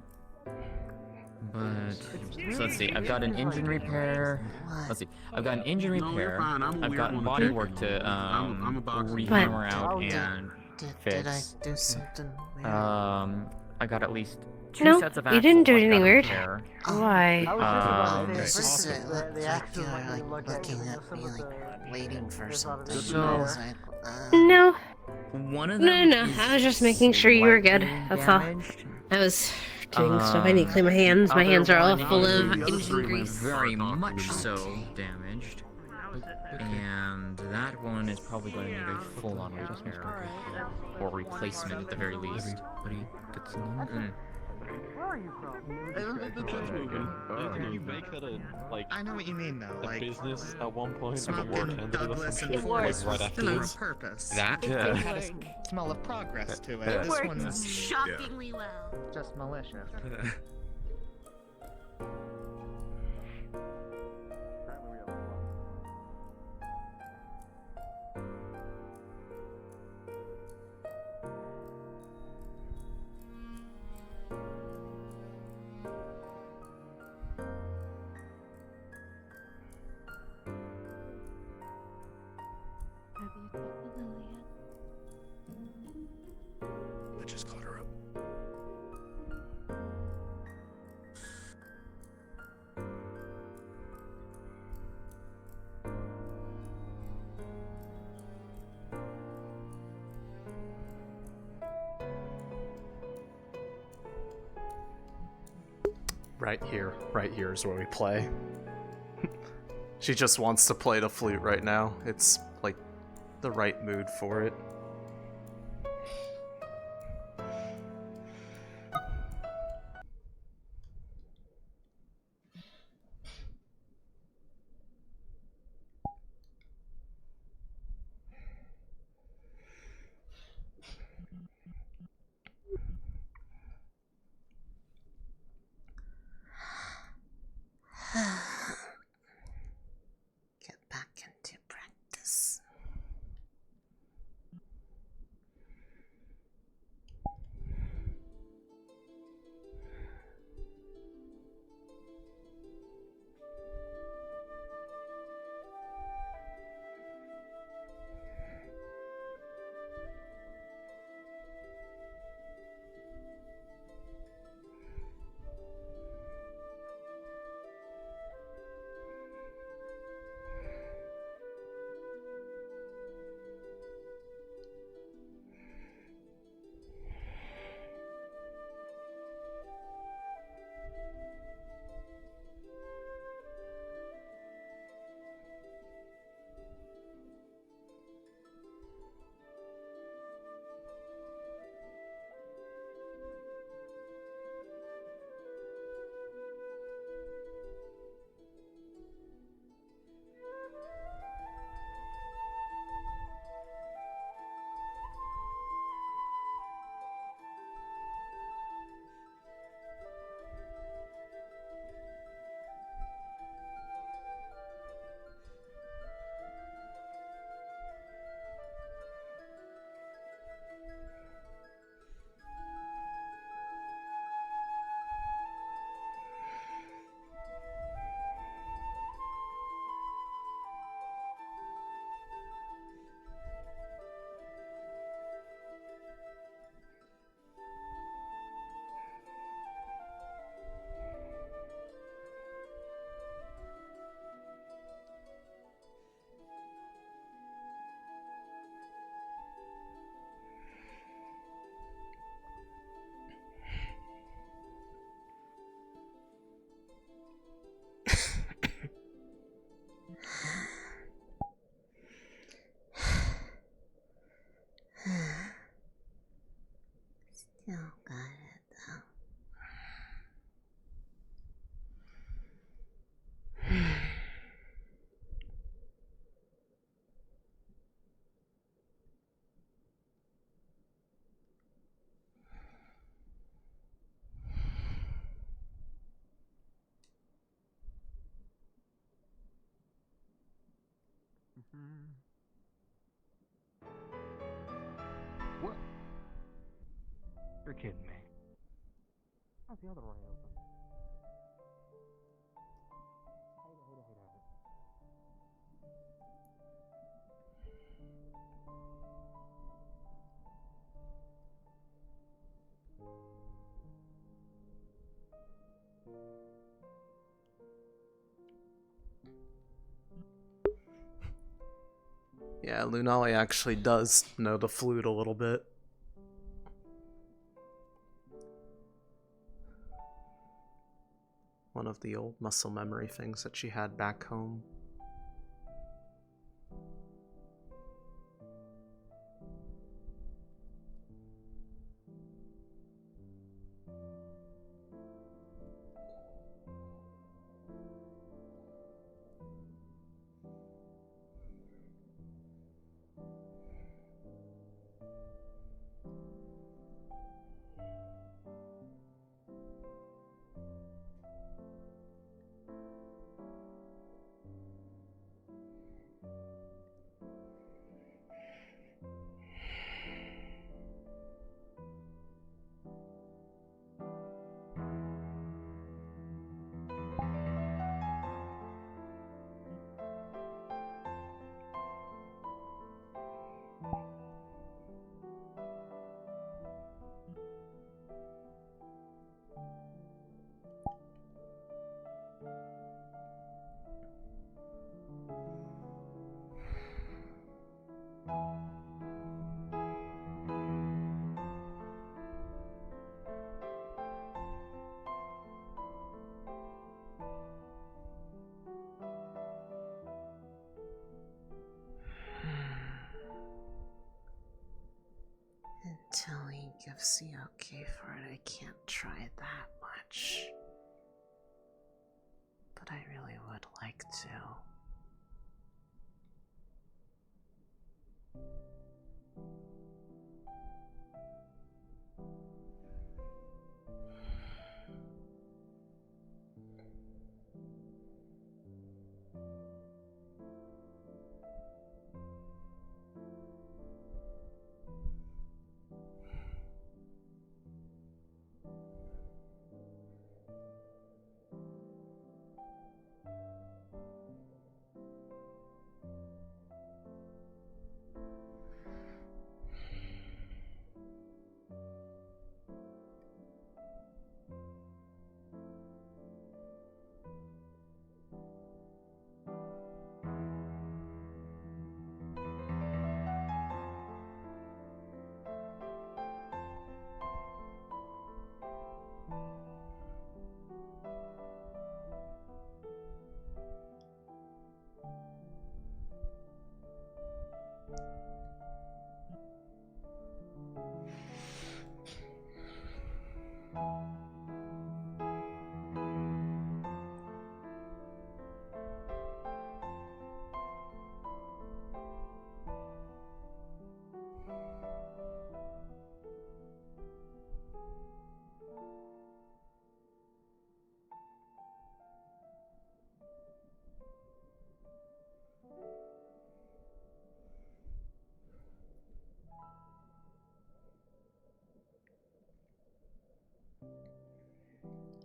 But so let's see. I've got an engine repair. Let's see. I've got an engine repair. I've got body work to rehammer out and fix. Did I do something weird? I got at least 2 No, sets of you didn't do axles anything I've weird. gotta repair. Why? This is like you're like looking at me like waiting for something. So- I was like, No. One of No, them no, is I was just making sure you were good. slightly That's all. damaged. I was doing stuff. I need to clean my hands. My hands are all full of engine grease. Very much so damaged. And that one is probably going to need a full-on repair. Or replacement at the very least. Where are you from? Didn't you make that a, like, I know what you mean though. a Like business at one point? smoking Like a work ended or Douglas something? and Forrest Like was right still on afterwards? purpose. That? It Yeah. had a smell of progress to it. It This worked one's shockingly well. just malicious. Have you talked to Lily yet? I just caught her up. Right here is where we play. She just wants to play the flute right now. It's like the right mood for it. Get back into practice. What? You're kidding me. How's the other eye open? Yeah, Lunali actually does know the flute a little bit. One of the old muscle memory things that she had back home. Until he gives the okay for it, I can't try that much. But I really would like to.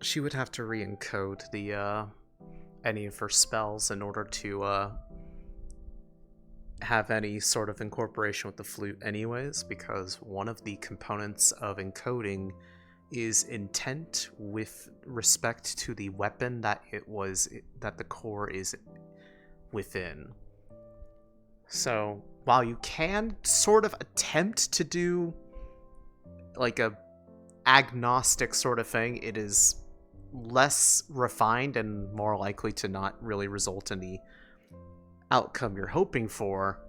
She would have to re-encode the any of her spells in order to have any sort of incorporation with the flute anyways, because one of the components of encoding is intent with respect to the weapon that that the core is within. So while you can sort of attempt to do like a agnostic sort of thing, it is less refined and more likely to not really result in the outcome you're hoping for,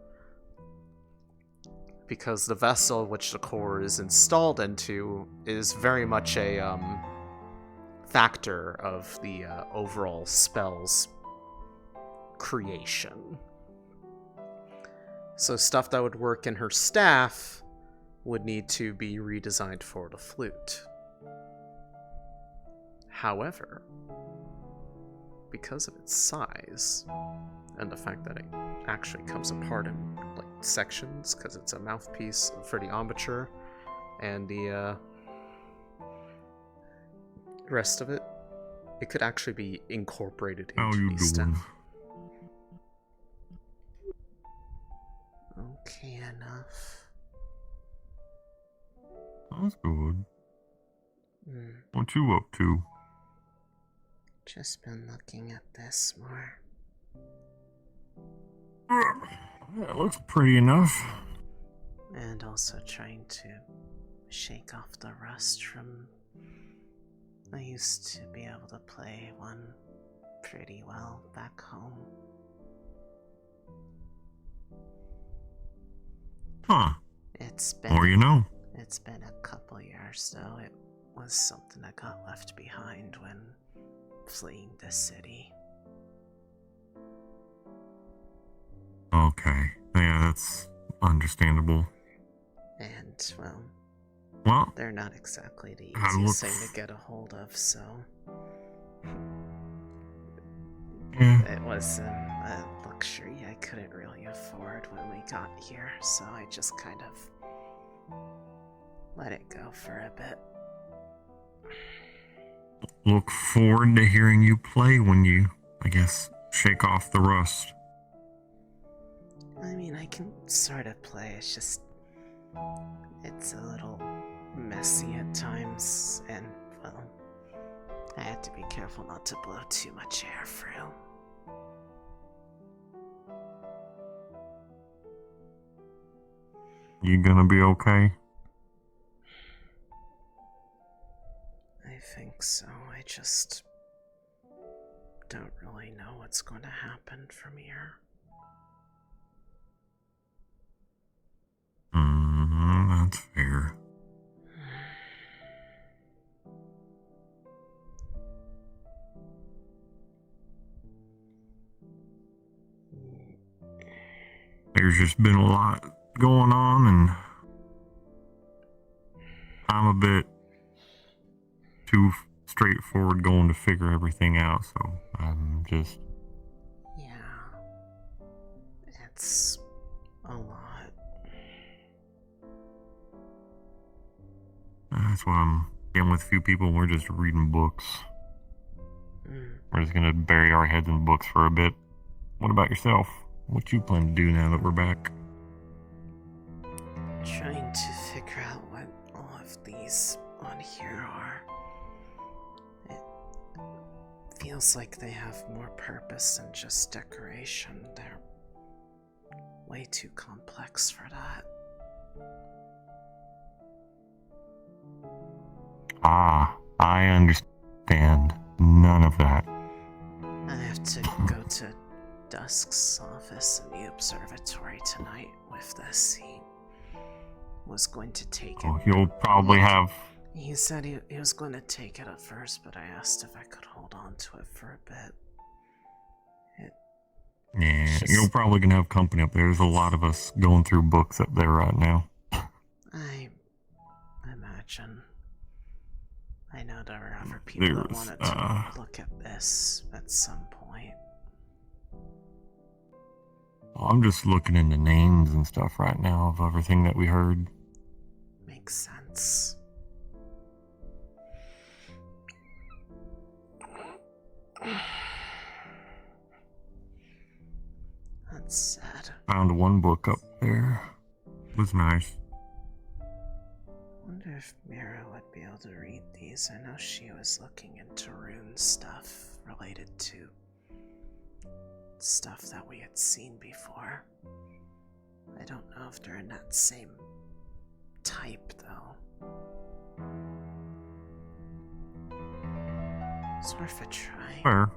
because the vessel which the core is installed into is very much a factor of the overall spell's creation. So stuff that would work in her staff would need to be redesigned for the flute. However, because of its size and the fact that it actually comes apart in like sections because it's a mouthpiece for the armature and the rest of it, it could actually be incorporated into the stem. Okay, enough. That's good. Hmm. What you up to? Just been looking at this more. That looks pretty enough. And also trying to shake off the rust from... I used to be able to play one pretty well back home. Huh. It's been... Or you know. It's been a couple years, though. It was something that got left behind when fleeing the city. Okay. Yeah, that's understandable. And, well, they're not exactly the I easiest look- thing to get a hold of, so... Yeah. It was a luxury I couldn't really afford when we got here, so I just kind of let it go for a bit. Look forward to hearing you play when you, I guess, shake off the rust. I mean, I can sort of play, it's just... It's a little messy at times, and, well, I had to be careful not to blow too much air through. You gonna be okay? I think so. I just don't really know what's going to happen from here. That's fair. There's just been a lot going on, and I'm a bit too straightforward going to figure everything out, so I'm just... Yeah. It's a lot. That's why I'm getting with a few people and we're just reading books. We're just gonna bury our heads in books for a bit. What about yourself? What you plan to do now that we're back? Trying to figure out what all of these on here are. It feels like they have more purpose than just decoration. They're way too complex for that. Ah, I understand. None of that. I have to go to Dusk's office in the observatory tonight with this. He was going to take it. Oh, you'll probably have... He said he was going to take it at first, but I asked if I could hold on to it for a bit. Yeah, you're probably gonna have company up there. There's a lot of us going through books up there right now. I imagine. I know there were other people that wanted to look at this at some point. Well, I'm just looking into names and stuff right now of everything that we heard. Makes sense. That's sad. Found one book up there. It was nice. Wonder if Mira would be able to read these. I know she was looking into rune stuff related to stuff that we had seen before. I don't know if they're in that same type, though. It's worth a try. Fair.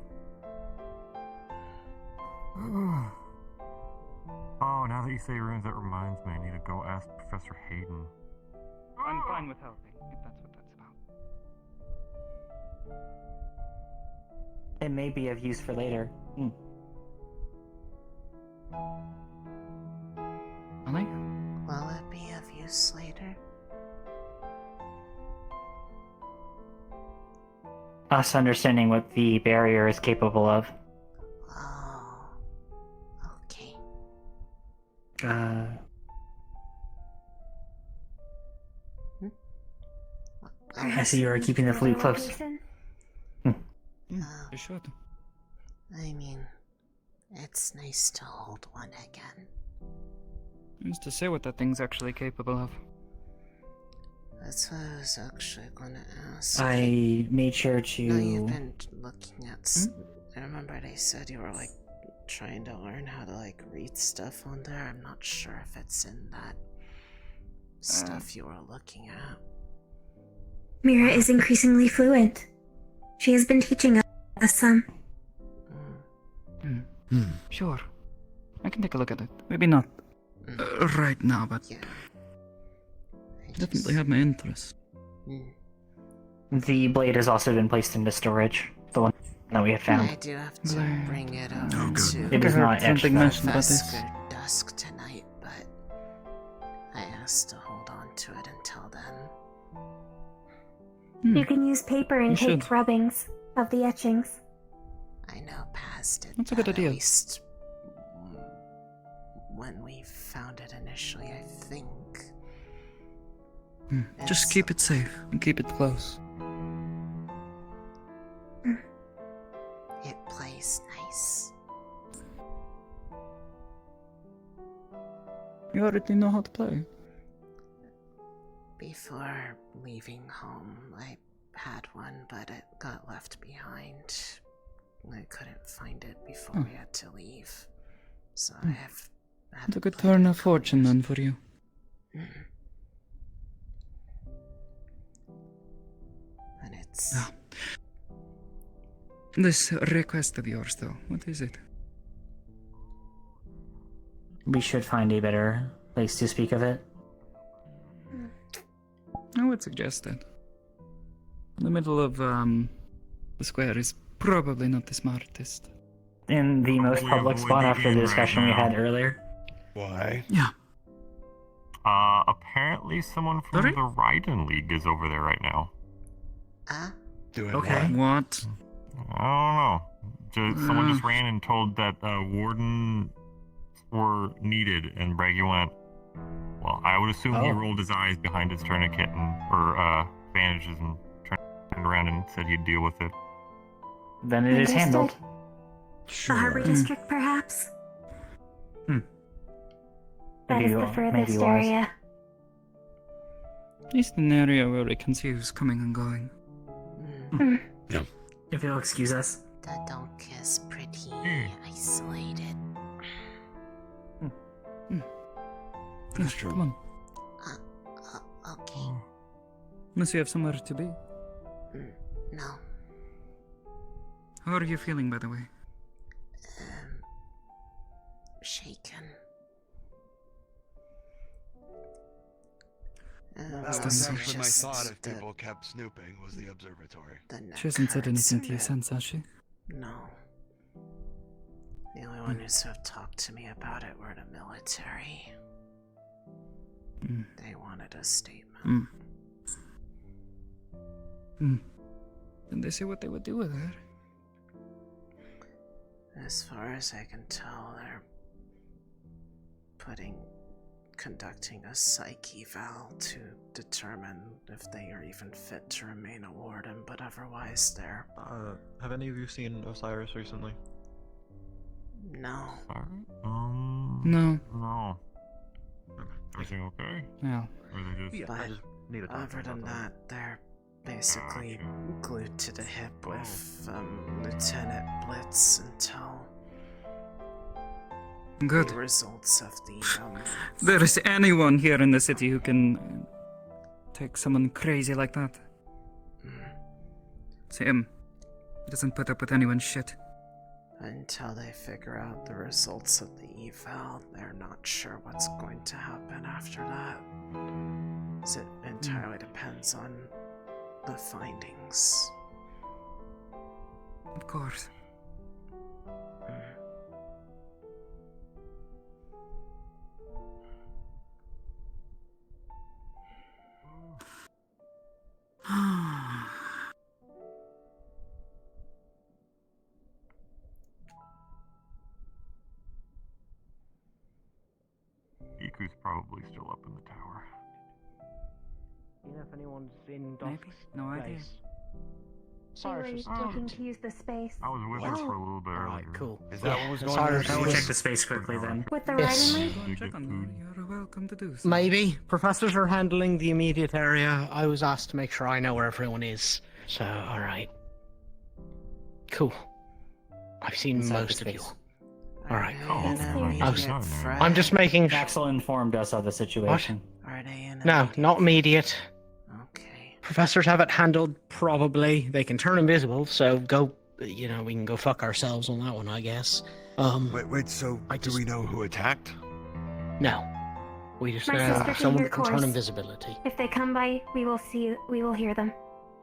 Oh, now that you say runes, that reminds me, I need to go ask Professor Hayden. I'm fine with helping, if that's what that's about. It may be of use for later. Really? Will it be of use later? us understanding what the barrier is capable of. Oh. Okay. I see you are keeping the flute close. You should. I mean, it's nice to hold one again. Who's to say what that thing's actually capable of? That's what I was actually gonna ask. I made sure to... No, you've been looking at... I remember they said you were, like, trying to learn how to, like, read stuff on there. I'm not sure if it's in that stuff you were looking at. Mira is increasingly fluent. She has been teaching us some. Sure. I can take a look at it. Maybe not right now, but definitely have my interest. The blade has also been placed into storage. The one that we had found. I do have to bring it over to It is not etched. Professor Dusk tonight, but I asked to hold on to it until then. You can use paper and take rubbings of the etchings. I know Paz did That's a good idea. At least when we found it initially, I think. Just keep it safe and keep it close. It plays nice. You already know how to play. Before leaving home, I had one, but it got left behind. I couldn't find it before we had to leave. So I have... It's a good turn of fortune then for you. And it's... This request of yours, though, what is it? We should find a better place to speak of it. I would suggest that. The middle of the square is probably not the smartest. In the most public spot after the discussion we had earlier. Why? Yeah. Apparently someone from the Raiden League is over there right now. Okay. What? I don't know. Someone just ran and told that Wardens were needed, and Braggy went, well, I would assume he rolled his eyes behind his tourniquet or bandages and turned around and said he'd deal with it. Then it is handled. The Harbor District, perhaps? That is the furthest area. At least an area where we can see who's coming and going. Yeah. If you'll excuse us. The donk is pretty isolated. That's true. Come on. Okay. Unless you have somewhere to be. No. How are you feeling, by the way? Shaken. That was actually my thought if people kept snooping, was the observatory. She hasn't said anything to you since, has she? No. The only one who's have talked to me about it were the military. They wanted a statement. Did they say what they would do with her? As far as I can tell, they're conducting a psych eval to determine if they are even fit to remain a warden, but otherwise they're... Have any of you seen Osiris recently? No. No. No. Everything okay? Yeah. Or they just... But other than that, they're basically glued to the hip with Lieutenant Blitz until Good. the results of the There is anyone here in the city who can take someone crazy like that. It's him. He doesn't put up with anyone's shit. Until they figure out the results of the eval, they're not sure what's going to happen after that. So it entirely depends on the findings. Of course. who's probably still up in the tower. You know if anyone's in Maybe. Dosk's No idea. place. Cyrus Cyrus is looking to use the space. I was with her for a little bit Alright, earlier. cool. Is that what was going Cyrus on? I will check the space quickly then. With the Yes. riding Go and check on her. You're welcome to do so. Maybe. Professors are handling the immediate area. I was asked to make sure I know where everyone is. So, alright. Cool. I've seen Inside most the of you. space. Alright. Are I'm just making Axel informed us of the situation. Are they in No, immediate- not immediate. Okay. Professors have it handled, probably. They can turn invisible, so go, we can go fuck ourselves on that one, I guess. Wait, so do we know who attacked? No. We just My know sister can someone hear that can turn course. invisibility. If they come by, we will hear them.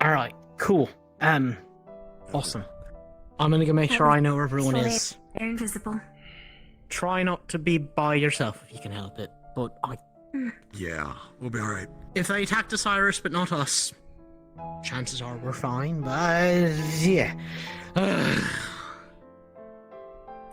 Alright, cool. Awesome. I'm gonna go make sure I know where everyone So is. They're invisible. Try not to be by yourself if you can help it, but Yeah, we'll be alright. if they attacked Osiris but not us, chances are we're fine, but yeah.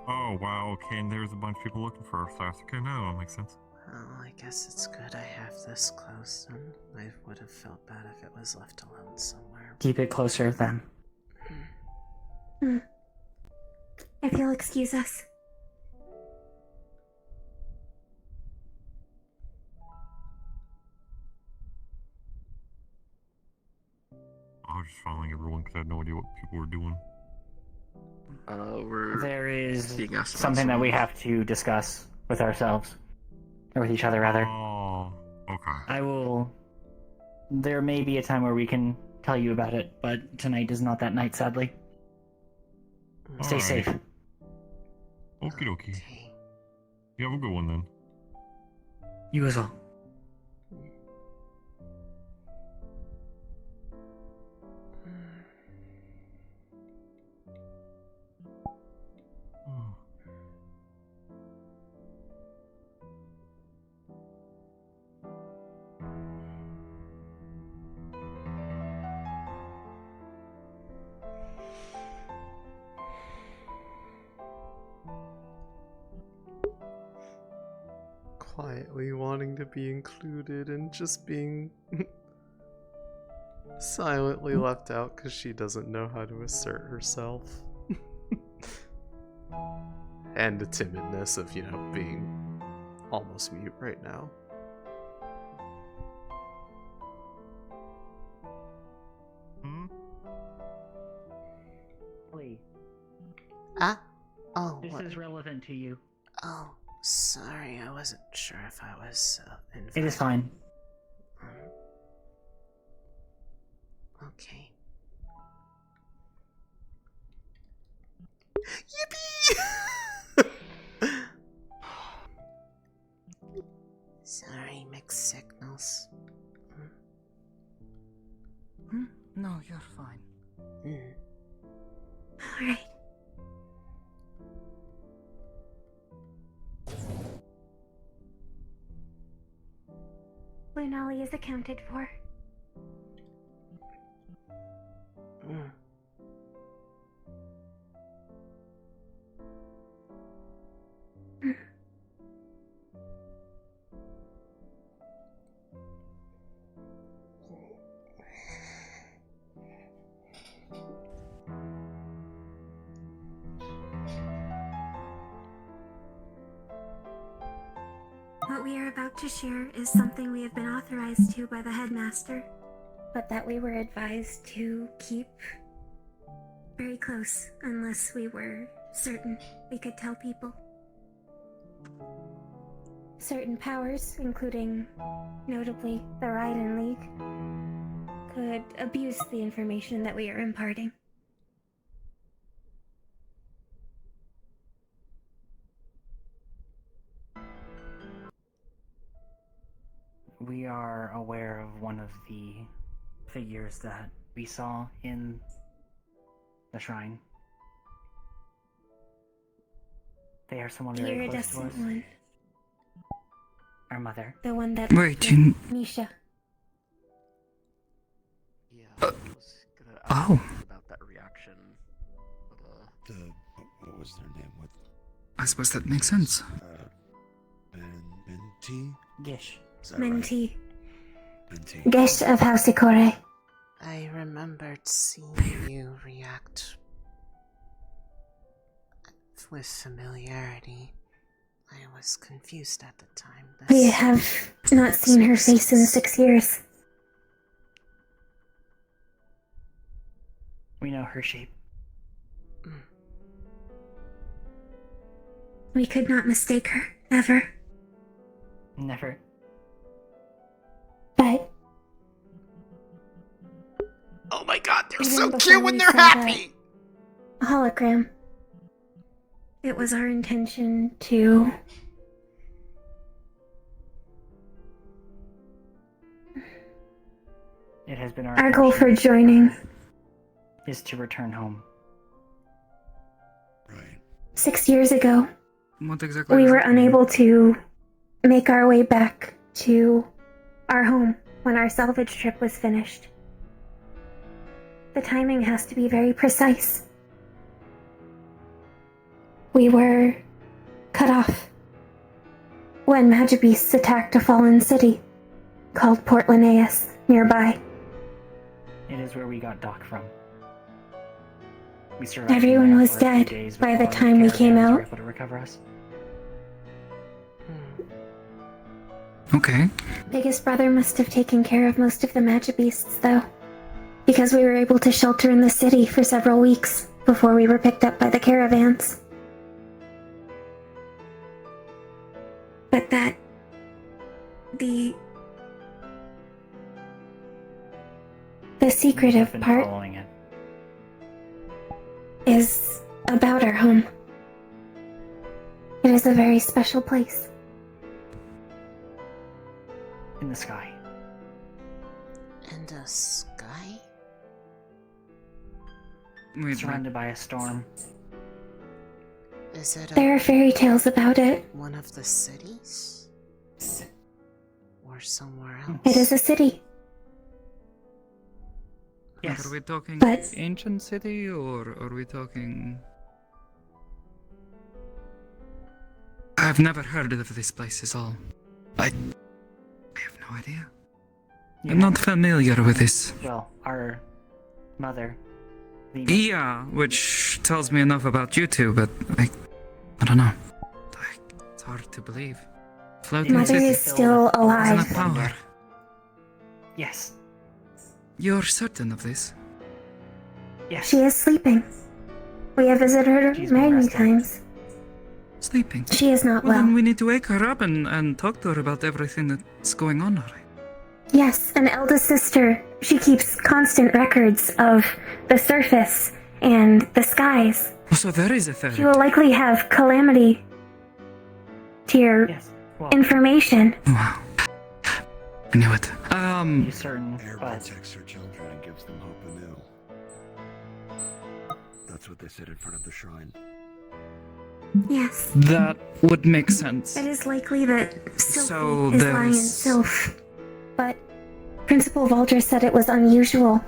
Oh, wow, okay, and there's a bunch of people looking for us. Okay, now that makes sense. Well, I guess it's good I have this close, and I would have felt bad if it was left alone somewhere. Keep it closer then. If you'll excuse us. I was just following everyone because I had no idea what people were doing. There is being asked about something that we someone. have to discuss with ourselves. Or with each other, rather. Oh, okay. There may be a time where we can tell you about it, but tonight is not that night, sadly. Stay Alright. safe. Okie dokie. You have a good one then. You as well. Quietly wanting to be included and just being silently left out because she doesn't know how to assert herself. And the timidness of, being almost mute right now. Lee, Ah? Oh, this what? is relevant to you. Oh, sorry, I wasn't sure if I was invited. It is fine. Okay. Sorry, mixed signals. No, you're fine. Alright. Lunali is accounted for. What we are about to share is something we have been authorized to by the headmaster, but that we were advised to keep very close unless we were certain we could tell people. Certain powers, including notably the Raiden League, could abuse the information that we are imparting. We are aware of one of the figures that we saw in the shrine. They are someone The very close to iridescent us. one. Our mother. The one that Wait, you... Misha. Oh. About that reaction. What was their name? I suppose that makes sense. Minty? Gish. Minty. Minty. Gish of House Ikore. I remembered seeing you react with familiarity. I was confused at the time. We have not seen her face in 6 years. We know her shape. We could not mistake her, ever. Never. But oh my god, they're even so before cute when we they're saw happy! the hologram, it was our intention to It has been our goal for joining is to return home. 6 years ago. What exactly? We were unable to make our way back to our home when our salvage trip was finished. The timing has to be very precise. We were cut off when Magibeasts attacked a fallen city called Port Linnaeus nearby. It is where we got Doc from. We survived Everyone was for a few dead days by the before time we came caravans were out. able to recover us. Okay. Biggest brother must have taken care of most of the Magibeasts, though, because we were able to shelter in the city for several weeks before we were picked up by the caravans. But the secretive Been part following it. is about our home. It is a very special place. In the sky. In the sky? Surrounded by a storm. Is it There are fairy tales about it. one of the cities? Or somewhere else? It is a city. Yes. Are we talking But- ancient city or are we talking? I've never heard of this place at all. I have no idea. I'm not familiar with this. Well, our mother. Yeah, which tells me enough about you two, but I don't know. It's hard to believe. Floating Mother city. is still alive. Isn't that power? Yes. You're certain of this? Yes. She is sleeping. We have visited her many times. Sleeping? She is not Well, well. then we need to wake her up and talk to her about everything that's going on, alright? Yes, an eldest sister. She keeps constant records of the surface and the skies. So there is a third. She will likely have Calamity to your information. Wow. I knew it. You certain, Air but protects her children and gives them hope anew. That's what they said in front of the shrine. Yes. That would make sense. It is likely that So Sylphie is lying in there's- Sylph. But Principal Valdres said it was unusual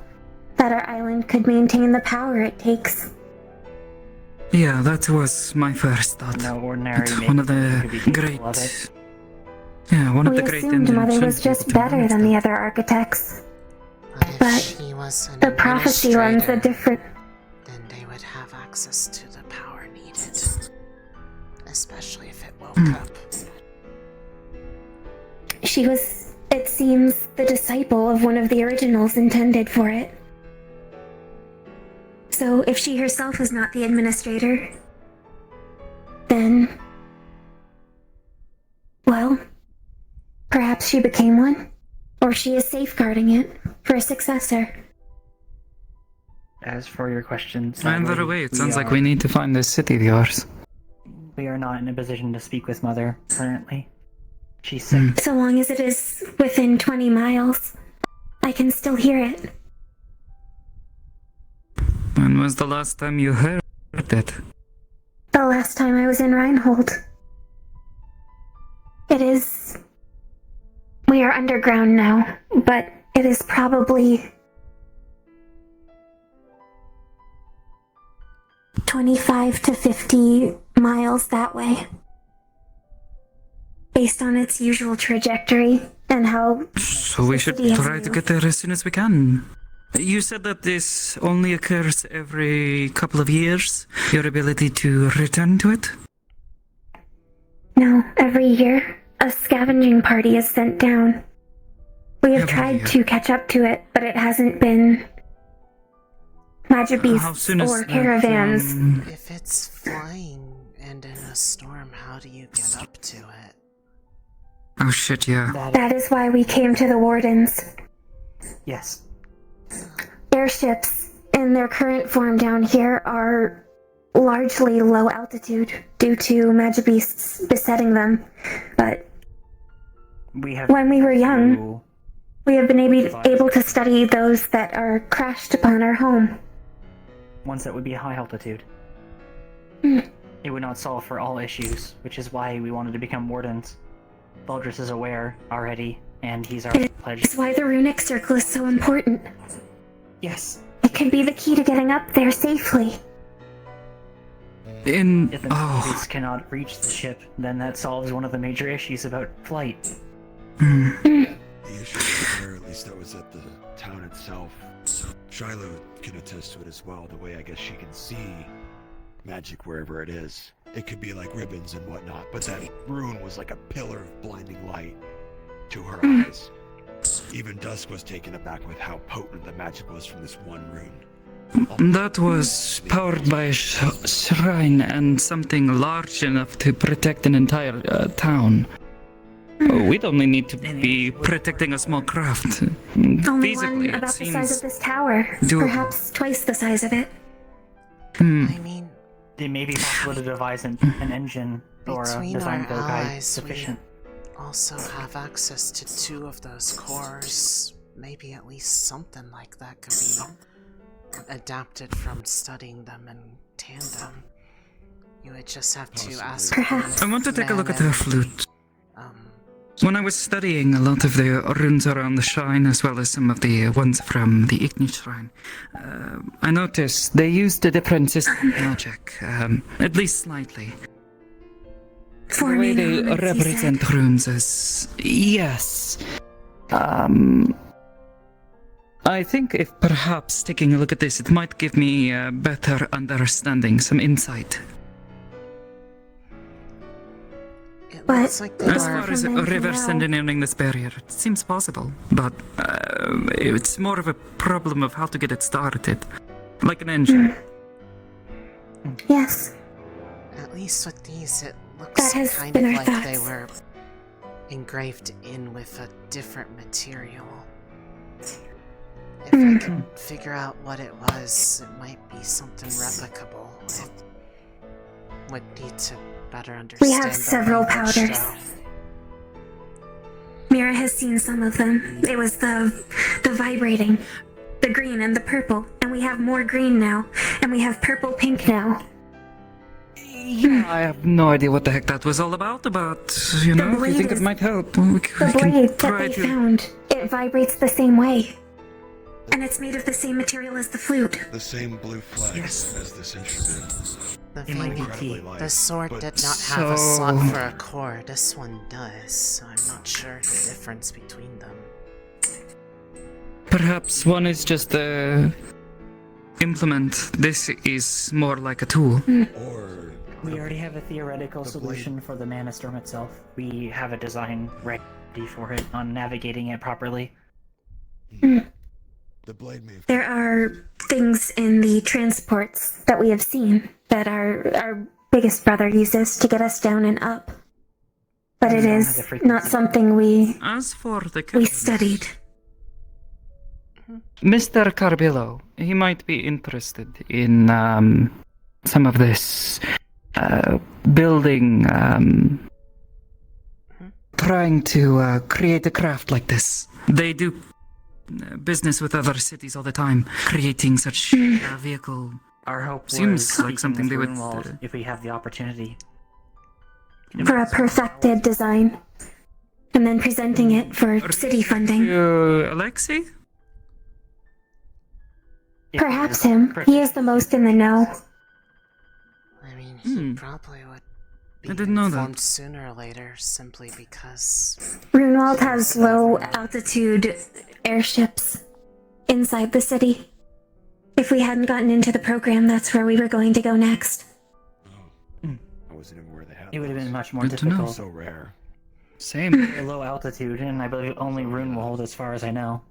that our island could maintain the power it takes. Yeah, that was my first thought. no ordinary It's one of maiden the could be capable great... of it. Yeah, one of We the great assumed Mother was inventions just of the better than the other architects. But She was an the prophecy runs a administrator. different... Then they would have access to the power needed. Especially if it woke up. She was, it seems, the disciple of one of the originals intended for it. So if she herself is not the administrator, then... well, perhaps she became one, or she is safeguarding it for a successor. As for your questions, And by the sadly, way, it sounds like are- we need to find this city of yours. We are not in a position to speak with Mother currently. She's sick. So long as it is within 20 miles, I can still hear it. When was the last time you heard it? The last time I was in Reinhold. It is... we are underground now, but it is probably... 25 to 50 miles that way. based on its usual trajectory and how. So we should try to get there as soon as we can. You said that this only occurs every couple of years, your ability to return to it? No, every year, a scavenging party is sent down. We have tried to catch up to it, but it hasn't been magic beasts or caravans. If it's flying and in a storm, how do you get up to it? Oh shit, yeah. That is why we came to the Wardens. Yes. Airships, in their current form down here, are largely low altitude due to magic beasts besetting them. But when we were young, we have been able to study those that are crashed upon our home. Ones that would be high altitude. It would not solve for all issues, which is why we wanted to become Wardens. Baldrus is aware already, and he's already pledged. That's why the runic circle is so important. Yes. It could be the key to getting up there safely. If the beasts cannot reach the ship, then that solves one of the major issues about flight. The issue there, at least that was at the town itself. Shiloh can attest to it as well, the way I guess she can see magic wherever it is. It could be like ribbons and whatnot, but that rune was like a pillar of blinding light to her eyes. Even Dusk was taken aback with how potent the magic was from this one rune. That was powered by a shrine and something large enough to protect an entire town. We'd only need to be protecting a small craft. Only Feasibly, one about it the size seems of this tower. doable. Perhaps twice the size of it. I mean, it may be possible to devise an engine or a between design our build guide allies, sufficient. we also have access to 2 of those cores. Maybe at least something like that could be adapted from studying them in tandem. You would just have to ask. I want to take a look at her flute. When I was studying a lot of the runes around the shrine, as well as some of the ones from the Igni shrine, I noticed they used a different system of magic, at least slightly. The way they represent runes as... Yes. I think if perhaps taking a look at this, it might give me a better understanding, some insight. But as far as reverse engineering this barrier, it seems possible, but it's more of a problem of how to get it started, like an engine. Yes. At least with these, it looks That has kind been of our like thoughts. they were engraved in with a different material. If I could figure out what it was, it might be something replicable. I would need to better understand. We have the several language, powders. though. Mira has seen some of them. It was the vibrating, the green and the purple, and we have more green now, and we have purple pink now. Yeah, I have no idea what the heck that was all about, but, you know, if you think it might help, we The can blade that try they to... found, it vibrates the same way. And it's made of the same material as the flute. The same blue flags as this instrument. The It might be thing, incredibly light, the sword but- did not have a slot So- for a core. This one does, so I'm not sure the difference between them. Perhaps one is just the implement, this is more like a tool. Or We already have a theoretical solution for the Mana Storm itself. We have a design ready for it on navigating it properly. the blade may There are things in the transports that we have seen that our biggest brother uses to get us down and up. But it is not something we As for the studied. Mr. Carbillo, he might be interested in some of this building, trying to create a craft like this. They do business with other cities all the time, creating such vehicle. Our hope Seems was like something they would. if we have the opportunity. For a perfected design. And then presenting it for city funding. Alexei? Perhaps him. He is the most in the know. I mean, he probably would be I didn't know informed that. sooner or later, simply because Runewald has low altitude airships inside the city. If we hadn't gotten into the program, that's where we were going to go next. I wasn't even aware they had It would have been much more Good to know. difficult. So rare. Same. They're low altitude, and I believe only Runewald, as far as I know.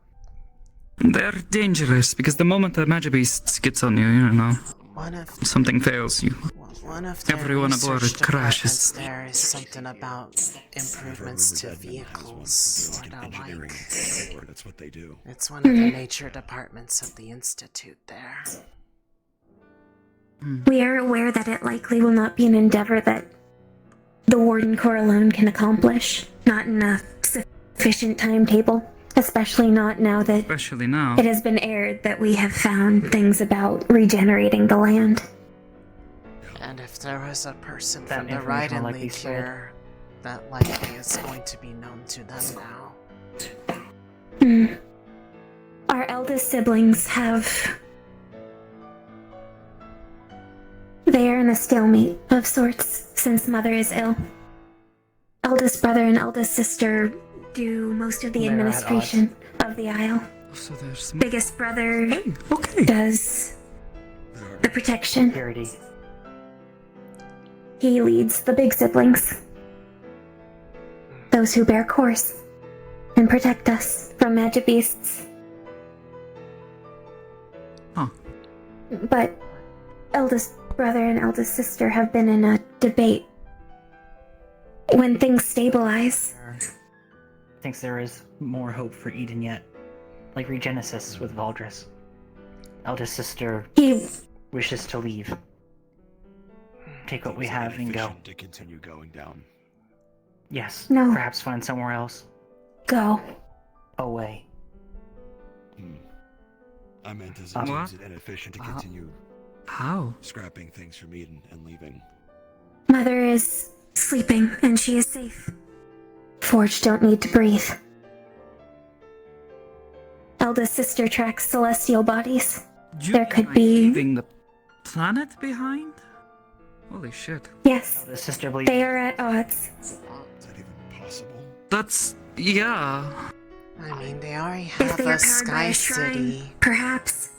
They're dangerous because the moment a magic beast gets on you, you know, one of something fails you. one of the Everyone aboard research crashes. departments there is something about improvements to vehicles, sort of like. That's what they do. It's one of the nature departments of the institute there. We are aware that it likely will not be an endeavor that the Warden Corps alone can accomplish. Not in a sufficient timetable, especially not now that Especially now. it has been aired that we have found things about regenerating the land. And if there was a person That from the information right will in likely League spread. here, that likely is going to be known to them now. Our eldest siblings have... They are in a stalemate of sorts since Mother is ill. Eldest brother and eldest sister do most of the They're at administration of the Isle. So there's Biggest brother okay. does the protection. Security. He leads the big siblings. Those who bear course and protect us from magic beasts. Huh. But eldest brother and eldest sister have been in a debate. When things stabilize, Thinks there is more hope for Eden yet. Like Regenesis with Valdris. Eldest sister he wishes to leave. Take what we have and go. To continue going down. Yes. No. Perhaps find somewhere else. go. Away. I meant as What? it inefficient to continue How? scrapping things from Eden and leaving. Mother is sleeping and she is safe. Forge don't need to breathe. Eldest sister tracks celestial bodies. There could be... Leaving the planet behind? Holy shit. Yes, Eldest sister believes. they are at odds. Is that even possible? That's... yeah. I mean, they already If have they a are powered by sky a shrine, city. perhaps.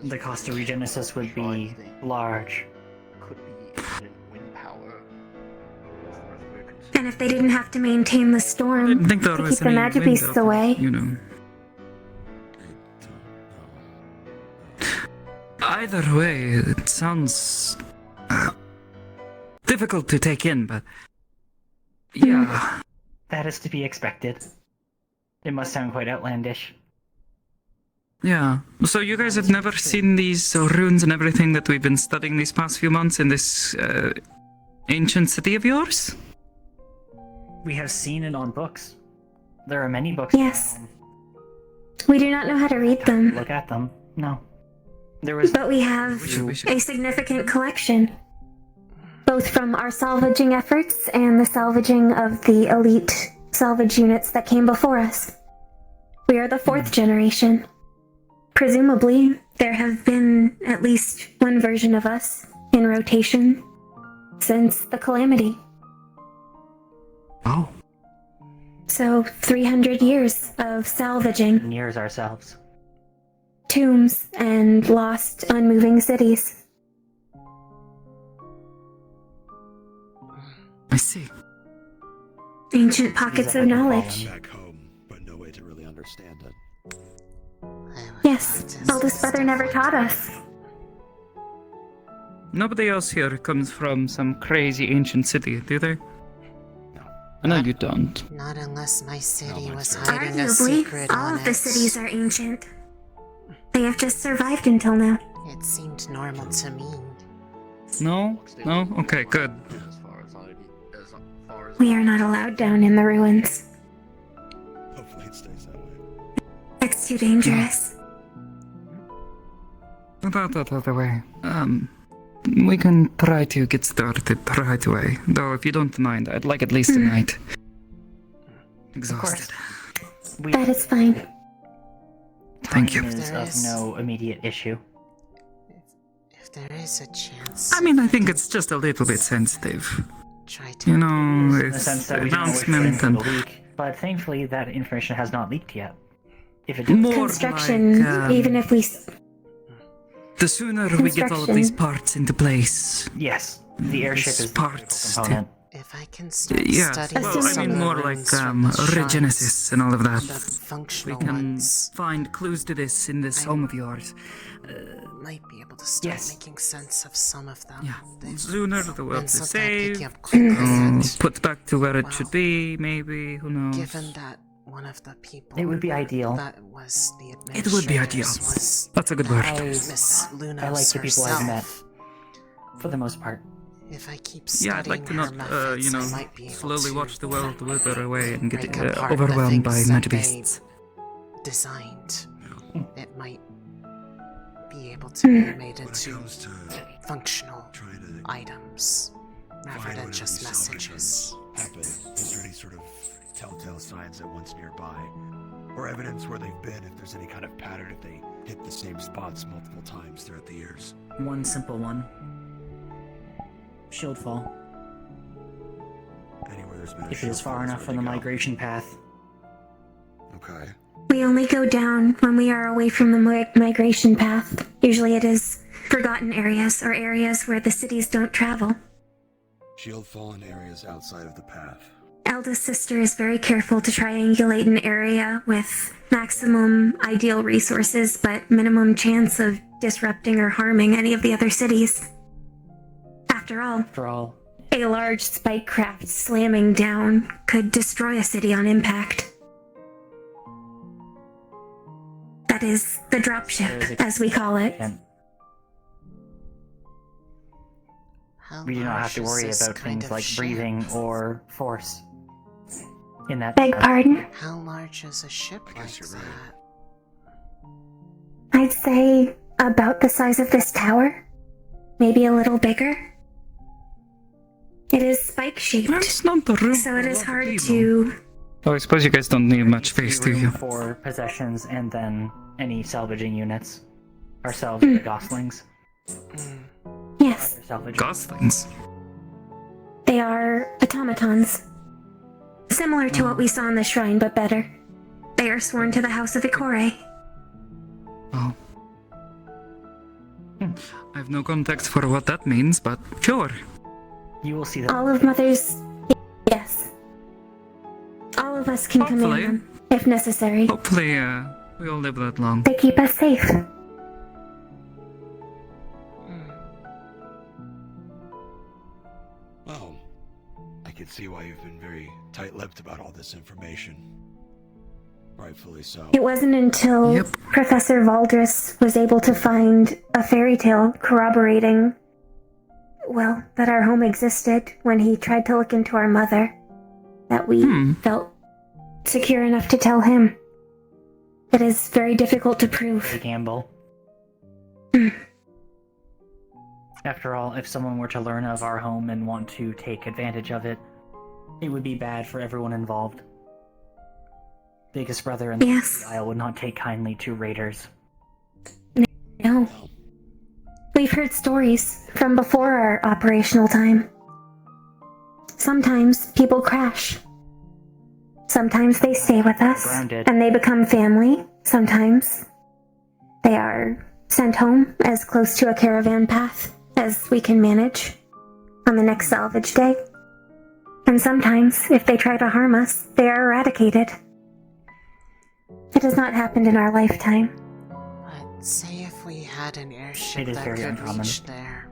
The cost of Regenesis would be large. Could be infinite wind power. As far as we're concerned. And if they didn't have to maintain the I storm didn't think there to was keep the any magic wind beasts up, away, you know. Either way, it sounds difficult to take in, but yeah. That is to be expected. It must sound quite outlandish. Yeah. So you guys have never seen these runes and everything that we've been studying these past few months in this ancient city of yours? We have seen it on books. There are many books. Yes. We do not know how to read them, Look at them. No. There was. but we have We should- a significant collection, both from our salvaging efforts and the salvaging of the elite salvage units that came before us. We are the fourth generation. Presumably, there have been at least one version of us in rotation since the Calamity. Oh. So, 300 years of salvaging Years ourselves. tombs and lost, unmoving cities. I see. Ancient pockets of knowledge. Back home, but no way to really understand it. Yes, eldest brother never taught us. Nobody else here comes from some crazy ancient city, do they? No. I know you don't. Not unless my city was hiding a Arguably, secret all on of the it. cities are ancient. They have just survived until now. It seemed normal to me. No? No? Okay, good. We are not allowed down in the ruins. Hopefully it stays that way. It's too dangerous. About that other way. We can try to get started right away. Though, if you don't mind, I'd like at least a night. Exhausted. That is fine. Thank you. Time is of no immediate issue. If there is a chance. I mean, I think it's just a little bit sensitive. Try to. You know, In the it's sense that an we don't wish for announcement anything and to leak, but thankfully that information has not leaked yet. If it did, more Construction, like, even if we. the sooner we get all of these parts into place. Yes, the airship is the parts critical component. If I can start Yeah, studying well, I some mean of the more like runes from the Regenesis and all of that. the functional We can ones, find clues to this in this home of yours. might be able to start Yes. making sense of some of them. Yeah, They've sooner the world been is so bad saved, picking up quickly, put back to where it should be, maybe, who knows. given that one of the people It would be ideal. that was the It would be ideal. administrators was That's a good word. Miss Lunos I like the people I've met, herself. for the most part. If I keep Yeah, I'd like to studying not, her methods, you know, I might be able slowly to watch the world wither away and get break apart the overwhelmed by things that magic they beasts. designed. It might be able to be made into functional items rather than just messages. Happen? Is there any sort of telltale signs that one's nearby? Or evidence where they've been, if there's any kind of pattern, if they hit the same spots multiple times throughout the years? One simple one. Shield fall. Anywhere there's been a If it is shield far fall is enough where from the they go. migration path. Okay. We only go down when we are away from the migration path. Usually it is forgotten areas or areas where the cities don't travel. Shield fall in areas outside of the path. Eldest sister is very careful to triangulate an area with maximum ideal resources but minimum chance of disrupting or harming any of the other cities. After all, a large spike craft slamming down could destroy a city on impact. That is the dropship, as we call it. We do not have to worry about things like breathing or force. In that Beg pardon? How large is a ship like that? I'd say about the size of this tower. Maybe a little bigger. It is spike-shaped, That's not the room so it for is a lot of hard people. to... Oh, I suppose you guys don't need much space, do you? For possessions and then any salvaging units. Ourselves, the goslings. Yes, Goslings? they are automatons. Similar to what we saw in the shrine, but better. They are sworn to the House of Ikore. Oh. I have no context for what that means, but sure. You will see them. All of Mother's... Yes. All of us can Hopefully. command them, if necessary. Hopefully, we all live that long. They keep us safe. Well, I can see why you've been very tight-lipped about all this information. Rightfully so. It wasn't until Professor Valdris was able to find a fairy tale corroborating, well, that our home existed when he tried to look into our mother, that we felt secure enough to tell him. It is very difficult to prove. A gamble. After all, if someone were to learn of our home and want to take advantage of it, it would be bad for everyone involved. Biggest brother in the Isle would not take kindly to raiders. No. We've heard stories from before our operational time. Sometimes people crash. Sometimes they stay with us, Grounded. and they become family. Sometimes they are sent home as close to a caravan path as we can manage on the next salvage day. And sometimes, if they try to harm us, they are eradicated. It has not happened in our lifetime. But say if we had an airship It is that very could uncommon. reach there,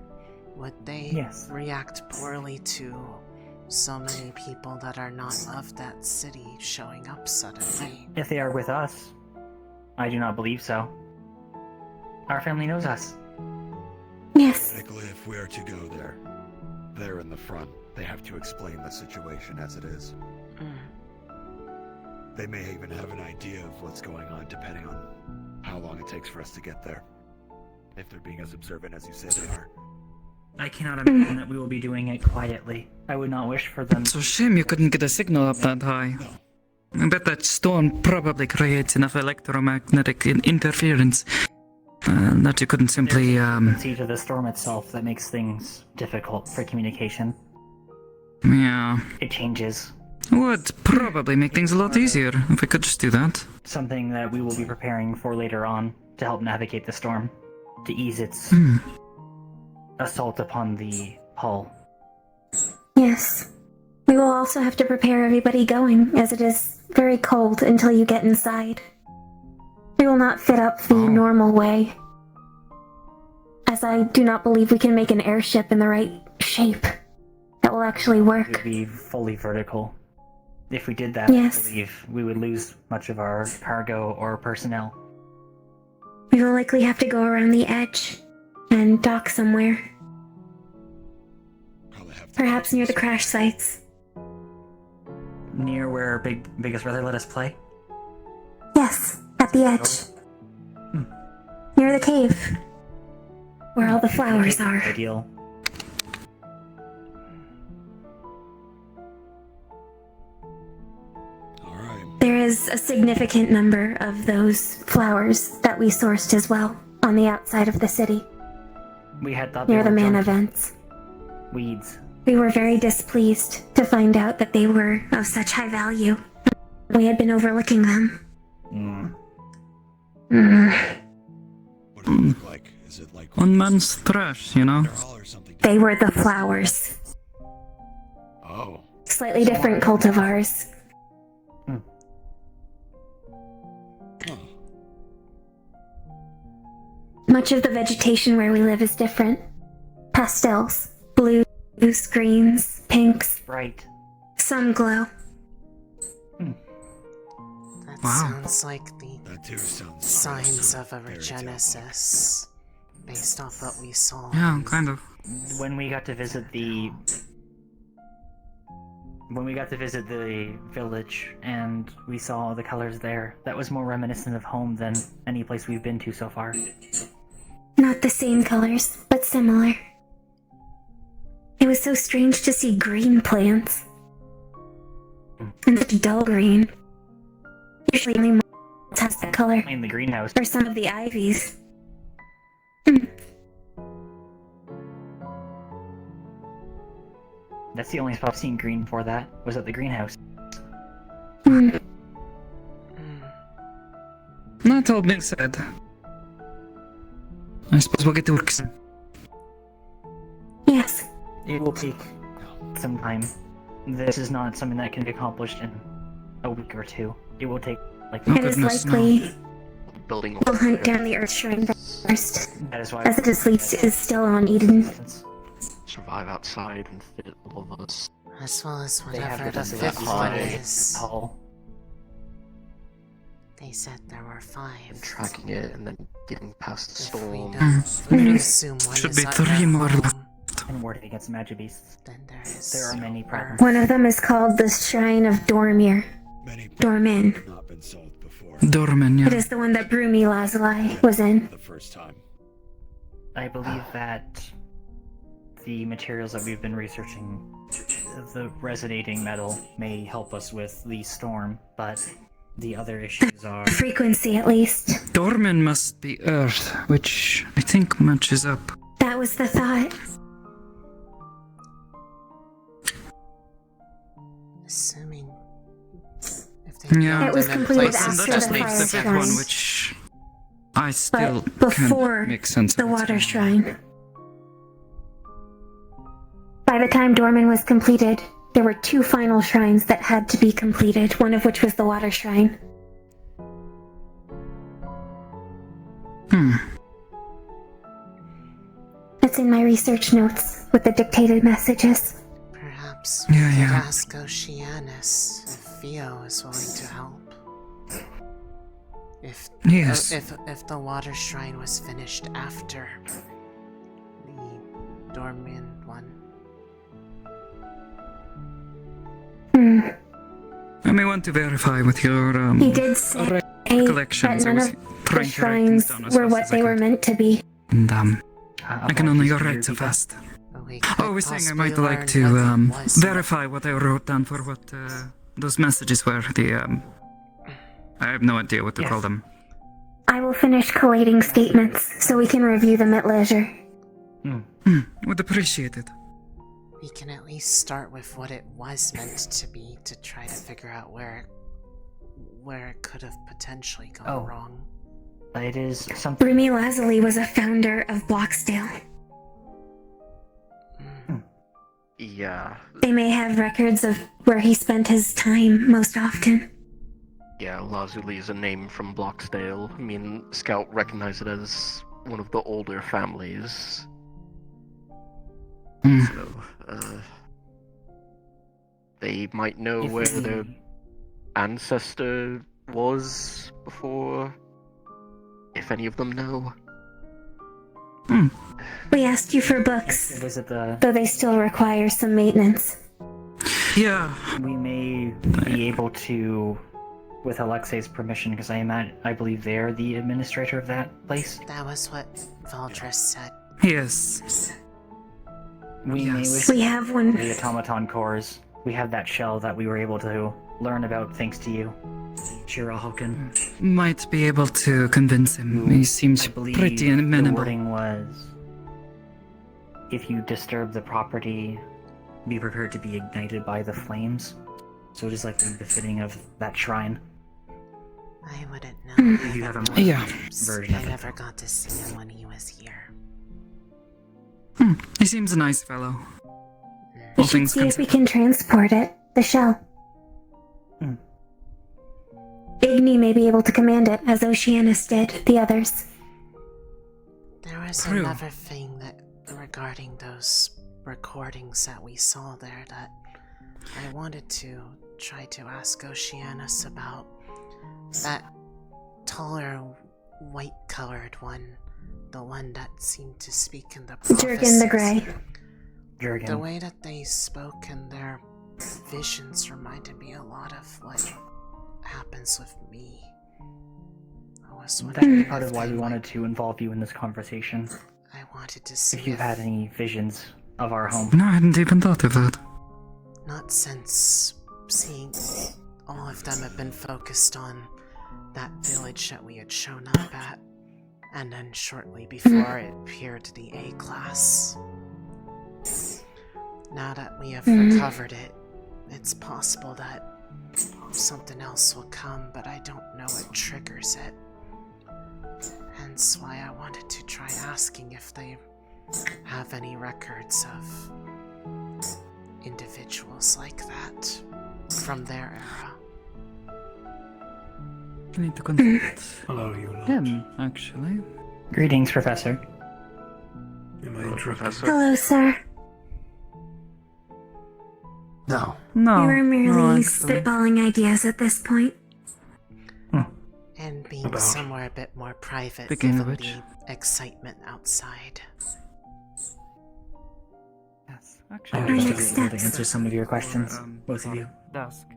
would they Yes. react poorly to so many people that are not of that city showing up suddenly? If they are with us, I do not believe so. Our family knows us. Yes. Technically, if we are to go there, they're in the front. They have to explain the situation as it is. They may even have an idea of what's going on depending on how long it takes for us to get there. If they're being as observant as you say they are. I cannot imagine that we will be doing it quietly. I would not wish for them. It's a shame you couldn't get a signal up that high. I bet that storm probably creates enough electromagnetic interference That you couldn't simply, See to the storm itself that makes things difficult for communication. Yeah. It changes. Would probably make things a lot easier if we could just do that. Something that we will be preparing for later on to help navigate the storm, to ease its assault upon the hull. Yes. We will also have to prepare everybody going, as it is very cold until you get inside. We will not fit up the normal way, as I do not believe we can make an airship in the right shape that will actually work. It would be fully vertical. If we did that, I believe we would lose much of our cargo or personnel. We will likely have to go around the edge and dock somewhere. Perhaps near the crash sites. Near where Biggest Brother let us play? Yes, at the edge. Near the cave. Where all the flowers are. Ideal. There is a significant number of those flowers that we sourced as well, on the outside of the city. We had thought near they the were man junk events. Weeds. We were very displeased to find out that they were of such high value. We had been overlooking them. What does it look like? Is it like one man's trash, you know? They were the flowers. Oh. Slightly different cultivars. Much of the vegetation where we live is different. Pastels, blues, greens, pinks. Bright. Some glow. That sounds like the signs of a regenesis, based off what we saw. Yeah, kind of. When we got to visit the village and we saw the colors there, that was more reminiscent of home than any place we've been to so far. Not the same colors, but similar. It was so strange to see green plants. And such dull green. Usually only moss has that color. In the greenhouse. Or some of the ivies. That's the only spot I've seen green for that, was at the greenhouse. Not all being said. I suppose we'll get to work soon. Yes. It will take some time. This is not something that can be accomplished in a week or two. It will take like It is likely we'll hunt down the Earth Shrine first, That is why as it is still on Eden. Survive outside and fit all of us. As well as They have whatever the the desolate fifth one high is. hull. They said there were 5. Tracking it and then getting past the storm. We assume one Should is be at 3 their more home. left. And warding against magic beasts. Then There are many problems. One of them is called the Shrine of Dormir. Dormin. Dormin, It yeah. is the one that Brumi Lazuli was in. I believe that the materials that we've been researching, the resonating metal, may help us with the storm, but the other issues are... Frequency, at least. Dormin must be Earth, which I think matches up. That was the thought. Assuming if they Yeah, It was them in completed places after that just the leaves the fire big one, shrine. which I still But before can't make sense the of. water shrine. By the time Dorman was completed, there were 2 final shrines that had to be completed, one of which was the water shrine. It's in my research notes with the dictated messages. Perhaps we Yeah, could yeah. ask Oceanus if Theo is willing to help. Yes. If the water shrine was finished after the Dormin one. I may want to verify with your He did say that recollections. I none was of the trying to write things shrines down as were fast what as I they were could. meant to be. And, I can only write so fast. Oh, I was saying I might like to verify what I wrote down for what those messages were. I have no idea what to call them. I will finish collating statements so we can review them at leisure. Would appreciate it. We can at least start with what it was meant to be to try to figure out where it could have potentially gone wrong. It is something. Remy Lazuli was a founder of Bloxdale. Yeah. They may have records of where he spent his time most often. Yeah, Lazuli is a name from Bloxdale. I mean, Scout recognized it as one of the older families. So, they might know where their ancestor was before, if any of them know. We asked you for books, though they still require some maintenance. Yeah. We may be able to, with Alexei's permission, because I believe they're the administrator of that place. That was what Valdris said. Yes. We have one. The automaton cores. We have that shell that we were able to learn about thanks to you, Shirahoken. Might be able to convince him. He seems pretty The amenable. wording was, if you disturb the property, be prepared to be ignited by the flames. So it is likely befitting of that shrine. I wouldn't know. You have a version I of it. never got to see him when he was here. He seems a nice fellow. We should see if we can transport it, the shell. Igni may be able to command it, as Oceanus did the others. There was another thing that regarding those recordings that we saw there that I wanted to try to ask Oceanus about. That taller, white-colored one. The one that seemed to speak in the prophecies. Jurgen the Grey. The way that they spoke and their visions reminded me a lot of what happens with me. That's part of why we wanted to involve you in this conversation. I wanted to see if you've had any visions of our home. No, I hadn't even thought of that. Not since seeing all of them have been focused on that village that we had shown up at. And then shortly before it appeared the A-class. Now that we have recovered it, it's possible that something else will come, but I don't know what triggers it. Hence why I wanted to try asking if they have any records of individuals like that from their era. I need to contact Hello, you lot. him, actually. Greetings, Professor. Am I Professor? Hello, sir. No. No. We were merely actually. spitballing ideas at this point. And being somewhere a bit more private Speaking given of which. the excitement outside. Yes, I actually. was just able to answer some of your questions, both of you. Dusk.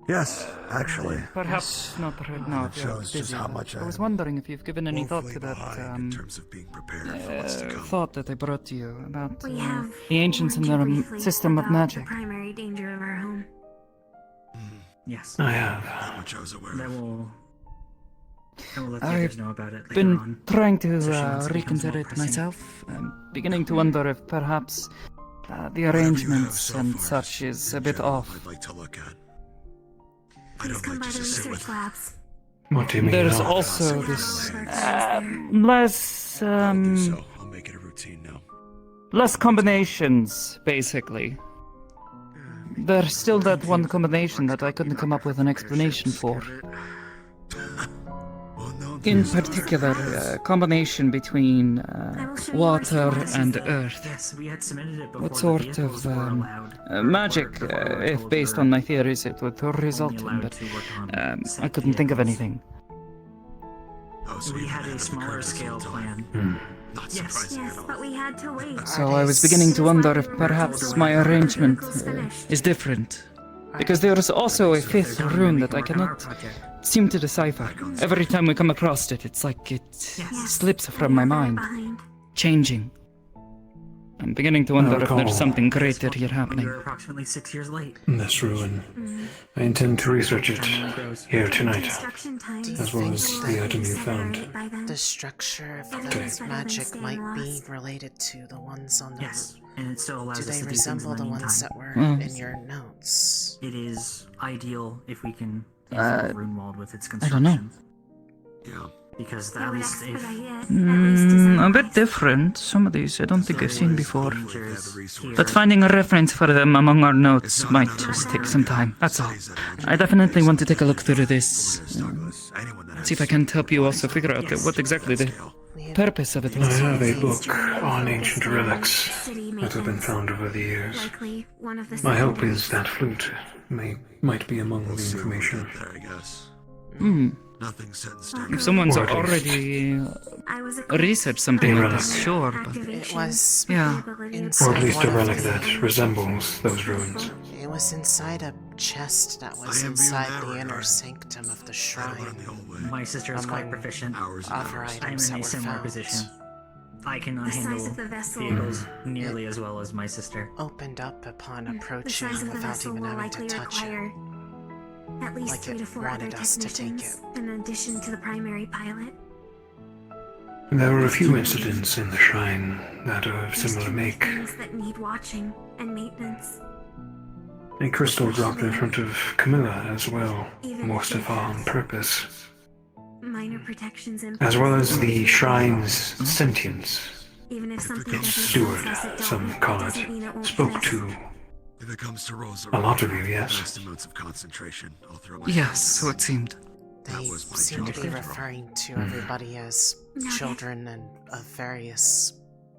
Yes, actually. Perhaps not right now. It if you're shows just busy, how but much I was I'm wondering if you've given any thought to that in terms of being prepared for what's to come. thought that I brought to you about We have the ancients and warned you their briefly system of about magic. The primary danger of our home. Yes. I have. How much I was aware I of. will let the I've others know about it later been on. trying to especially once it becomes more reconsider it pressing. myself. I'm beginning to wonder if perhaps the arrangements and such is a bit off. I'd like to look at. Please come by the research labs. What do you mean? There's off? also this less I'll make it a routine now. less combinations, basically. There's still that one combination that I couldn't come up with an explanation for. In particular, a combination between water and earth. Yes, we had submitted it before What the sort vehicles of were allowed. magic, if based on my theories, it would result in, but I couldn't think of anything. We had a smaller scale plan. Not Yes. surprising Yes, at all. but we had to wait. So I was beginning to wonder if perhaps my arrangement is different. Because there is also a fifth rune that I cannot seem to decipher. Every time we come across it, it's like it slips from my mind, changing. I'm beginning to wonder if recall. there's something greater here happening. You're approximately 6 years late. This ruin. I intend to research it here tonight, Do you as well think as the item you found. the structure of Okay. the magic might be related to the ones on the Yes, and it still allows Do us they to do resemble things in the the ones meantime. that were in your notes? It is ideal if we can Uh, Runewald with its I don't know. construction. Yeah. Because at least if A bit different. Some of these I don't think I've seen before. But finding a reference for them among our notes might just take some time. That's all. I definitely want to take a look through this. See if I can help you also figure out what exactly the purpose of it I was. have a book on ancient relics that have been found over the years. My hope is that flute might be among the information. Hmm. Nothing set in stone. If someone's Or at already researched something like this, sure, but It was yeah. inside Or at least a one of relic the- that resembles those ruins. It was inside a chest that was inside the inner sanctum of the shrine. my sister is quite Among proficient, other I'm items in that a were similar found. position. I cannot handle vehicles nearly as well as my sister. Opened up upon The approaching size of the without vessel even will having to likely touch it. require at least Like 3 to it 4 other wanted us to take technicians, in addition to the primary pilot. There were a few incidents in the shrine that are of similar make. Things that need watching and maintenance. A crystal dropped in front of Camilla as well, most of all on purpose. Minor protections in As well as place. the shrine's sentience. Even if something doesn't Steward, process it, some call it, doesn't mean it won't spoke hit us. to If it comes to rolls a lot of you, yes. vast amounts of concentration, I'll throw my Yes, so it seemed. They was my seem to job. be referring to everybody as children and of various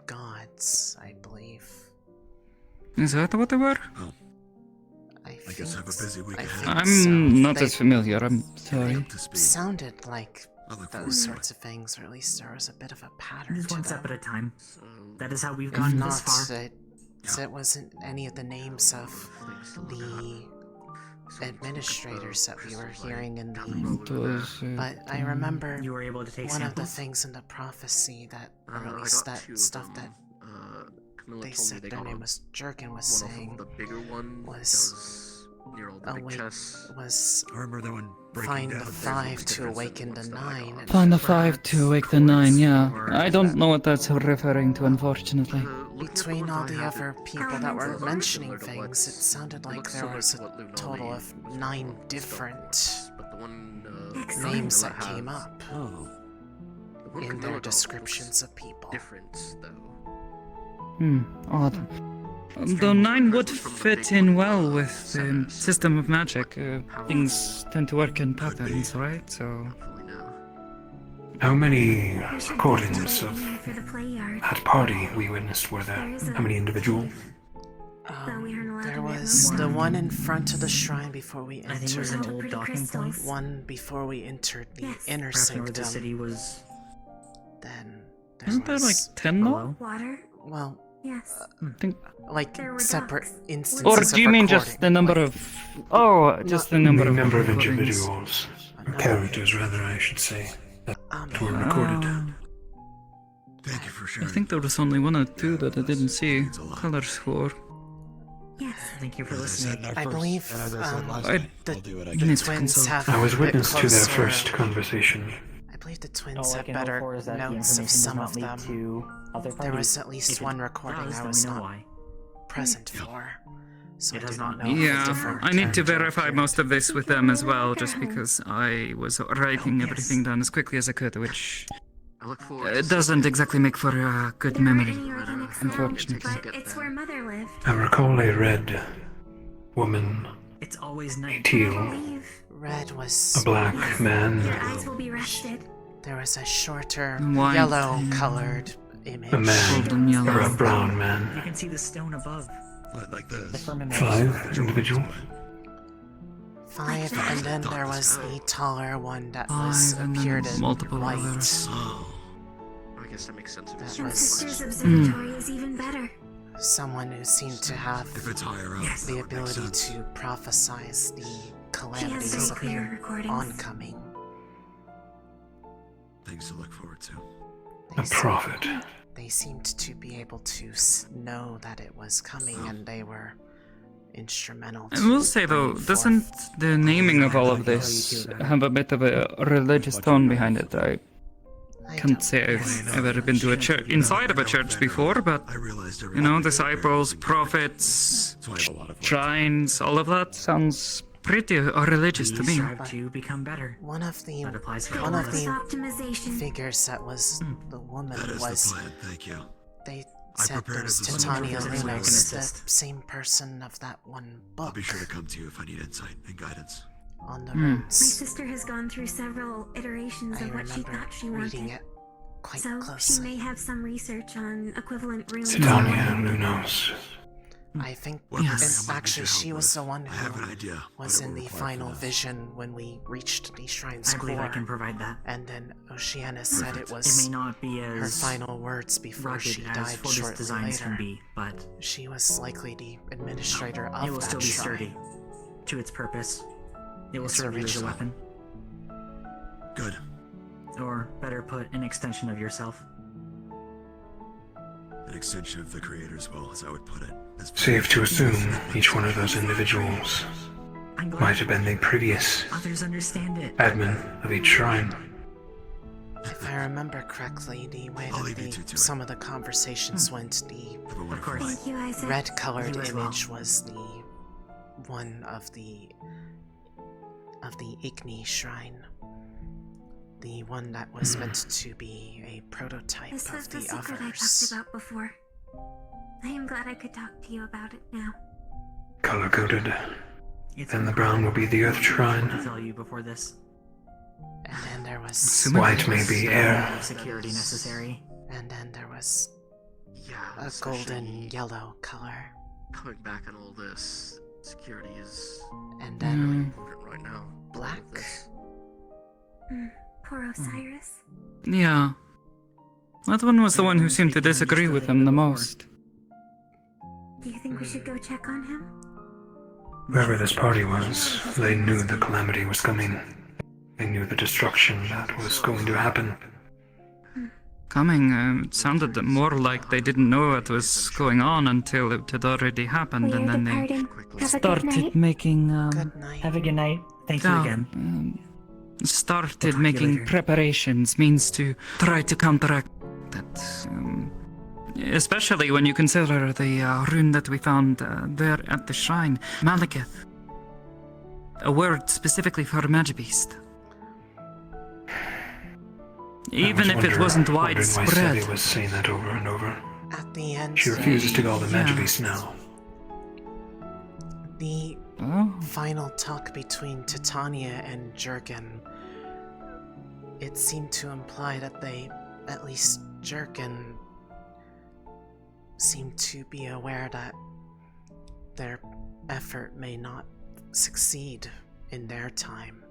gods, I believe. Is that what they were? I guess have a busy week I ahead. think I'm so. not They as familiar, I'm sorry. sounded like look those sorts of things, or at least there was a bit of a pattern Just to one them. step at a time. That is how we've If gotten not, this far. it wasn't any of the names of the administrators that we were hearing in the. But I remember You were able to take one of the samples? things in the prophecy that, or at least that stuff that they said their name was Jerkin was saying The bigger one was near all the big chests. was I remember that one find the 5 to awaken the 9. and Find the 5 to awake the 9, yeah. or I don't know what that's referring to, unfortunately. Between all the other people that were mentioning things, it sounded like there was a total of 9 different names that came up in their descriptions of people. Difference, though. Odd. Though 9 would fit in well with the system of magic. Things tend to work in patterns, right? So. How many recordings of For the play yard. that party we witnessed were there? How many individuals? There was the one in front of the shrine before we entered. I think it was an old docking point. One before we entered the inner Perhaps where sanctum. the city was. Then Isn't there like 10 more? Water? Well, Yes. like There were separate ducks. instances Or of do you mean recording. just the number of. Oh, just the number of. recordings. individuals. Characters, rather, I should say, that were recorded. Thank you for I sharing. think there was only 1 or 2 that I didn't see colors for. Yes. Thank you for listening. I believe I the need to twins consult. have I was a bit witness to their closer- first conversation. I believe the twins All I have can hope better for is that the notes of information some does of not lead them. to other There was parties. at least If it one recording does, I then was we know not why. present for, so It I does do not not know. if the Yeah, different I need to character verify appeared. most of this with them as well, just because I was writing everything down as quickly as I could, which it doesn't exactly make for a good memory, unfortunately. But it's where Mother lived. I recall a red woman, It's always night. a teal, Red was a black man, Your eyes will be rested. There was a shorter, White. yellow-colored image. a man, Golden yellow. or a brown You man. can see the stone above. Like The this. firmament. 5 individuals. 5, and then there was the taller one that 5 was and appeared then in multiple white. others. Oh. I guess that makes sense. That And was Sister's observatory is even better. someone who seemed to have If it's higher up, the that would make ability sense. to prophesize the calamities very of clear the recordings. oncoming. Things to look forward to. A prophet. they seemed to be able to know that it was coming, and they were instrumental. I will say though, doesn't the naming of all of this have a bit of a religious tone behind it? I can't say I've ever been to a church, inside of a church before, but, you know, disciples, prophets, shrines, all of that sounds pretty religious to me. Strive to become better. One of the Optimization. figures that was the woman That is was the plan, thank you. they I said it prepared was as a Titania solution. Lunos, the same person of that one book. I'll be sure to come to you if I need insight and guidance. On the My roots. sister has gone through several iterations of what she thought she wanted. Reading it quite So closely. she may have some research on equivalent runes. Titania Lunos. I think Yes. and actually she was the one have an who idea, was but it in will the require final finesse. vision when we reached the shrine's I believe core. I can provide that. And then Oceana said it It was may not be her as final words before rugged she as died Fortis shortly designs later. can be, but She was likely the administrator of it will that still be shrine. sturdy to its purpose. It will It's serve you as a original. weapon. Good. Or, better put, an extension of yourself. An extension of the Creator's will, as I would put it. Safe to assume each one of those individuals might have been the previous Others understand it. admin of each shrine. If I remember correctly, the way that some of the conversations went, the Of course. Thank you, Isaac. red-colored You as well. image was the one of the Igni shrine. The one that was meant to be a prototype This was of the the secret I others. talked about before. I am glad I could talk to you about it now. Color-coded. Then the brown will be the Earth To Shrine. tell you before this. And then there was White may be air. Security necessary. And then there was Yeah, a golden yellow color. Coming back on all this, security is And really then important right now. black. Poor Osiris. Yeah. That one was the one who seemed to disagree with him the most. Do you think we should go check on him? Wherever this party was, they knew the Calamity was coming. They knew the destruction that was going to happen. Coming, it sounded more like they didn't know what was going on until it had already happened, and then they Have a good started night. making, Have a good night. Thank you again. Started making preparations, means to try to counteract that. Especially when you consider the rune that we found there at the shrine, Malekith. A word specifically for Magibeast. Even if it wasn't Why widespread. Seti was saying that over and over. At the end, She refuses to call them Yeah. Magibeast now. The Oh. final talk between Titania and Jurgen, it seemed to imply that they, at least Jurgen, seemed to be aware that their effort may not succeed in their time.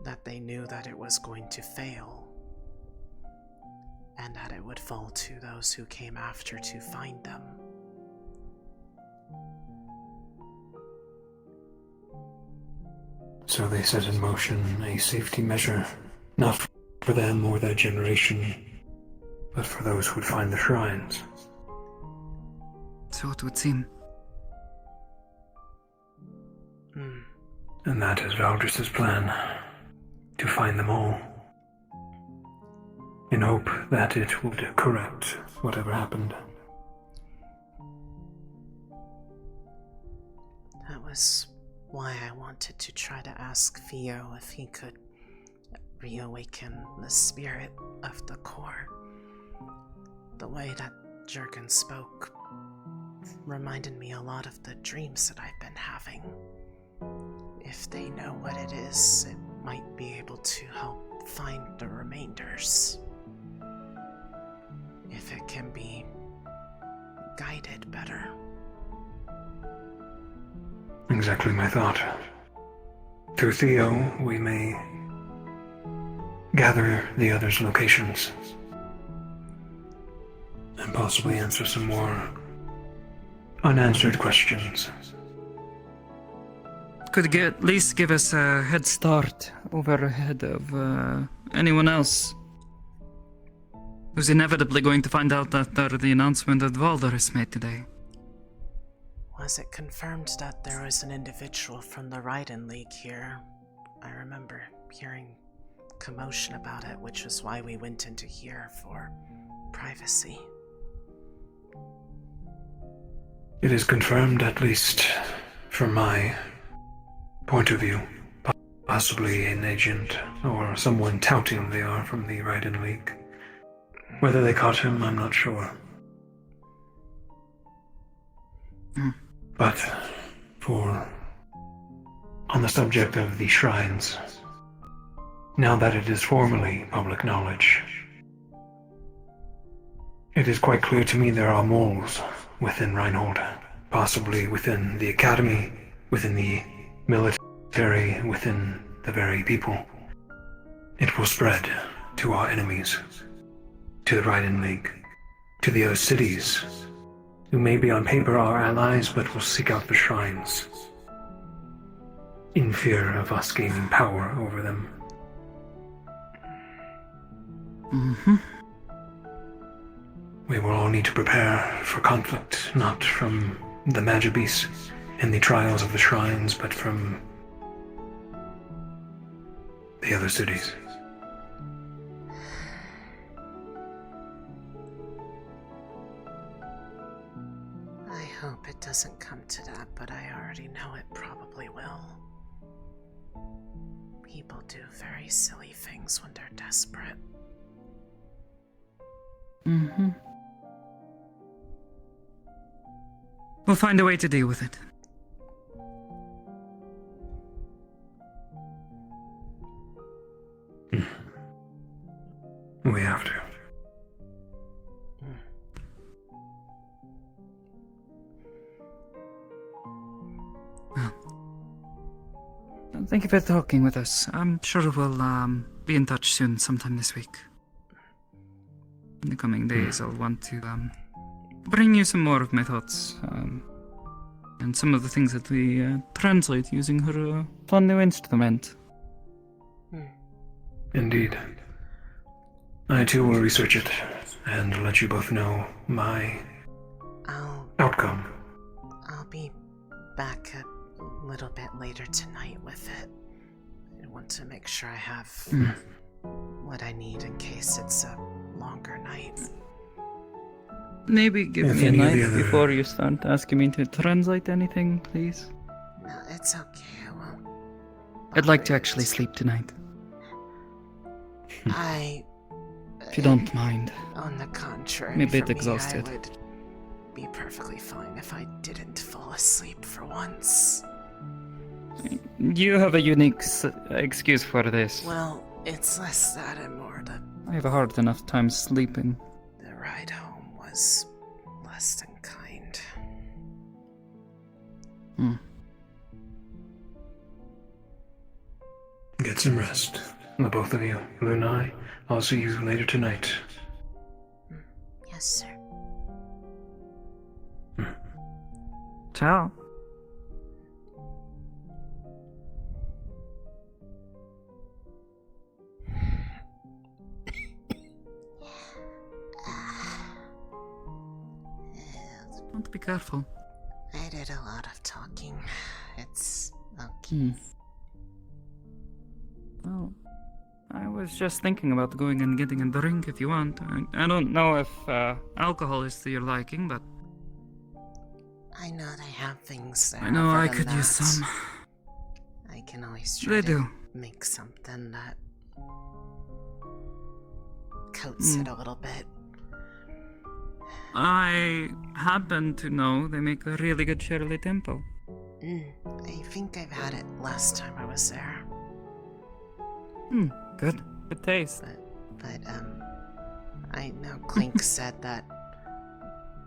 That they knew that it was going to fail, and that it would fall to those who came after to find them. So they set in motion a safety measure, not for them or their generation, but for those who would find the shrines. So it would seem. And that is Valdris's plan, to find them all, in hope that it would correct whatever happened. That was why I wanted to try to ask Theo if he could reawaken the spirit of the core. The way that Jurgen spoke reminded me a lot of the dreams that I've been having. If they know what it is, it might be able to help find the remainders. If it can be guided better. Exactly my thought. Through Theo, we may gather the others' locations and possibly answer some more unanswered questions. Could at least give us a head start over ahead of anyone else who's inevitably going to find out after the announcement that Valdor's made today. Was it confirmed that there was an individual from the Raiden League here? I remember hearing commotion about it, which was why we went into here for privacy. It is confirmed, at least from my point of view. Possibly an agent or someone touting they are from the Raiden League. Whether they caught him, I'm not sure. But on the subject of the shrines, now that it is formally public knowledge, it is quite clear to me there are moles within Reinhold, possibly within the academy, within the military, within the very people. It will spread to our enemies, to the Raiden League, to the other cities, who may be on paper our allies but will seek out the shrines, in fear of us gaining power over them. We will all need to prepare for conflict, not from the Magibis and the trials of the shrines, but from the other cities. I hope it doesn't come to that, but I already know it probably will. People do very silly things when they're desperate. We'll find a way to deal with it. We have to. Thank you for talking with us. I'm sure we'll be in touch soon, sometime this week. In the coming days, I'll want to bring you some more of my thoughts, and some of the things that we translate using her fun new instrument. Indeed. I too will research it and let you both know my outcome. I'll be back a little bit later tonight with it. I want to make sure I have what I need in case it's a longer night. Maybe give me a night before you start asking me to translate anything, please. No, it's okay. I won't. I'd like to actually sleep tonight. If you don't mind. On the contrary, I'm a bit for me, exhausted. I would be perfectly fine if I didn't fall asleep for once. You have a unique excuse for this. Well, it's less that and more the I have a hard enough time sleeping. The ride home was less than kind. Get some rest, the both of you. Lunali, I'll see you later tonight. Yes, sir. Ciao. Don't be careful. I did a lot of talking. It's okay. Well, I was just thinking about going and getting a drink if you want. I don't know if alcohol is to your liking, but I know they have things there. I know I than could use that. some. I can always try They to do. make something that coats it a little bit. I happen to know they make a really good Shirley Temple. I think I've had it last time I was there. Good. Good taste. But I know Clink said that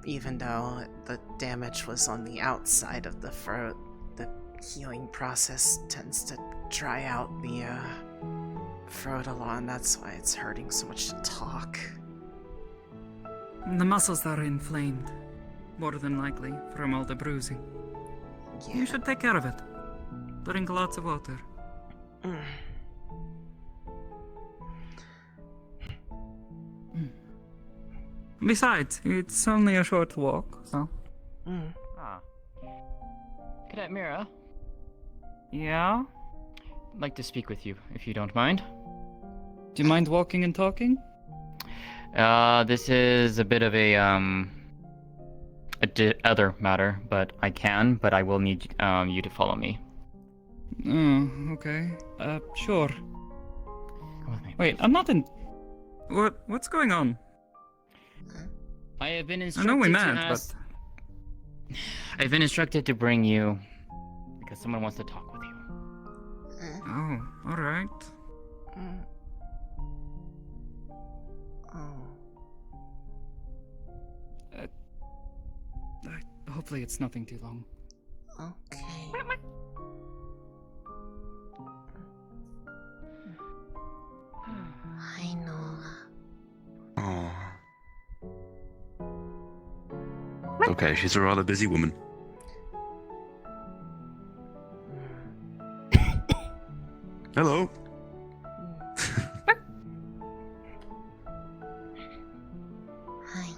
even though the damage was on the outside of the throat, the healing process tends to dry out the throat a lot, and that's why it's hurting so much to talk. The muscles are inflamed, more than likely, from all the bruising. Yeah. You should take care of it. Drink lots of water. Besides, it's only a short walk, so. Ah. Cadet Mira? Yeah? I'd like to speak with you, if you don't mind. Do you mind walking and talking? This is a bit of a other matter, but I will need you to follow me. Oh, okay. Sure. Come with me. Wait, I'm not in... What's going on? I have been I instructed know we to met, ask... I've been instructed to bring you because someone wants to talk with you. Oh, alright. Hopefully it's nothing too long. Okay. Hi, Nola. Oh. Okay, she's a rather busy woman. Hello. Hi.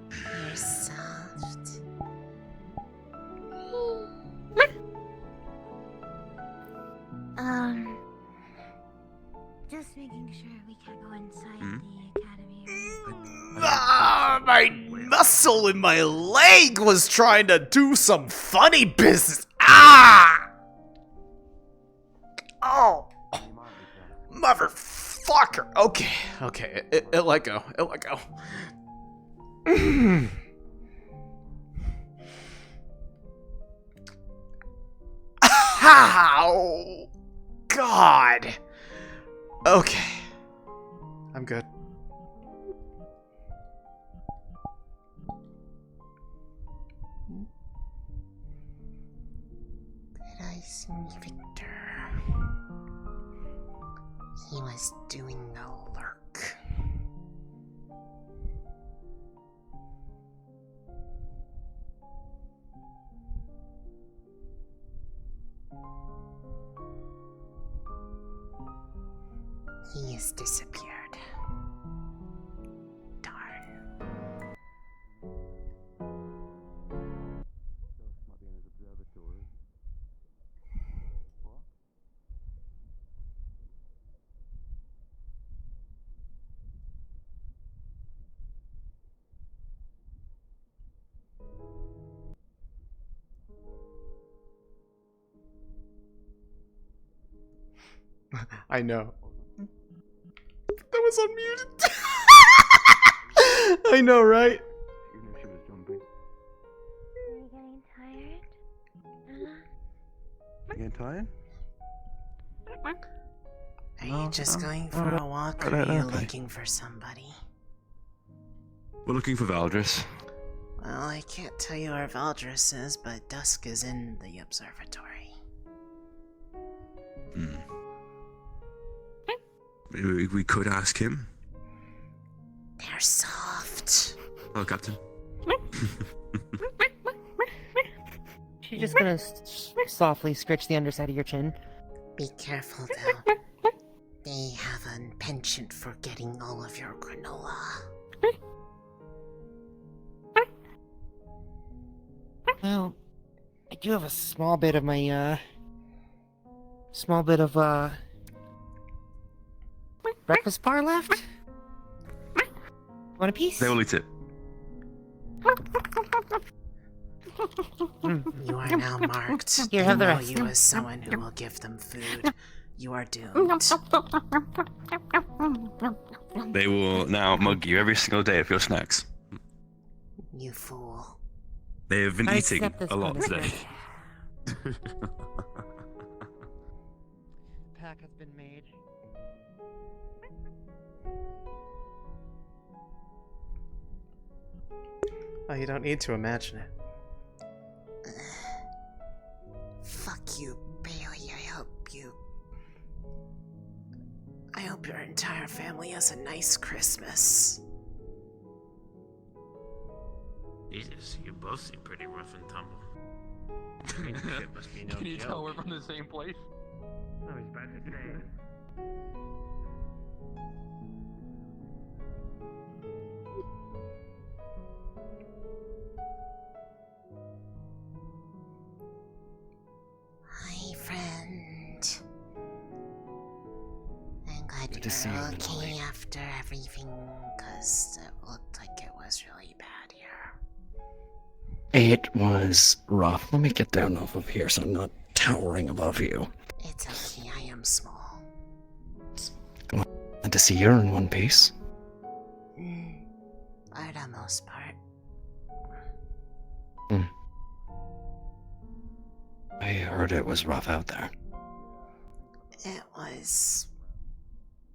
You're soft. Just making sure we can't go inside the academy. My muscle in my leg was trying to do some funny business. Ah! Oh! Motherfucker! Okay, it let go. It let go. How? God. Okay. I'm good. Did I see Victor? He was doing no lurk. He has disappeared. Darn. I know. That was unmuted. I know, right? Are you getting tired? You getting tired? Are you just going for a walk, or are you looking for somebody? We're looking for Valdris. Well, I can't tell you where Valdris is, but Dusk is in the observatory. We could ask him. They're soft. Oh, Captain. She's just gonna softly scratch the underside of your chin. Be careful, though. They have a penchant for getting all of your granola. Well, I do have a small bit of my, breakfast bar left. Want a piece? They will eat it. You are now marked. Here, They have the know rest. you as someone who will give them food. You are doomed. They will now mug you every single day of your snacks. You fool. They have been I eating accept this a lot punishment. today. Pack has been made. Oh, you don't need to imagine it. Fuck you, Bailey. I hope your entire family has a nice Christmas. Jesus, you both seem pretty rough and tumble. It must be no Can you joke. tell we're from the same place? I was about to say. Hi, friend. I'm glad Good to you're see you, okay Lunali. after everything, because it looked like it was really bad here. It was rough. Let me get down off of here so I'm not towering above you. It's okay, I am small. Glad to see you're in one piece. For the most part. I heard it was rough out there. It was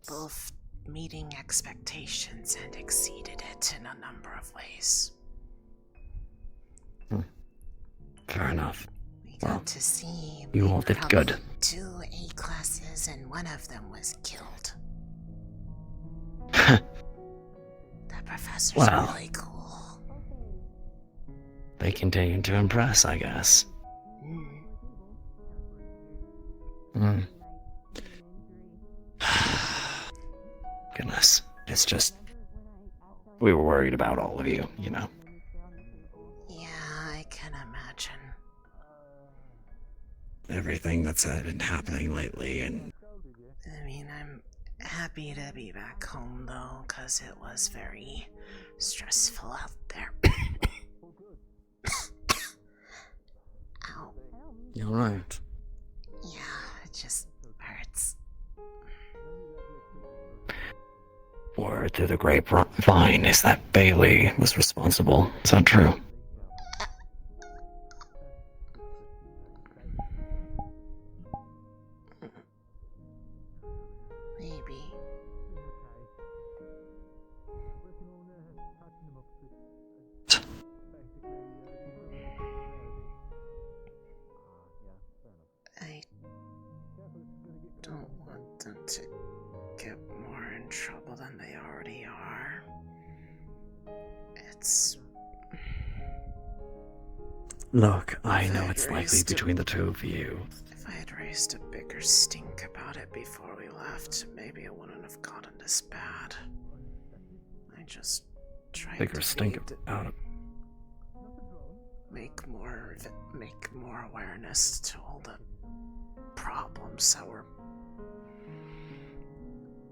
both meeting expectations and exceeded it in a number of ways. Fair enough. We got to see you all did good. 2 A classes and one of them was killed. The professor's Wow. really cool. They continue to impress, I guess. Goodness. It's just... We were worried about all of you, you know. Yeah, I can imagine. Everything that's been happening lately, and... I mean, I'm happy to be back home, though, because it was very stressful out there. Ow. You're right. Yeah, it just hurts. Word through the grapevine is that Bailey was responsible. Is that true? Maybe. I don't want them to get more in trouble than they already are. It's... Look, I know it's likely between the two of you. If I had raised a bigger stink about it before we left, maybe it wouldn't have gotten this bad. I just tried Bigger to stink about it. make more awareness to all the problems that were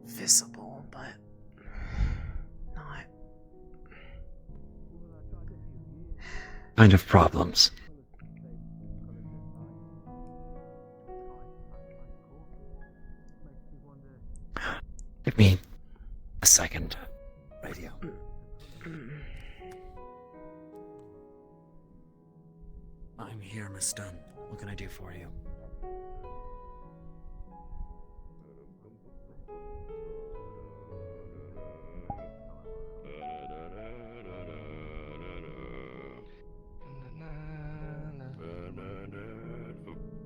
visible, but not. Kind of problems. Give me a second. Radio. I'm here, Miss Dunn. What can I do for you?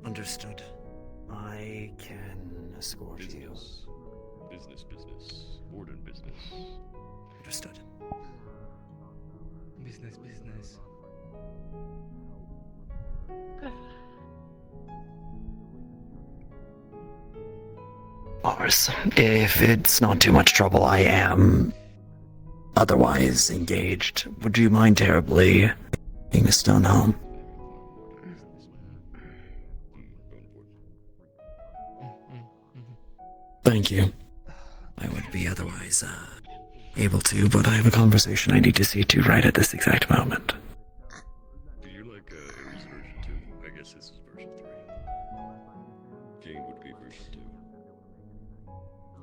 Understood. I can escort you. Business. Warden business. Understood. Business. Mars, if it's not too much trouble, I am otherwise engaged. Would you mind terribly taking Miss Stone home? Thank you. I would be otherwise able to, but I have a conversation I need to see to right at this exact moment. Do you like Ares version 2? I guess this is version 3. Jane would be version 2.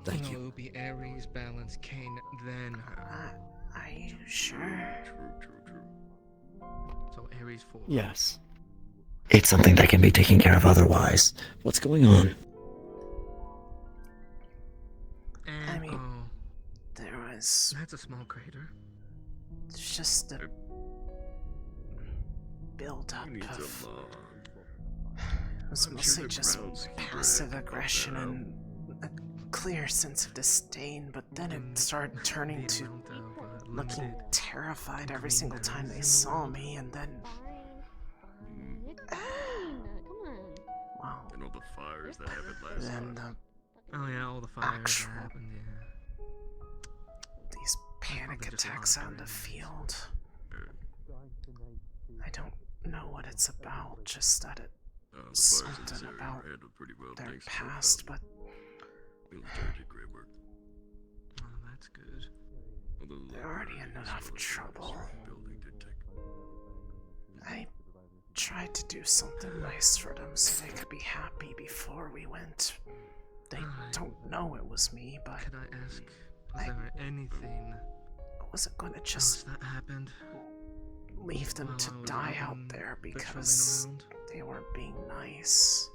Thank you. It would be Ares, Balance, Cain, then her. Are you sure? True. So Ares 4. Yes. It's something that can be taken care of otherwise. What's going on? I mean, there was... That's a small crater. It's just a build-up of... It was mostly just passive aggression and a clear sense of disdain, but then it started turning to looking terrified every single time they saw me, and then... the fires that happened last Then time. Oh yeah, all the fires actual that happened, yeah. these panic attacks out in the field. I don't know what it's about, just that it's something about their past, but Military did great work. Oh, that's good. they're already in enough trouble. I tried to do something nice for them so they could be happy before we went. They don't know it was me, but Could I ask, was there anything I wasn't gonna just that happened? leave them to die out there because they weren't being nice.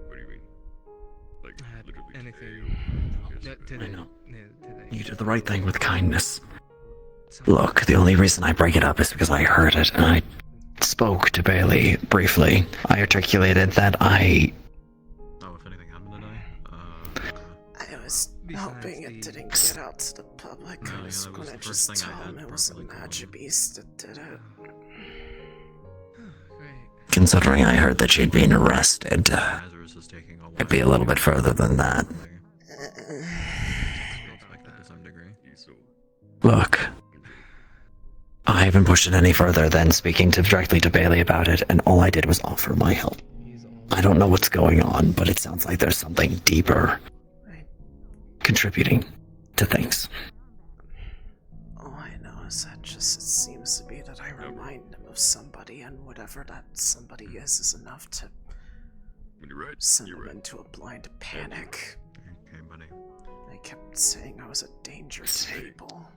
What do you mean? Like, literally anything? I know. Today. You did the right thing with kindness. Look, the only reason I bring it up is because I heard it, and I spoke to Bailey briefly. I articulated that I... Oh, if anything happened today? I was hoping it didn't get out to the public. I was gonna just tell them it was a magic beast that did it. Considering I heard that she'd been arrested, it'd be a little bit further than that. Look, I haven't pushed it any further than speaking directly to Bailey about it, and all I did was offer my help. I don't know what's going on, but it sounds like there's something deeper contributing to things. All I know is that it seems to be that I remind them of somebody, and whatever that somebody is enough to send them into a blind panic. Okay, buddy. They kept saying I was a danger to people.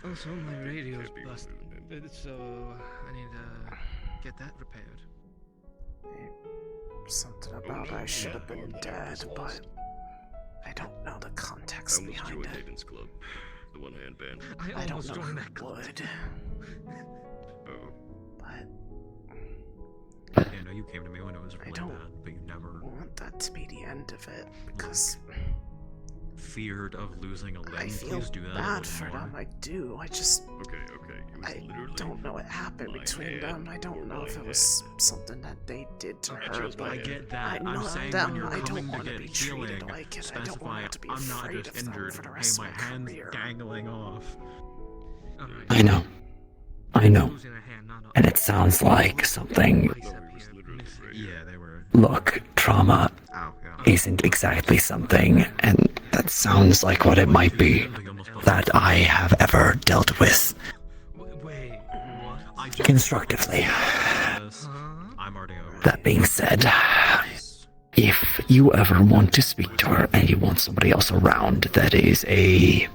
Also, my radio's busted, so I need to get that repaired. Something about I should have been dead, but I don't know the context behind it. Hayden's club, the one-hand band. I don't know who would. But Yeah, no, you came to me when it was really bad, but you never want that to be the end of it because feared of losing a limb. I feel Please do that bad for them. I do. I just. Okay. I don't know what happened between them. I don't know if it was something that they did to her. But I get that. I'm not saying them. when you're I don't coming to want to get be treated healing, like it. I don't specify want to be I'm not afraid just of them injured. for the Hey, rest my of my hand's career. dangling off. I know. And it sounds like something... Yeah, they were... Look, trauma isn't exactly something, and that sounds like what it might be, that I have ever dealt with constructively. That being said, if you ever want to speak to her and you want somebody else around that is a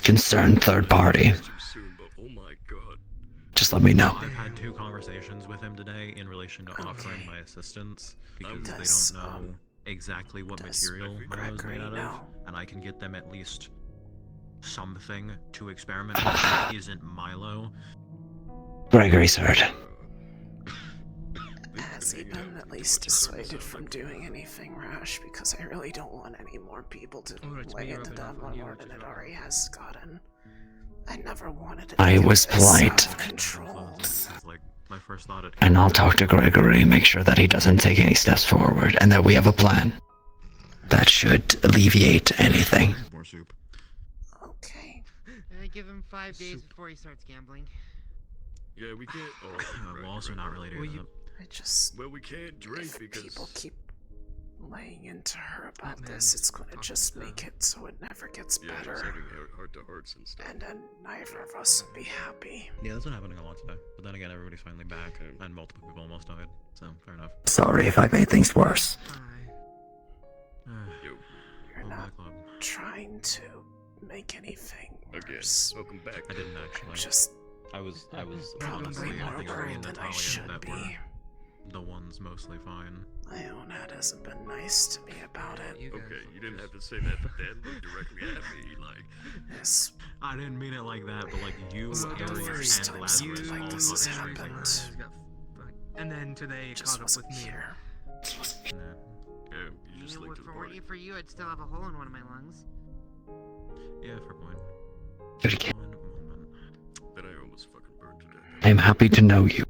concerned third party, just let me know. I've had 2 conversations with him today in relation to offering my assistance because they don't know exactly what material Milo is made out of, and I can get them at least something to experiment with that isn't Milo. Gregory's heard. Has he been at least dissuaded from doing anything rash? Because I really don't want any more people to lay into them more than it already has gotten. I never wanted it to I get was this out polite. of control. My first thought And I'll talk to Gregory, make sure that he doesn't take any steps forward, and that we have a plan that should alleviate anything. More soup. Okay. I give him 5 days before he starts gambling. Yeah, we can't. We're also not really doing that. I just. Well, we can't drink if because people keep laying into her about this, it's gonna just make it so it never gets yeah, better. it's having heart-to-hearts and stuff. And then neither of us will be happy. Yeah, that's been happening a lot today. But then again, everybody's finally back, and multiple people almost died, so fair enough. Sorry if I made things worse. You're not trying to make anything Again, worse. welcome back. I didn't actually. Just I was probably honestly, more I think me worried and than I Natalia should that be. were the ones mostly fine. Iona hasn't been nice to me about it. Okay, you didn't have to say that, but then look directly at me, like. Yes. I didn't mean it like that, but like you, Aries, first and time Lazarus something like all this has got everything. happened. And then today it caught up with me. Here. Yeah, you just like to If it weren't for you, I'd still have a hole in one of my lungs. Yeah, fair point. Then I almost fucking burned to death. I'm happy to know you.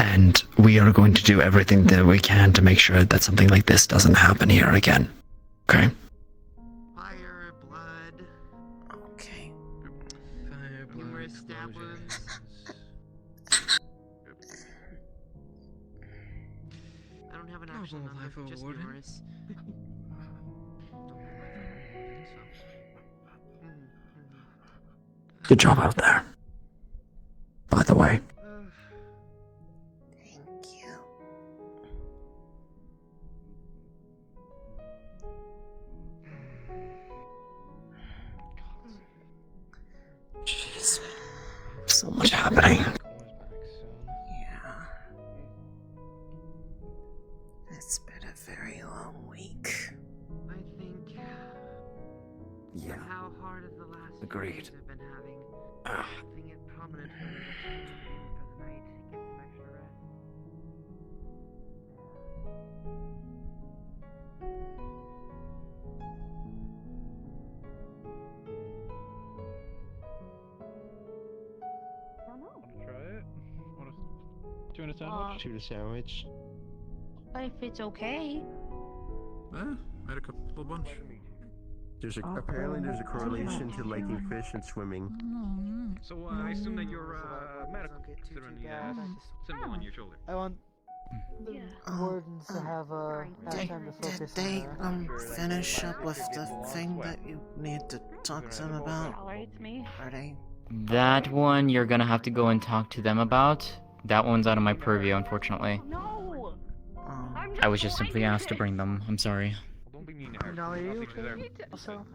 And we are going to do everything that we can to make sure that something like this doesn't happen here again. Okay? Fire, blood. Okay. Numerous stab wounds. I don't have an option on that, just numerous. Good job out there. By the way. Thank you. Jeez. So much happening. Yeah. It's been a very long week. I think. Yeah. How hard of the last few Agreed. days I've been having. Keeping it prominent for me to change the room for the night, get some extra rest. Wanna try it? Tuna sandwich? Tuna sandwich. If it's okay. I had a couple bunch. Apparently there's a correlation to liking fish and swimming. So I assume that you're medical, considering the symbol on your shoulder. I want the Wardens to have time to focus Did they on finish up with the thing that you need to talk to them about? Are they? That one you're gonna have to go and talk to them about. That one's out of my purview, unfortunately. No. I was just simply asked to bring them. I'm sorry. Don't be mean to her. Lunali, are you She deserves it. Also,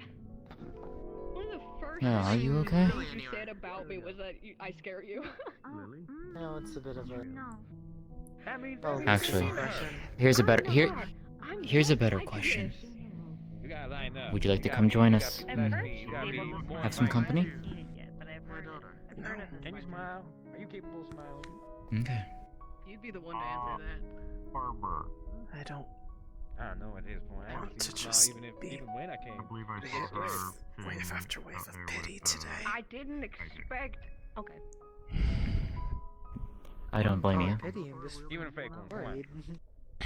One of the first Yeah, are you things okay? you said about me was that I scare you. Lily? I know it's a bit of a... That means Actually, here's a better question. You gotta line up. Would you like to come join us and You gotta be more have some company? Can you smile? Are you capable of smiling? Okay. You'd be the one to answer that. Barber. I don't I don't know at this point. I haven't want to seen you just smile be even when I came. I believe I hit saw her with wave after wave of pity today. I didn't expect. Okay. I don't blame you. Pity him, just Even a fake one. Come on.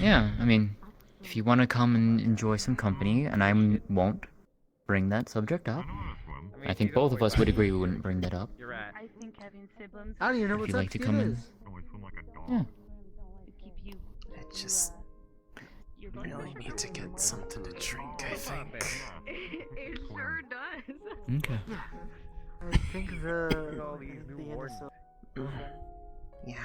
Yeah, I mean, if you want to come and enjoy some company, and I won't bring that subject up, I think both of us would agree we wouldn't bring that up. You're right. I think having siblings. I don't even know If what you'd like to subject come it in. is. Yeah. Keep you. I just really need to get something to drink, I think. It sure does. Okay. I think All these new wardens. Yeah.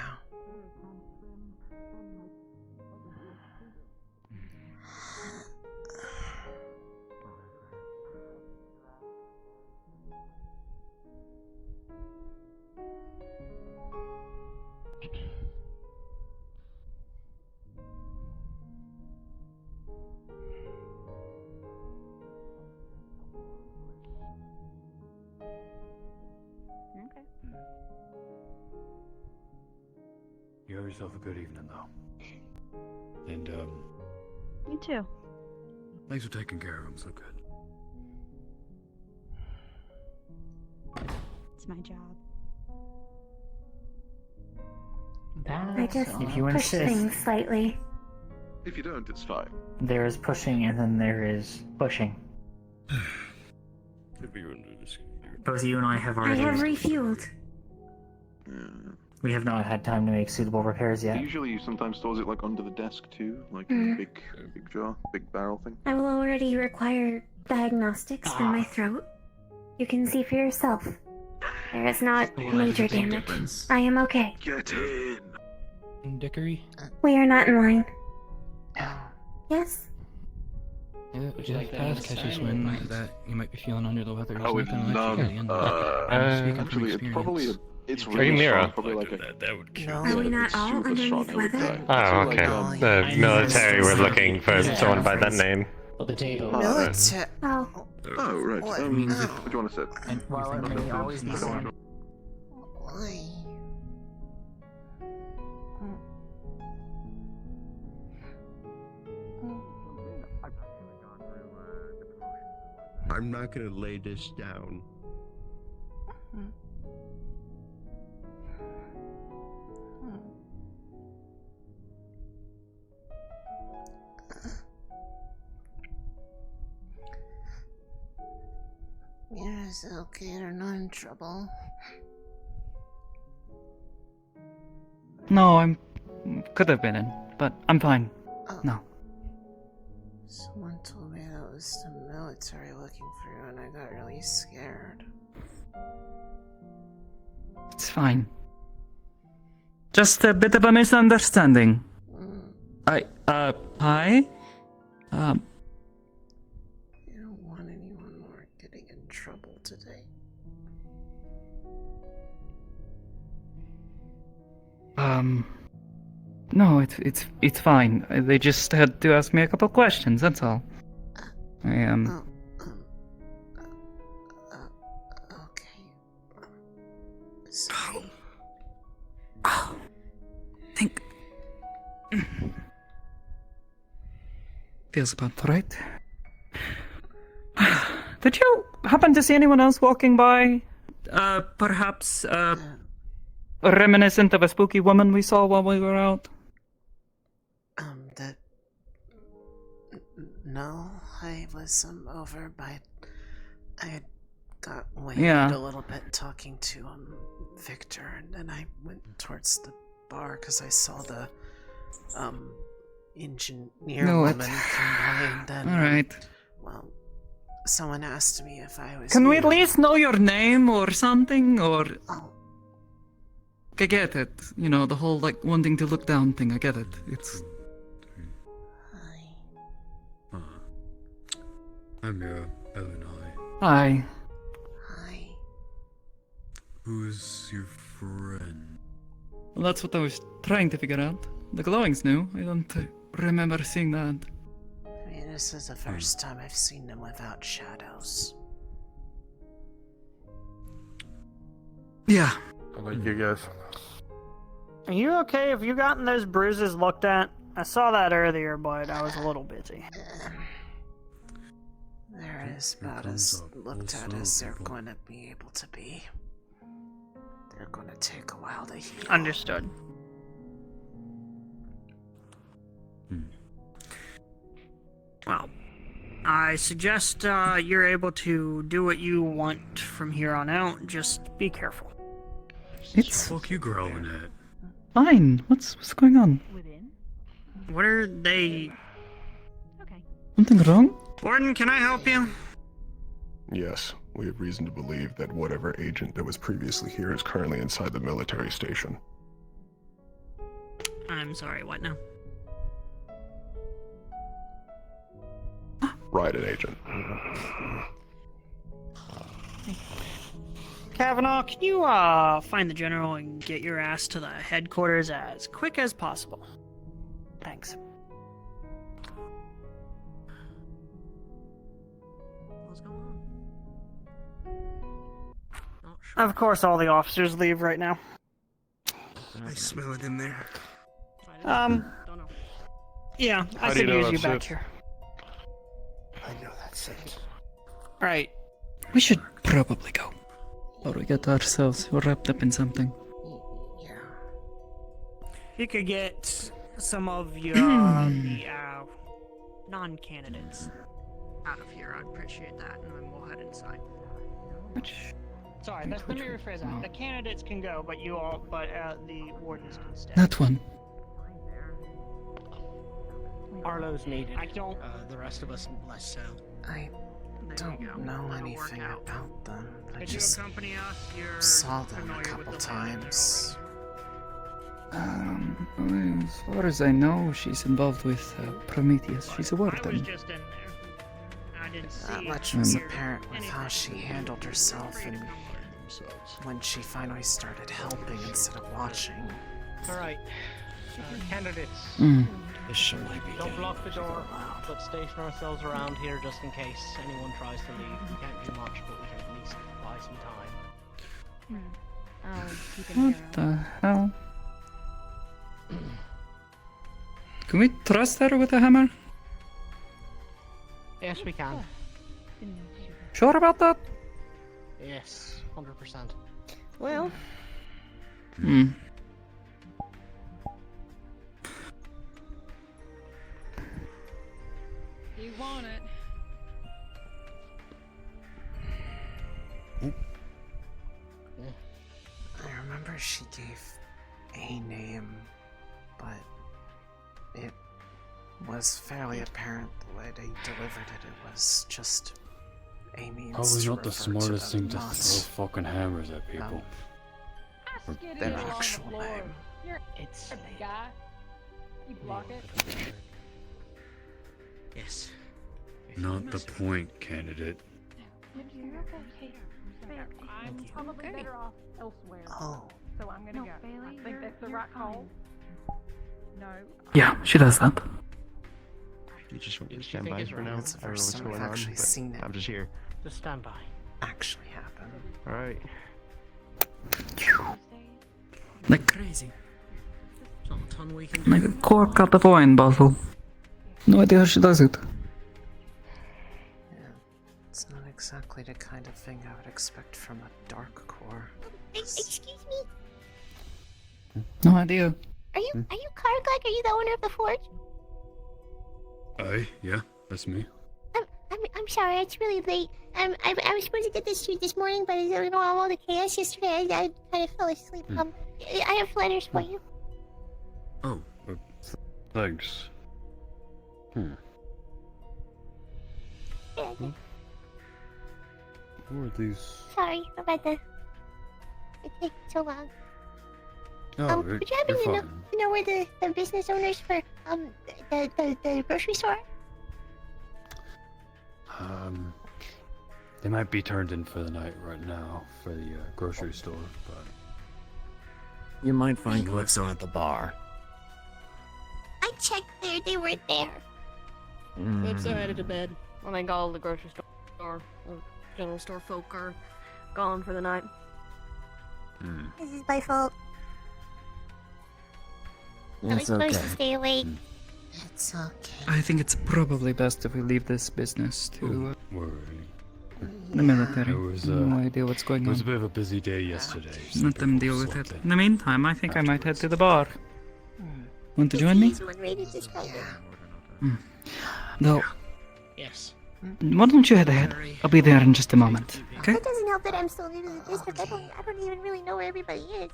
Okay. You have yourself a good evening, though. And, You too. thanks for taking care of him so good. It's my job. I just if you push insist. things slightly. If you don't, it's fine. There is pushing and then there is pushing. If you're under this. Both you and I have I already. have refueled. We have not had time to make suitable repairs yet. Usually, you sometimes stores it like under the desk too, like Mm. in a big jar, big barrel thing. I will already require diagnostics for my throat. You can see for yourself. There is not major damage. I am okay. Get in. Dickory? We are not in line. Yes? Would you like to ask Cassius when that you might be feeling under the weather? I would love. Actually, it's probably it's Pretty really Mira. strong, probably like a. That would kill. Are we not all underneath weather? Oh, okay. The military were looking for someone by that name. Military. Oh. Oh, right. What? What do you want to say? And while it may always be said, Why? I'm not gonna lay this down. Yes, okay, they're not in trouble. No, could have been in, but I'm fine. Oh. No. Someone told me that was the military looking for you, and I got really scared. It's fine. Just a bit of a misunderstanding. Hi? You don't want anyone more getting in trouble today. No, it's fine. They just had to ask me a couple questions, that's all. Okay. Sorry. Think. Feels about right. Did you happen to see anyone else walking by? Perhaps, reminiscent of a spooky woman we saw while we were out? No, I was, over by... I had got waited a little bit talking to, Victor, and then I went towards the bar because I saw the, engineer woman come by, and then... Alright. Well, someone asked me if I was... Can we at least know your name or something, or... Oh. I get it. You know, the whole, like, wanting to look down thing, I get it. It's... I'm Lunali. Hi. Hi. Who's your friend? Well, that's what I was trying to figure out. The glowing's new. I don't remember seeing that. I mean, this is the first time I've seen them without shadows. Yeah. How about you guys? Are you okay if you gotten those bruises looked at? I saw that earlier, but I was a little busy. They're as bad as looked at as they're going to be able to be. They're going to take a while to heal. Understood. Well, I suggest you're able to do what you want from here on out. Just be careful. It's... What the fuck you growling at? Fine. What's going on? What are they... Something wrong? Warden, can I help you? Yes, we have reason to believe that whatever agent that was previously here is currently inside the military station. I'm sorry, what now? Right, an agent. Kavanaugh, can you find the general and get your ass to the headquarters as quick as possible? Thanks. What's going on? Of course, all the officers leave right now. I smell it in there. Yeah, I How do you could know use you that's back it? here. I know that's it. Right. We should probably go. Or we get ourselves wrapped up in something. You could get some of your non-candidates out of here. I'd appreciate that, and then we'll head inside. Sorry, let me rephrase that. The candidates can go, but the wardens can stay. That one. Arlo's needed. I don't. The rest of us less so. I don't know anything about them. I Could you just accompany us? You're saw them a familiar with couple the land, times. As far as I know, she's involved with Prometheus. She's a I was warden. just in there. I didn't see Not it. much was apparent with how she handled herself and when she finally started helping instead of watching. Alright. Candidates. This show might be Don't block the door, but station ourselves around here just in case anyone tries to leave. We can't do much, but we can at least buy some time. I'll keep an What the hell? Can we trust her with a hammer? Yes, we can. Sure about that? Yes, 100%. Well, You want it. I remember she gave a name, but it was fairly apparent the way they delivered it. It was just a means Probably to not the refer smartest to them, thing to not throw fucking hammers at people. their actual name. It's a guy. You block it. yes. Not the point, candidate. I'm probably better off elsewhere. Oh. So I'm gonna go. I think that's the right call. No. Yeah, she does that. You just want me to You stand think by it's for right? now? It's the I don't know first what's time going I've on, actually but seen it. I'm just here. Just stand by. Actually happen. Alright. Like, Crazy. Not a ton we can do. like a cork out of wine bottle. No idea how she does it. Yeah, it's not exactly the kind of thing I would expect from a dark core. Excuse me? No idea. Are you Karglek? Are you the owner of the forge? Aye, yeah, that's me. I'm sorry, it's really late. I was supposed to get this to you this morning, but all the chaos yesterday, I kind of fell asleep. I have letters for you. Oh, thanks. Yeah, Who are these? sorry about it taking so long. Oh, Would you happen to know where the business owners for the grocery store? They might be turned in for the night right now for the grocery store, but You might find Calypso at the bar. I checked there, they weren't there. Calypso headed to bed. I think all the grocery store or general store folk are gone for the night. This is my fault. I was It's supposed to okay. stay awake. It's okay. I think it's probably best if we leave this business to Worry. the military. It was, No idea what's going It was a on. bit of a busy day yesterday. so Let them people deal with slept it. in. In the meantime, I think I might head to the bar. Want to join me? Someone raided this building. No. Yes. Why don't you head ahead? I'll be there in just a moment. Okay? That doesn't help that I'm still new to the district. I don't even really know where everybody is.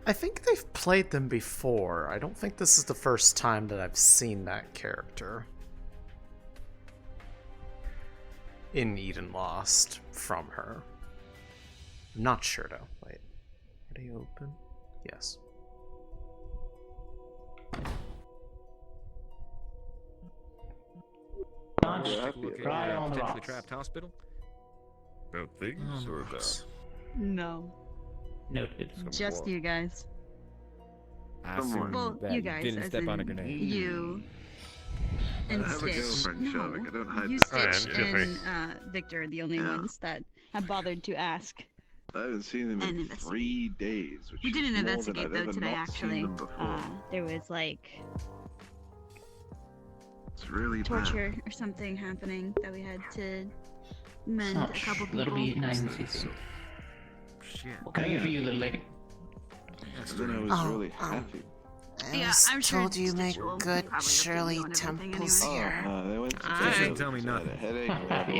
I think they've played them before. I don't think this is the first time that I've seen that character in Eden Lost from her. I'm not sure though. Wait. Are they open? Yes. Right on the potentially trapped hospital. About things or about? No. Noted. Just you guys. I assume Well, that you guys, didn't as step on a in grenade. You. And I have a Stitch. girlfriend, Shavik. I don't hide You, this Stitch, from you. and Victor are the only ones that have bothered to ask. I haven't seen them And in 3 days. Which We is didn't more than investigate I've though ever today. not seen Actually, them before. there was like It's really torture or something happening that we had to mend a couple people. That'll be 9cc. Shit. What can I get for you, little lady? bad. And then I was really happy. I was told you make good Shirley temples here. Tell me nothing.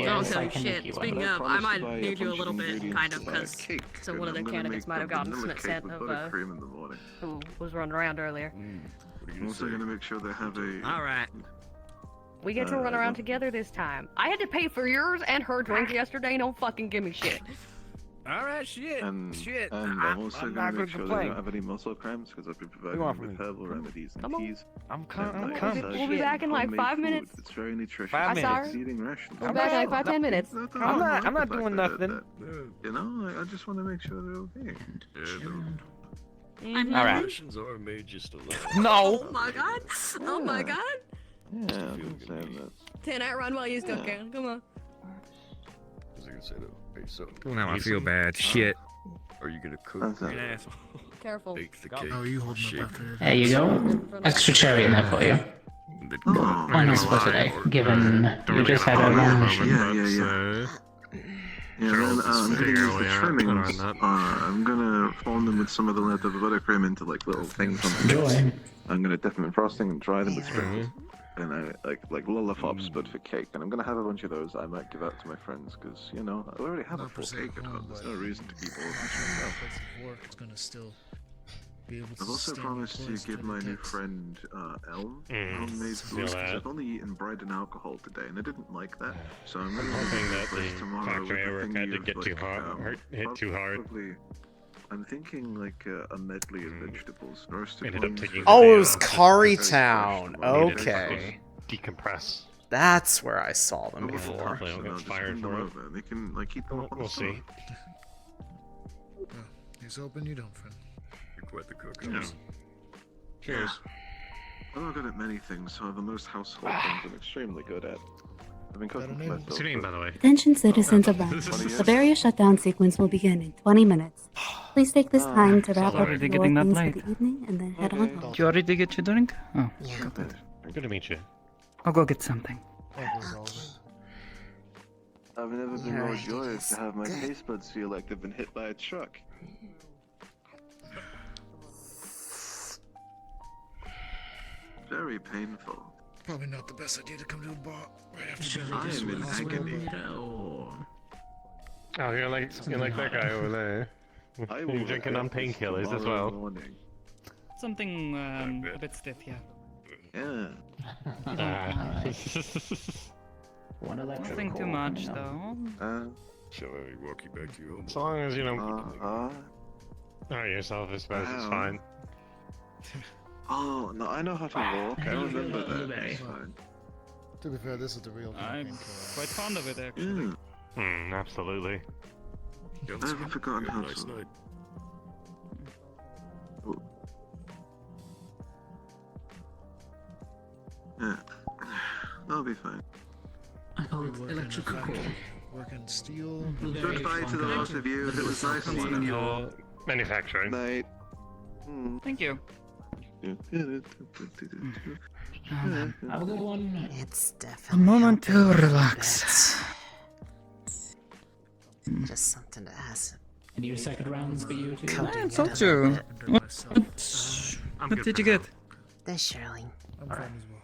Don't tell me shit. Speaking of, I might need you a little bit, kind of, because so one of the candidates might have gotten some scent of who was running around earlier. I'm also gonna make sure they have a. All right. We get to run around together this time. I had to pay for yours and her drink yesterday. Don't fucking give me shit. Alright, shit. And Shit. I'm also I'm gonna not make gonna sure they complain. don't have any muscle cramps because I'll be providing want them with from me? herbal remedies and Come on. teas. I'm And, coming. like, coming. massage We'll be back in like homemade 5 food. minutes. It's very nutritious. 5 minutes. Eating rations. We'll be back in like 10 minutes. I'm not doing nothing. You know, I just want to make sure they're okay. Mhm. All right. Rations are made just a little. No. Oh my god. Oh my god. Yeah, I'm saying that. 10 out run while you still can. Come on. What was I gonna say though? Hey, so. Now I feel bad. Shit. Are you gonna cook? That's You're an asshole. Careful. Bake the cake. Oh, you holding shake up after it. There you go. Extra cherry in there for you. Bonus for today, given you just had a long mission. Yeah, then I'm gonna use the trimmings. I'm gonna form them with some of the leftover buttercream into like little things on the Enjoy. I'm gonna dip them in frosting and dry them with sprinkles. And I like lollipops, but for cake. And I'm gonna have a bunch of those that I might give out to my friends because you know I already have a full cake at home. There's no reason to keep all of this myself. Work, it's gonna still be able to I've also sustain promised to employees give through my the new text. friend Elm homemade feel food because that. I've only eaten bread and alcohol today, and I didn't like that. So I'm I'm gonna hoping make that bread the tomorrow factory I with a work thingy at didn't of, get too like, hard, hit too hard. probably- I'm thinking like a medley of vegetables, roasted Ended up ones, taking Oh, the it day was off. Currytown. Needed to Okay. Decompress. That's where I saw them I'll look before. at Hopefully I'll and get I'll just fired bring them for it. over, and they can like keep them up on We'll the stove. see. Oh, he's open, you don't, friend. You're quite the cook. Yeah. Cheers. I'm not good at many things, so the most household things I'm extremely good at. I've been cooking for myself. What's your name, by the way? Attention citizens of Rhino. The barrier shutdown sequence will begin in 20 minutes. Please take this time to wrap up Already your getting that things for late. the evening and then head on home. Did you already get your drink? Oh, Yeah. Good to meet you. I'll go get something. I've never been more joyous to have my taste buds feel like they've been hit by a truck. Very painful. Probably not the best idea to come to a bar right after I am in agony. Oh, you're like that guy over there. I You're will drinking on regret this painkillers as tomorrow well. morning. Something a bit stiff, yeah. Yeah. Nothing too much, though. Shall I walk you back to your home? As long as you don't hurt yourself, I suppose it's fine. Oh, no, I know how to walk. I remember that. It's fine. To be fair, this is the real I'm quite fond of it, actually. Yeah. Absolutely. I haven't forgotten how Nice to. night. Oh. Yeah. I'll be fine. Electrical. Working steel. Goodbye to the both of you. It was nice seeing you all. Manufacturing. Night. Thank you. Have a good one. It's A definitely moment to helping a little relax. bit. Just something to ask. And your second rounds for you too. Coding I it told a little you. bit. What did you get? The Shirley. I'm fine as well.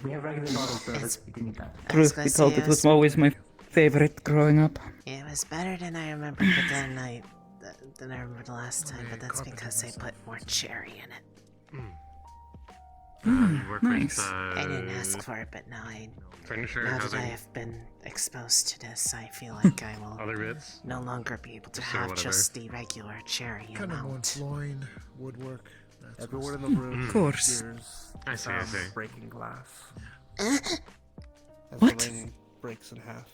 We have regular bottle service if you need that. Truth be told, it was always my favorite growing up. It was better than I remembered, but then than I remembered the last time. But that's because they put more cherry in it. Nice. I didn't ask for it, but now Furniture, now that I housing, have been exposed to this, I feel like I will other bits. no longer be able to Sure, have whatever. just the regular cherry Kind of more amount. flooring, woodwork. That's Everyone in what's- the room. Of course. hears I see, I sound see. of breaking glass. Uh-huh. As What? the ring breaks in half.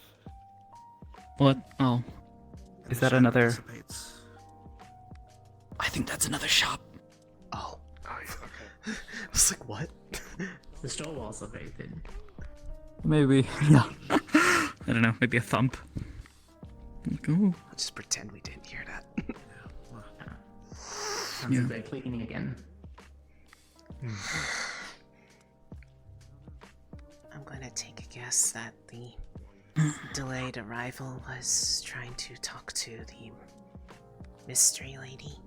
What? Oh. and Is the that shadow another? dissipates. I think that's another shop. Oh. Okay. I was like, what? The store walls are faded. Maybe, yeah. I don't know, maybe a thump. Like, ooh. I'll just pretend we didn't hear that. Sounds like they're cleaning again. I'm going to take a guess that the delayed arrival was trying to talk to the mystery lady.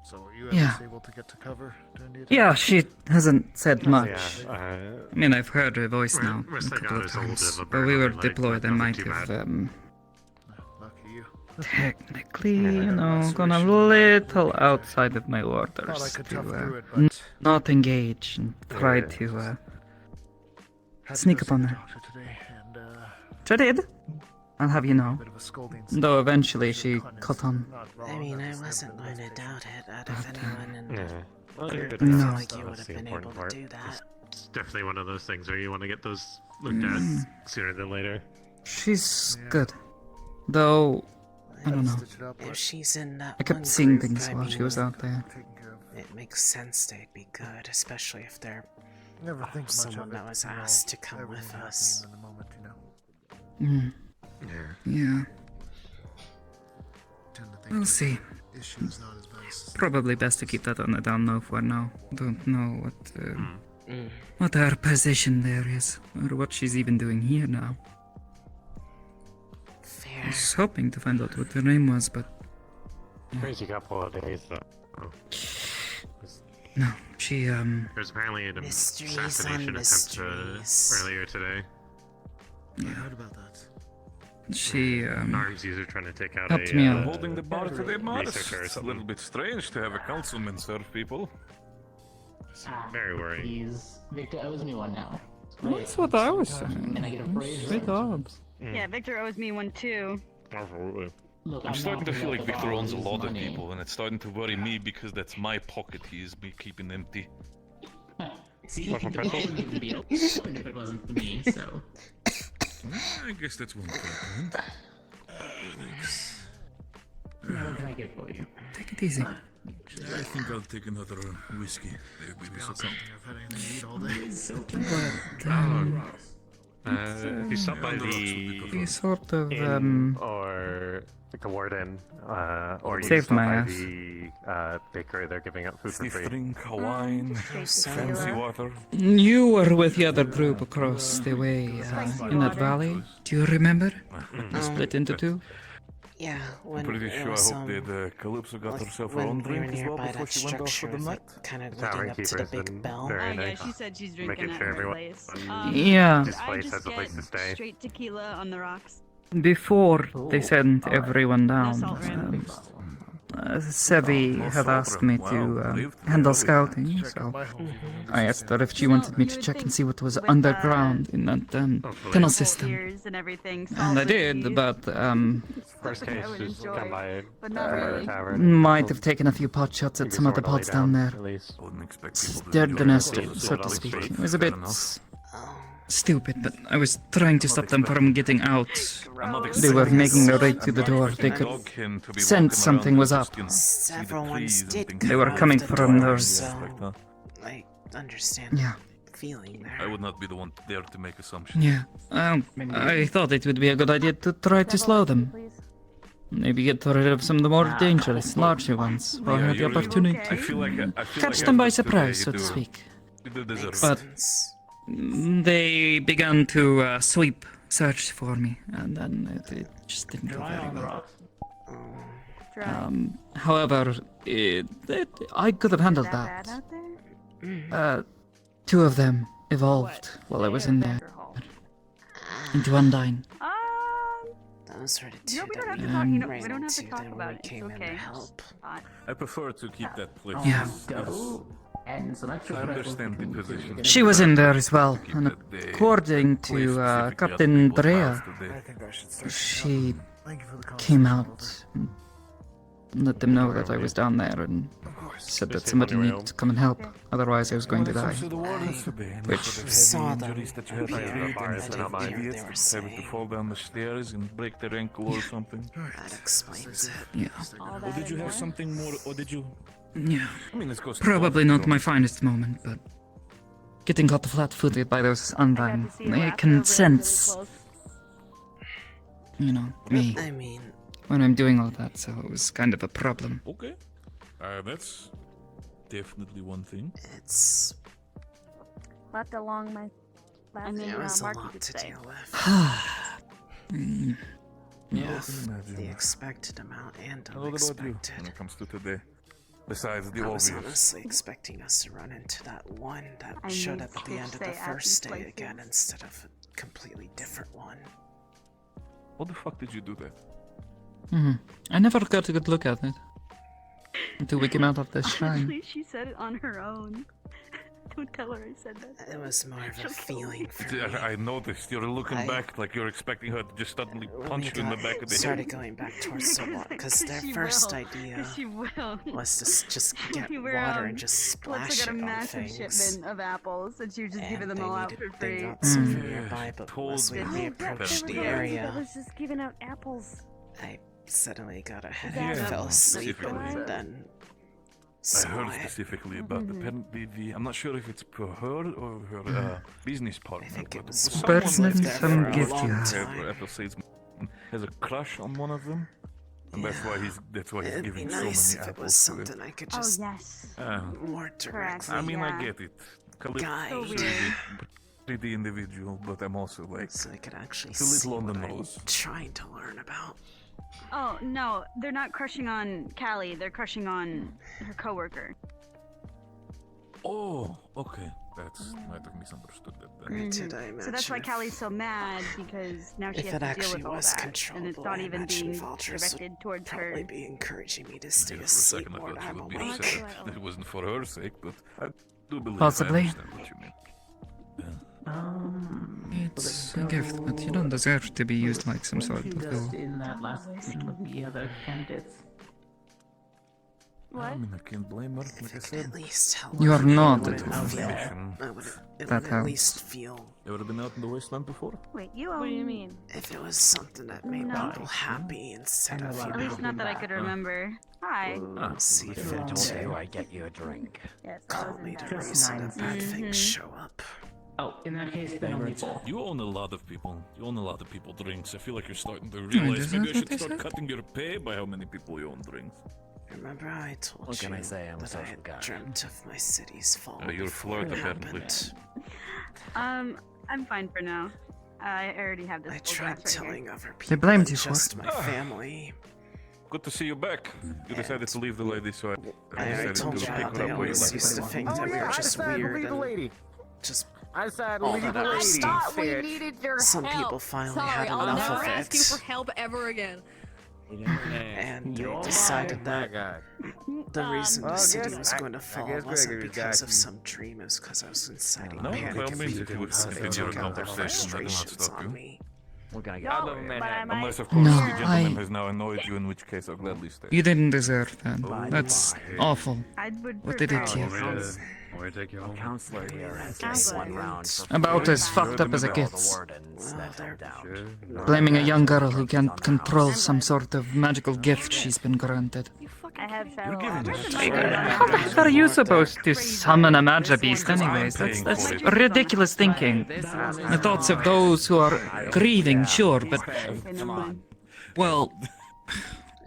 So you Yeah. able to get to cover during the attack? Yeah, she hasn't said much. Yeah, I mean, I've heard her voice now a Rest couple of is a little bit times. of a But we were bird, like, deployed, but I nothing might too have, bad. Lucky you. technically, you know, gone a little outside of my orders Thought I could tough to through it, but not engage and try to had to sneak go up on see the her. doctor today, and Which I did. I'll have you know. Though eventually she caught on. I mean, I wasn't going to doubt it out of anyone, and Well, you're I good feel No. like you would have been able to do that. It's definitely one of those things where you want to get those looked at sooner than later. She's good. Though, I don't know. If she's in that I kept one seeing group, things I while she mean, was out there. It makes sense they'd be good, especially if they're Never think much someone of that it, was you know, asked to come with everything us. happening in the moment, you know. Yeah. We'll see. Probably best to keep that on the down low for now. Don't know what her position there is, or what she's even doing here now. Fair. I was hoping to find out what her name was, but Crazy couple of days, though. no, she There's apparently an Mysteries assassination on attempt mysteries. earlier today. I heard about that. She An arms user trying to take out helped a me out. Holding the bar to their mouths. researcher or It's a little bit strange to have a councilman serve people. Very worrying. Please, Victor owes me one now. That's what I was saying. Can I get a praise? Sweet arms. Yeah, Victor owes me one too. Absolutely. Look, I'm starting to feel like Victor owns a lot of money. people, and it's starting to worry me because that's my pocket he is be keeping empty. See, Want some the pretzels? bar wouldn't be open if it wasn't for me, so. I guess that's one point. What can I get for you? Take it easy. I think I'll take another whiskey. There, baby, so come. I've had anything to eat all day. But If you stop by he the sort of inn or like the warden, or you Saved stop my by ass. the bakery, they're giving out food for Stiff free. drink, a wine, fancy water. You were with the other group across the way in that valley. Do you remember? Split into two. Yeah, when Pretty it sure I was, hope that Calypso got like, herself her when own we were drink as well nearby before that she went off for structure, the night. like, kind of Tavern leading up to the keeper's big been bell. very Yeah, nice. she said she's Making drinking at sure her everyone- place. Yeah. This I place just has a place get to stay. straight tequila on the rocks. Before they sent everyone down, salt rim. Sevi had asked me to handle scouting, so I asked her if she wanted me to check and see what was underground in that tunnel system. Ears and everything. And I did, but Worst case, just come by but not really. tavern. might have taken a few pot shots at some of the pods down there. At least. Stirred the nest, so to speak. It was a bit stupid, but I was trying to stop them from getting out. They were making their way to the door. They could sense something was up. Several ones did They were come coming off the from door, those. so I understand Yeah. the feeling there. I would not be the one there to make assumptions. Yeah, I thought it would be a good idea to try to slow them. Maybe get rid of some of the more dangerous, larger ones, while I had the opportunity. I feel like Catch them by surprise, so to speak. You deserve it. But they began to sweep, search for me, and then it just didn't go very well. However, I could have handled that. Two of them evolved while I was in there into Undyne. Those were the two we don't have that to talk. You know, ran we don't have to into talk them about when it. we came It's in okay. to help. I prefer to keep that place. Yeah. Go. And some extra I understand the position. She was in there as well, and according to Captain Drea, she came out and let them know that I was down there and said that somebody needed to come and help, otherwise I was going to die. Which saw them. Injuries that you had having to fall down the stairs and break their ankle or something. That explains it. Yeah. Or did you have something more? Or did you? Yeah. I mean, it's Probably not my finest moment, but getting caught flat-footed by those Undyne, they can sense, you know, me. I mean, when I'm doing all that, so it was kind of a problem. Okay. That's definitely one thing. It's Left along my last it was a mark you lot could to say. deal with. Yeah. Both the expected amount and What about you unexpected. when it comes to today? Besides the I was obvious. honestly expecting us to run into that one that I showed need up at the to end of the stay at first these day places. again instead of a completely different one. What the fuck did you do that? I never got a good look at it until we came out of the shrine. Honestly, she said it on her own. Don't tell her I said that. It was more of a feeling for me. I noticed you're looking back like you're expecting her to just suddenly punch you in the back of the started head. going back towards the water because their first idea was to just get We were, water and just Let's splash got a it on massive things. shipment of apples, and she was just giving And them all out for they free. got some from nearby, but as we Oh, reapproached the That area, was just giving out apples. I suddenly got a headache, Yeah, fell asleep, specifically. and then I saw heard it. specifically about apparently I'm not sure if it's for her or her business partner. I think it was someone Person lived some there gift for a you long have. time, where Apple says has a crush on one of them, and that's why he's It'd be giving nice so if many it was apples to something I could Oh, just yes. more directly. I mean, I get it. Guide. Pretty individual, but I'm also like so I could actually it's a little see on the what I'm nose. trying to learn about. Oh, no, they're not crushing on Callie, they're crushing on her coworker. Oh, okay. That's might have misunderstood that then. Did I So that's why imagine Callie's so mad, because now she if has it to deal actually with all was that, and it's controllable, not I even imagine being vultures directed would towards her. probably be encouraging me to stay For a asleep second, I more thought than you I'm would be awake. upset that it wasn't for her sake, but I do believe Possibly. I understand what you mean. It's a gift, but you don't deserve to be used like some sort of Just tool. in that last meeting with the other candidates. I mean, I can't blame her. Like I said, At least help. You are not It a would tool. feel- mission. it That would at least helps. feel You ever been out in the wasteland before? Wait, you What do you mean? if it was something that made No. people happy instead of At least not that I could remember. Hi. see fit to I get you a drink? Yes, call me the reason that bad things show up. Oh, in that case, then only four. You own a lot of people. You own a lot of people drinks. I feel like you're starting to realize does maybe that I should what they start said? cutting your pay by how many people you own drinks. Remember how I told What you can I say? I'm a that I social had guy. dreamt of my city's fall You're a before flirt, it apparently. happened? I'm fine for now. I already have this I full tried glass right telling here. other people They blamed than you for just it. my family. Good to see you back. You decided to leave the lady, so I I decided told to you pick how her they up where you always left used to her. think that we were just weird and just I decided to all leave that the other lady. stuff. needed your Some help. people finally Sorry, had I'll enough never of ask you it. for help ever again. And they decided that the reason Well, the I city guess- was going to I fall guess wasn't Gregory because got of you. some dream, it was because I was inciting No, panic by all and means, if you would people, so they continue took the out their conversation, I do not frustrations stop you. on me. We're gonna No, get but I might. Unless, of course, No, the gentleman I- has now annoyed you, in which case I'll gladly stay. You didn't deserve that. That's awful. I would What they did prefer to you. this. Want me to take you home? Counselor here has Sounds given one good. round for About as free. fucked up as it All gets. the wardens that helped out. Blaming a young girl who can't control some sort of magical gift she's been granted. I have You're giving How the hell are you supposed to summon a magic beast anyways? That's ridiculous thinking. The thoughts of those who are grieving, sure, but... Well...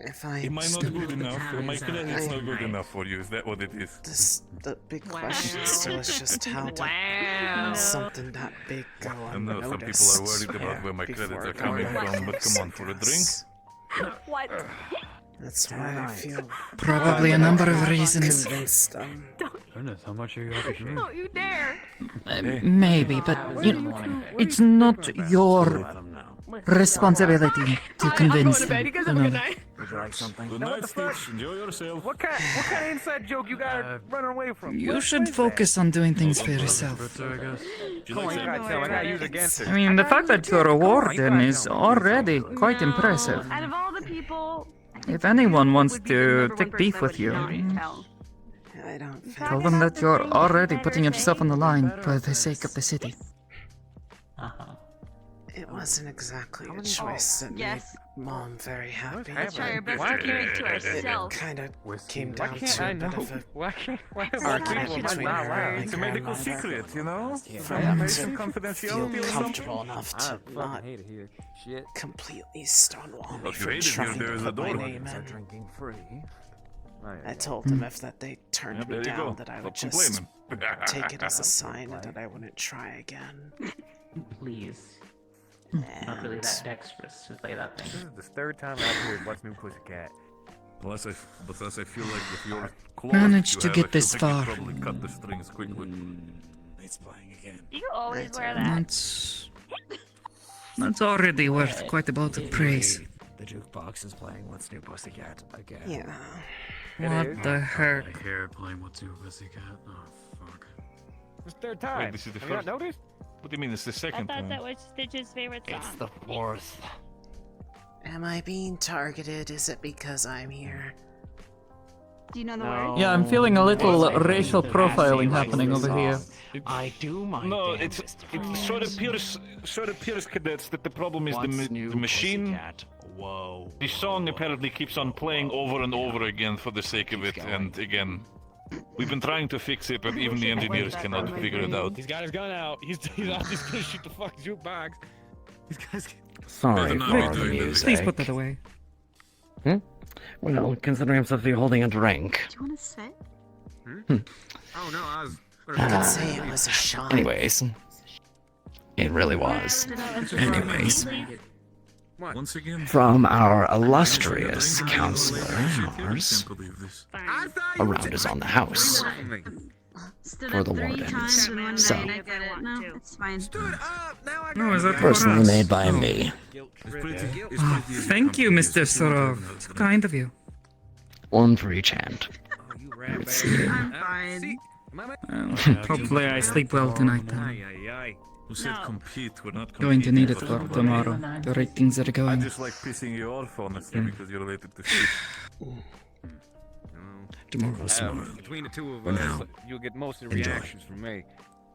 If I Am I not good enough? My credit's not good enough for you, is that what it is? the big question still is just how to something that big go I know some people are worried about where my credits are coming from, but come on, for a drink? What? That's why I feel Probably a number of reasons. convinced. Goodness, how much are you happy to Don't you dare! Maybe, but you know, it's not your responsibility to convince I'm going to bed. You guys them. have a good night. Would you like something? Good night, Stitch. Enjoy yourself. What kind of inside joke you got running away from? You should focus on doing things for yourself. I guess. Do you like I that? tell I gotta use against it. I mean, the fact that you're a warden is already quite impressive. Out of all the people, If anyone wants would be the to number one take person beef I with would you, not tell. I don't think tell them that you're already putting yourself on the line for the sake of the city. it wasn't exactly a choice that Yes. made Mom very happy. Let's try our best to keep it to It ourselves. kind of came Why down can't to I a know? bit of a Why can't argument people between not her allowed? and It's a my medical grandmother. secret, you know? For I him made to some feel confidentiality or something. comfortable enough to not hate it here. Shit. completely stonewall me Well, if you for hate it here, trying there's to a put my door. name in. Drinking free. I told them if that they turned Yep, me there you go. down that I would Stop just complaining. take it as a sign and that I wouldn't try again. Please. Not really that dexterous to play that This thing. is the third time I've heard What's New Pussycat. Plus, I feel like with your claws Managed you to have, get I feel this like far. you probably cut the strings quickly. It's playing again. You always wear that. That's already worth quite a bit of praise. The jukebox is playing What's New Pussycat again. Yeah. What the heck? I hear playing What's New Pussycat. Oh, fuck. It's third time. Wait, this is the Have you not first. noticed? What do you mean it's the I second thought time? that was Stitch's favorite song. It's the fourth. Am I being targeted? Is it because I'm here? Do you know the words? Yeah, I'm feeling a little racial profiling happening over here. I do my No, damn it Mr. sort of appears, cadets, that the problem is What's the new, machine. pussycat? Whoa. The song apparently keeps on playing over and over again for the sake of it, going. and again, we've been trying to fix it, but even the engineers cannot figure it out. He's got his gun out. He's not just gonna shoot the fucking jukebox. These guys. Sorry not for be the doing this. music. Please put that away. Well, considering I'm supposed to be holding a drink. Do you want to sit? Oh no, I was. I could say it was a shot. Anyways, it really was. Anyways, Once again, from our illustrious counselor, ours, around us on the house. Stood For up the 3 Wardens. times in one So- night. I get it. No, it's fine. No, is that for Personally us? made by Oh. me. Oh, thank you, Mr. Sorov. So kind of you. One for each hand. Let's see. I'm fine. Hopefully I sleep well tonight then. who said compete? We're not Going to need it competing, for but- tomorrow. The ratings are I going. just like pissing you off, honestly, because you're related to fish. Tomorrow's tomorrow. Between the two of For us, now. you'll get most of the Enjoy. reactions from me.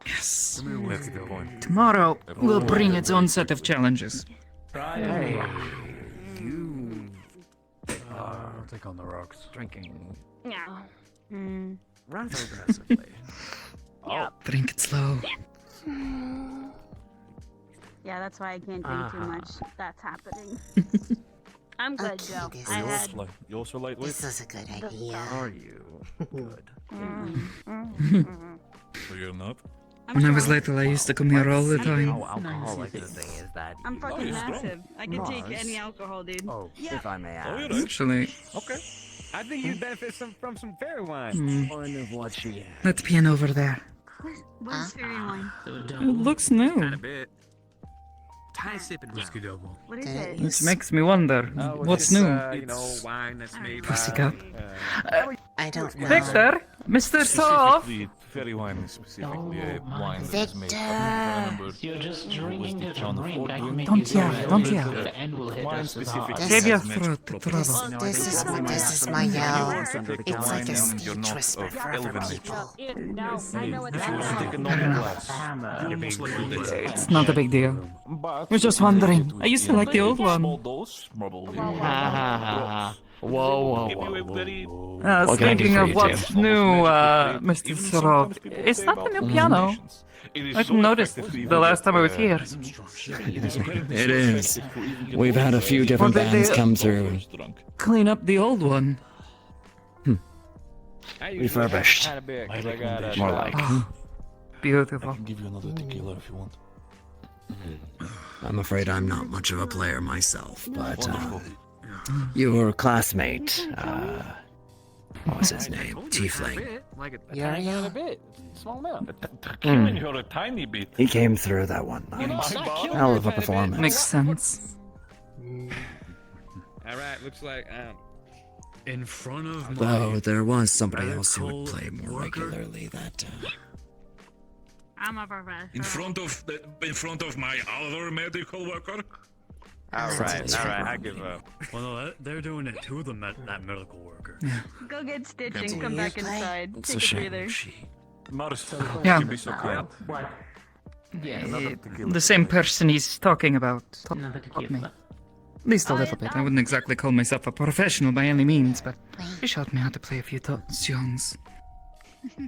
Yes. That's the point. Tomorrow will bring its own set of challenges. Hey. You are take on the rocks. Drinking Yeah. rather aggressively. Drink it slow. Yeah, that's why I can't drink too much. That's happening. I'm good, Okay, Joe. this I is- had. You also lightweight? This is a good idea. Are you? Good. So you're not? When I was little, I used to come here all the time. Alcoholic, the thing is that. I'm fucking he's strong. massive. I can take Mars. any alcohol, dude. Oh, if I may Oh, you're ask. right. Actually, Okay. I think you'd benefit from some fairy wine. One of what she has. that piano over there. What is fairy wine? It looks new. Kind of bit. Tiny sipping whiskey double. What is Did it? you Which makes me wonder, what's new? You know, wine that's made Pussycat. I don't know. Victor? Mr. Sorov? Specifically, fairy wine is specifically a wine that is made. I Victor! can't remember. You're just Was drinking the it John from Ford drink. I can doing? make Don't you yell, very don't good. yell. The end will hit Wine us as hard. specific. Save your Metropolises. throat, This trouble. is my yell. It's under the It's like a Calamity. You're speech not whisper of for elven people. No, I know what If you want to that take a is. normal glass, Hammer. you're most likely dead. It's not a big deal. But We're just wondering. I used to like the old small one. dose, probably. Whoa, Give you a very What can I do Speaking for of you, what's Tim? new, Mr. Even Sorov, sometimes people is say that the about new the piano? combinations. It is I so didn't notice effective it even the last that, time I was here. It is apparently It so is. effective for even We've had a few different Well, they- bands they- come through. drunk. Clean up the old one. Refurbished. Kind of bit, 'cause I got More like. Oh, beautiful. Give you another tequila if you want. I'm afraid I'm not much of a player myself, but Wonderful. your classmate, what was his name? Tiefling. Like a You're tiny young. bit. Small amount. Killing her a tiny bit. He came through that one night. Hell of a performance. Makes sense. Alright, looks like In front of my Though there was somebody rather else who would cold play more worker. regularly that I'm a professor. in front of my other medical worker. alright, I give up. Well, no, they're doing it to that medical worker. Go get Stitch Do and come you back play? inside. It's Take a a shame. breather. Mars, Yeah. you be so kind. What? Yes. The same person he's talking about. Another Taught me. tequila. At least a little bit. I wouldn't exactly call myself a professional by any means, but he showed me how to play a few songs.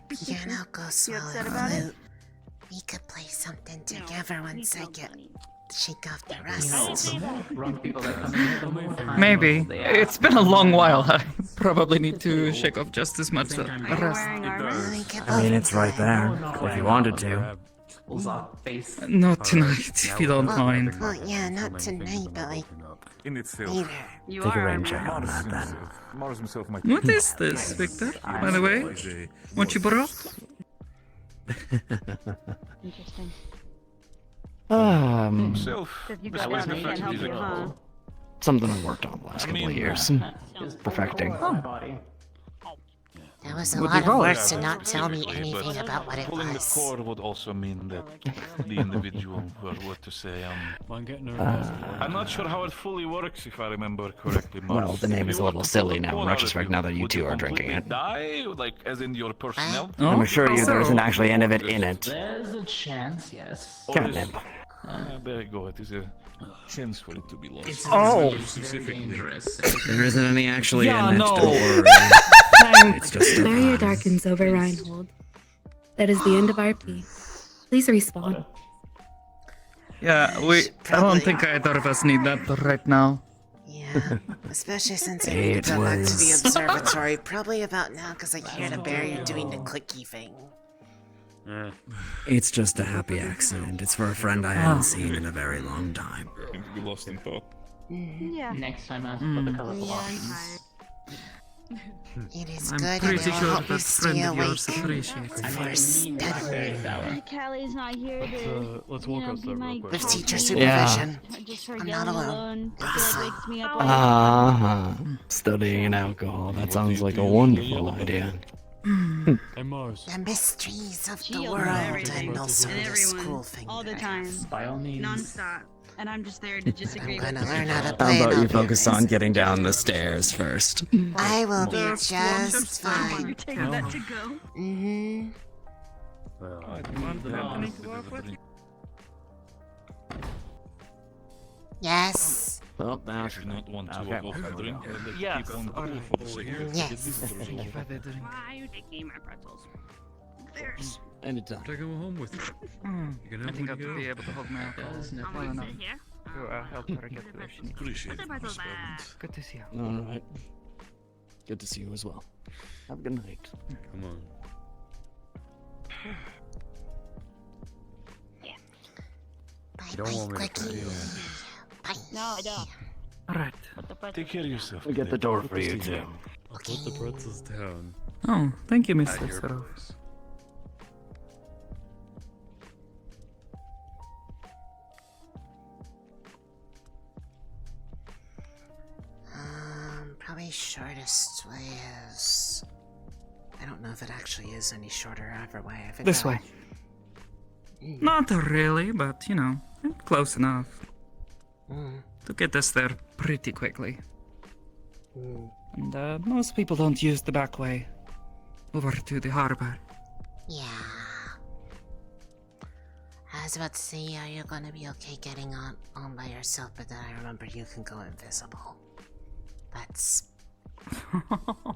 Piano goes You well upset with about it? flute. We could play something together once He's I no get funny. shake off the You rust. know, wrong people that come in here, the more fun Maybe. they are. It's been a long while. I probably need to shake off just as much the Are you rest. wearing armor? We could I mean, it's right there, if you wanted to. Pulls off face. Not tonight, if you don't mind. Well, yeah, not tonight, but like In itself. later. You Take a are rain armor. check on that then. Mars himself might What is this, Victor? By the way, what you brought? Interesting. himself. If you This go was down, they can't help effectively you, huh? Something I worked on the last couple of years. Perfecting. My body. That was a Would lot of evolve. words to not tell me Basically, anything but about what it pulling the was. cord would also mean that the individual were what to say. I'm getting nervous. I'm not sure how it fully works, if I remember correctly. Well, the name If is you a were little to silly pull the now in cord out of retrospect, now that you would two are drinking completely it. Die, like as in your personnel? I'm assure you there isn't actually any of it in it. There's a chance, yes. Catnip. There you go. It is a chance for it to be lost. It's Oh! dangerous. There isn't any actually Yeah, in it. no. Don't worry. It's just a Barrier vibe. darkens over Reinhold. That is the end of RP. Please respawn. Yeah, I don't think either of us need that right now. Yeah, especially since I need to go back to the observatory. Probably about now, because I hear the barrier doing the clicky thing. It's just a happy accident. It's for a friend I haven't seen in a very long time. You lost in thought. Yeah. Next time ask for the colorful options. It is I'm good and pretty it will sure help you that friend stay of awake yours appreciates it. for studying. Callie's not here to. Let's walk outside real quick. With teacher Yeah. supervision. Just her I'm yelling not alone. alone. I feel like wakes me up. Studying alcohol. That sounds like a wonderful idea. Hey, Mars. The mysteries of She the yells world at everything and also and the everyone school thing. all the time, By all means. non-stop, and I'm just there to disagree. I'm with gonna learn how to How play about you it focus on getting down the stairs first? I will be just fine. You take that to go. Mm-hmm. Yes. Well, now If you not want to Okay. go for a drink, I'll let Yes. keep on the pool for the sake of Yes. Why are you taking my pretzels? There's. anytime. Take them home with you. You can I have think them I'll when be you able to hold my alcohol Does no well enough Sit here. to help her get to where she needs. Appreciate Put the it, pretzels Miss back. Evans. Good to see you. All right. Good to see you as well. Have a good night. Come on. Bye, You don't want me to Quickie. Bye. No, I don't. Alright. Put the pretzels. Take care of yourself. We get the door for you too. I'll put the pretzels down. Oh, thank you, At Mr. your Sero. place. Probably shortest way is. I don't know if it actually is any shorter either way. I forgot. This way. Not really, but you know, close enough to get us there pretty quickly. And most people don't use the back way over to the harbor. Yeah. I was about to say, are you gonna be okay getting on by yourself? But then I remember you can go invisible. That's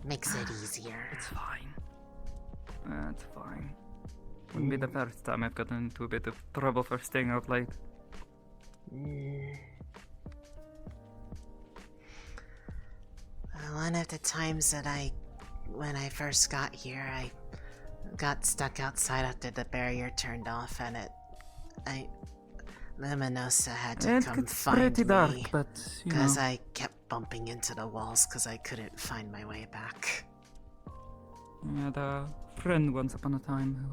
makes it easier. It's fine. That's fine. Wouldn't be the first time I've gotten into a bit of trouble for staying out late. One of the times that when I first got here, I got stuck outside after the barrier turned off, and Luminosa had to It come gets find pretty dark, me but you know. because I kept bumping into the walls because I couldn't find my way back. I had a friend once upon a time who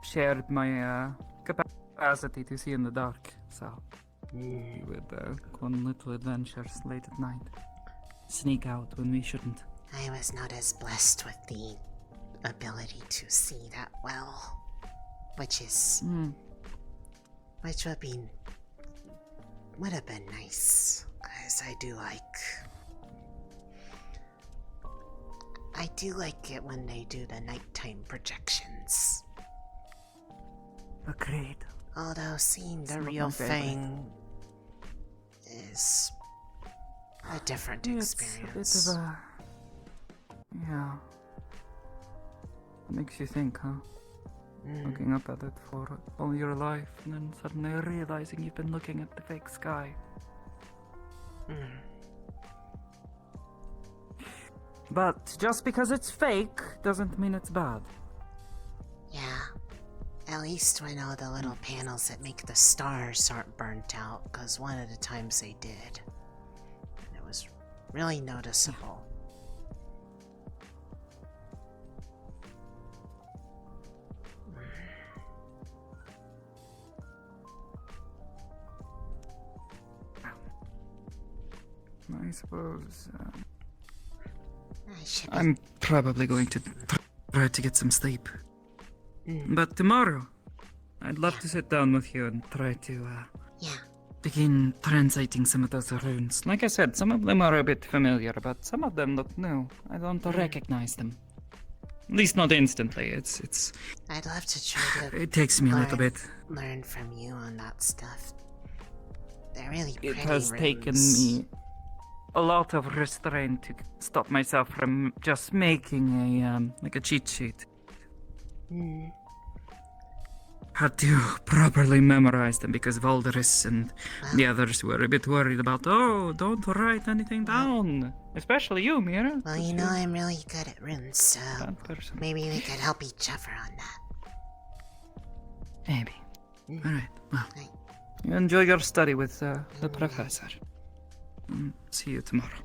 shared my capacity to see in the dark, so we would go on little adventures late at night. Sneak out when we shouldn't. I was not as blessed with the ability to see that well, which would have been nice, because I do like it when they do the nighttime projections. Agreed. Although seeing It's the not real my favorite. thing is a different experience. It's a bit of a... Yeah. Makes you think, huh? Looking up at it for all your life and then suddenly realizing you've been looking at the fake sky. But just because it's fake doesn't mean it's bad. Yeah. At least when all the little panels that make the stars aren't burnt out, because one of the times they did. And it was really noticeable. I suppose... I'm probably going to try to get some sleep. But tomorrow, I'd love to sit down with you and try to begin translating some of those runes. Like I said, some of them are a bit familiar, but some of them look new. I don't recognize them. At least not instantly. It's. I'd love to try to. It takes me a little bit. Learn from you on that stuff. They're really pretty. It has runes. taken me a lot of restraint to stop myself from just making a cheat sheet. Had to properly memorize them because Wardens and the others were a bit worried about, oh, don't write anything down. Especially you, Mira. Well, you know I'm really good at runes, so maybe we could help each other on that. Maybe. Alright, well. You enjoy your study with the professor. See you tomorrow.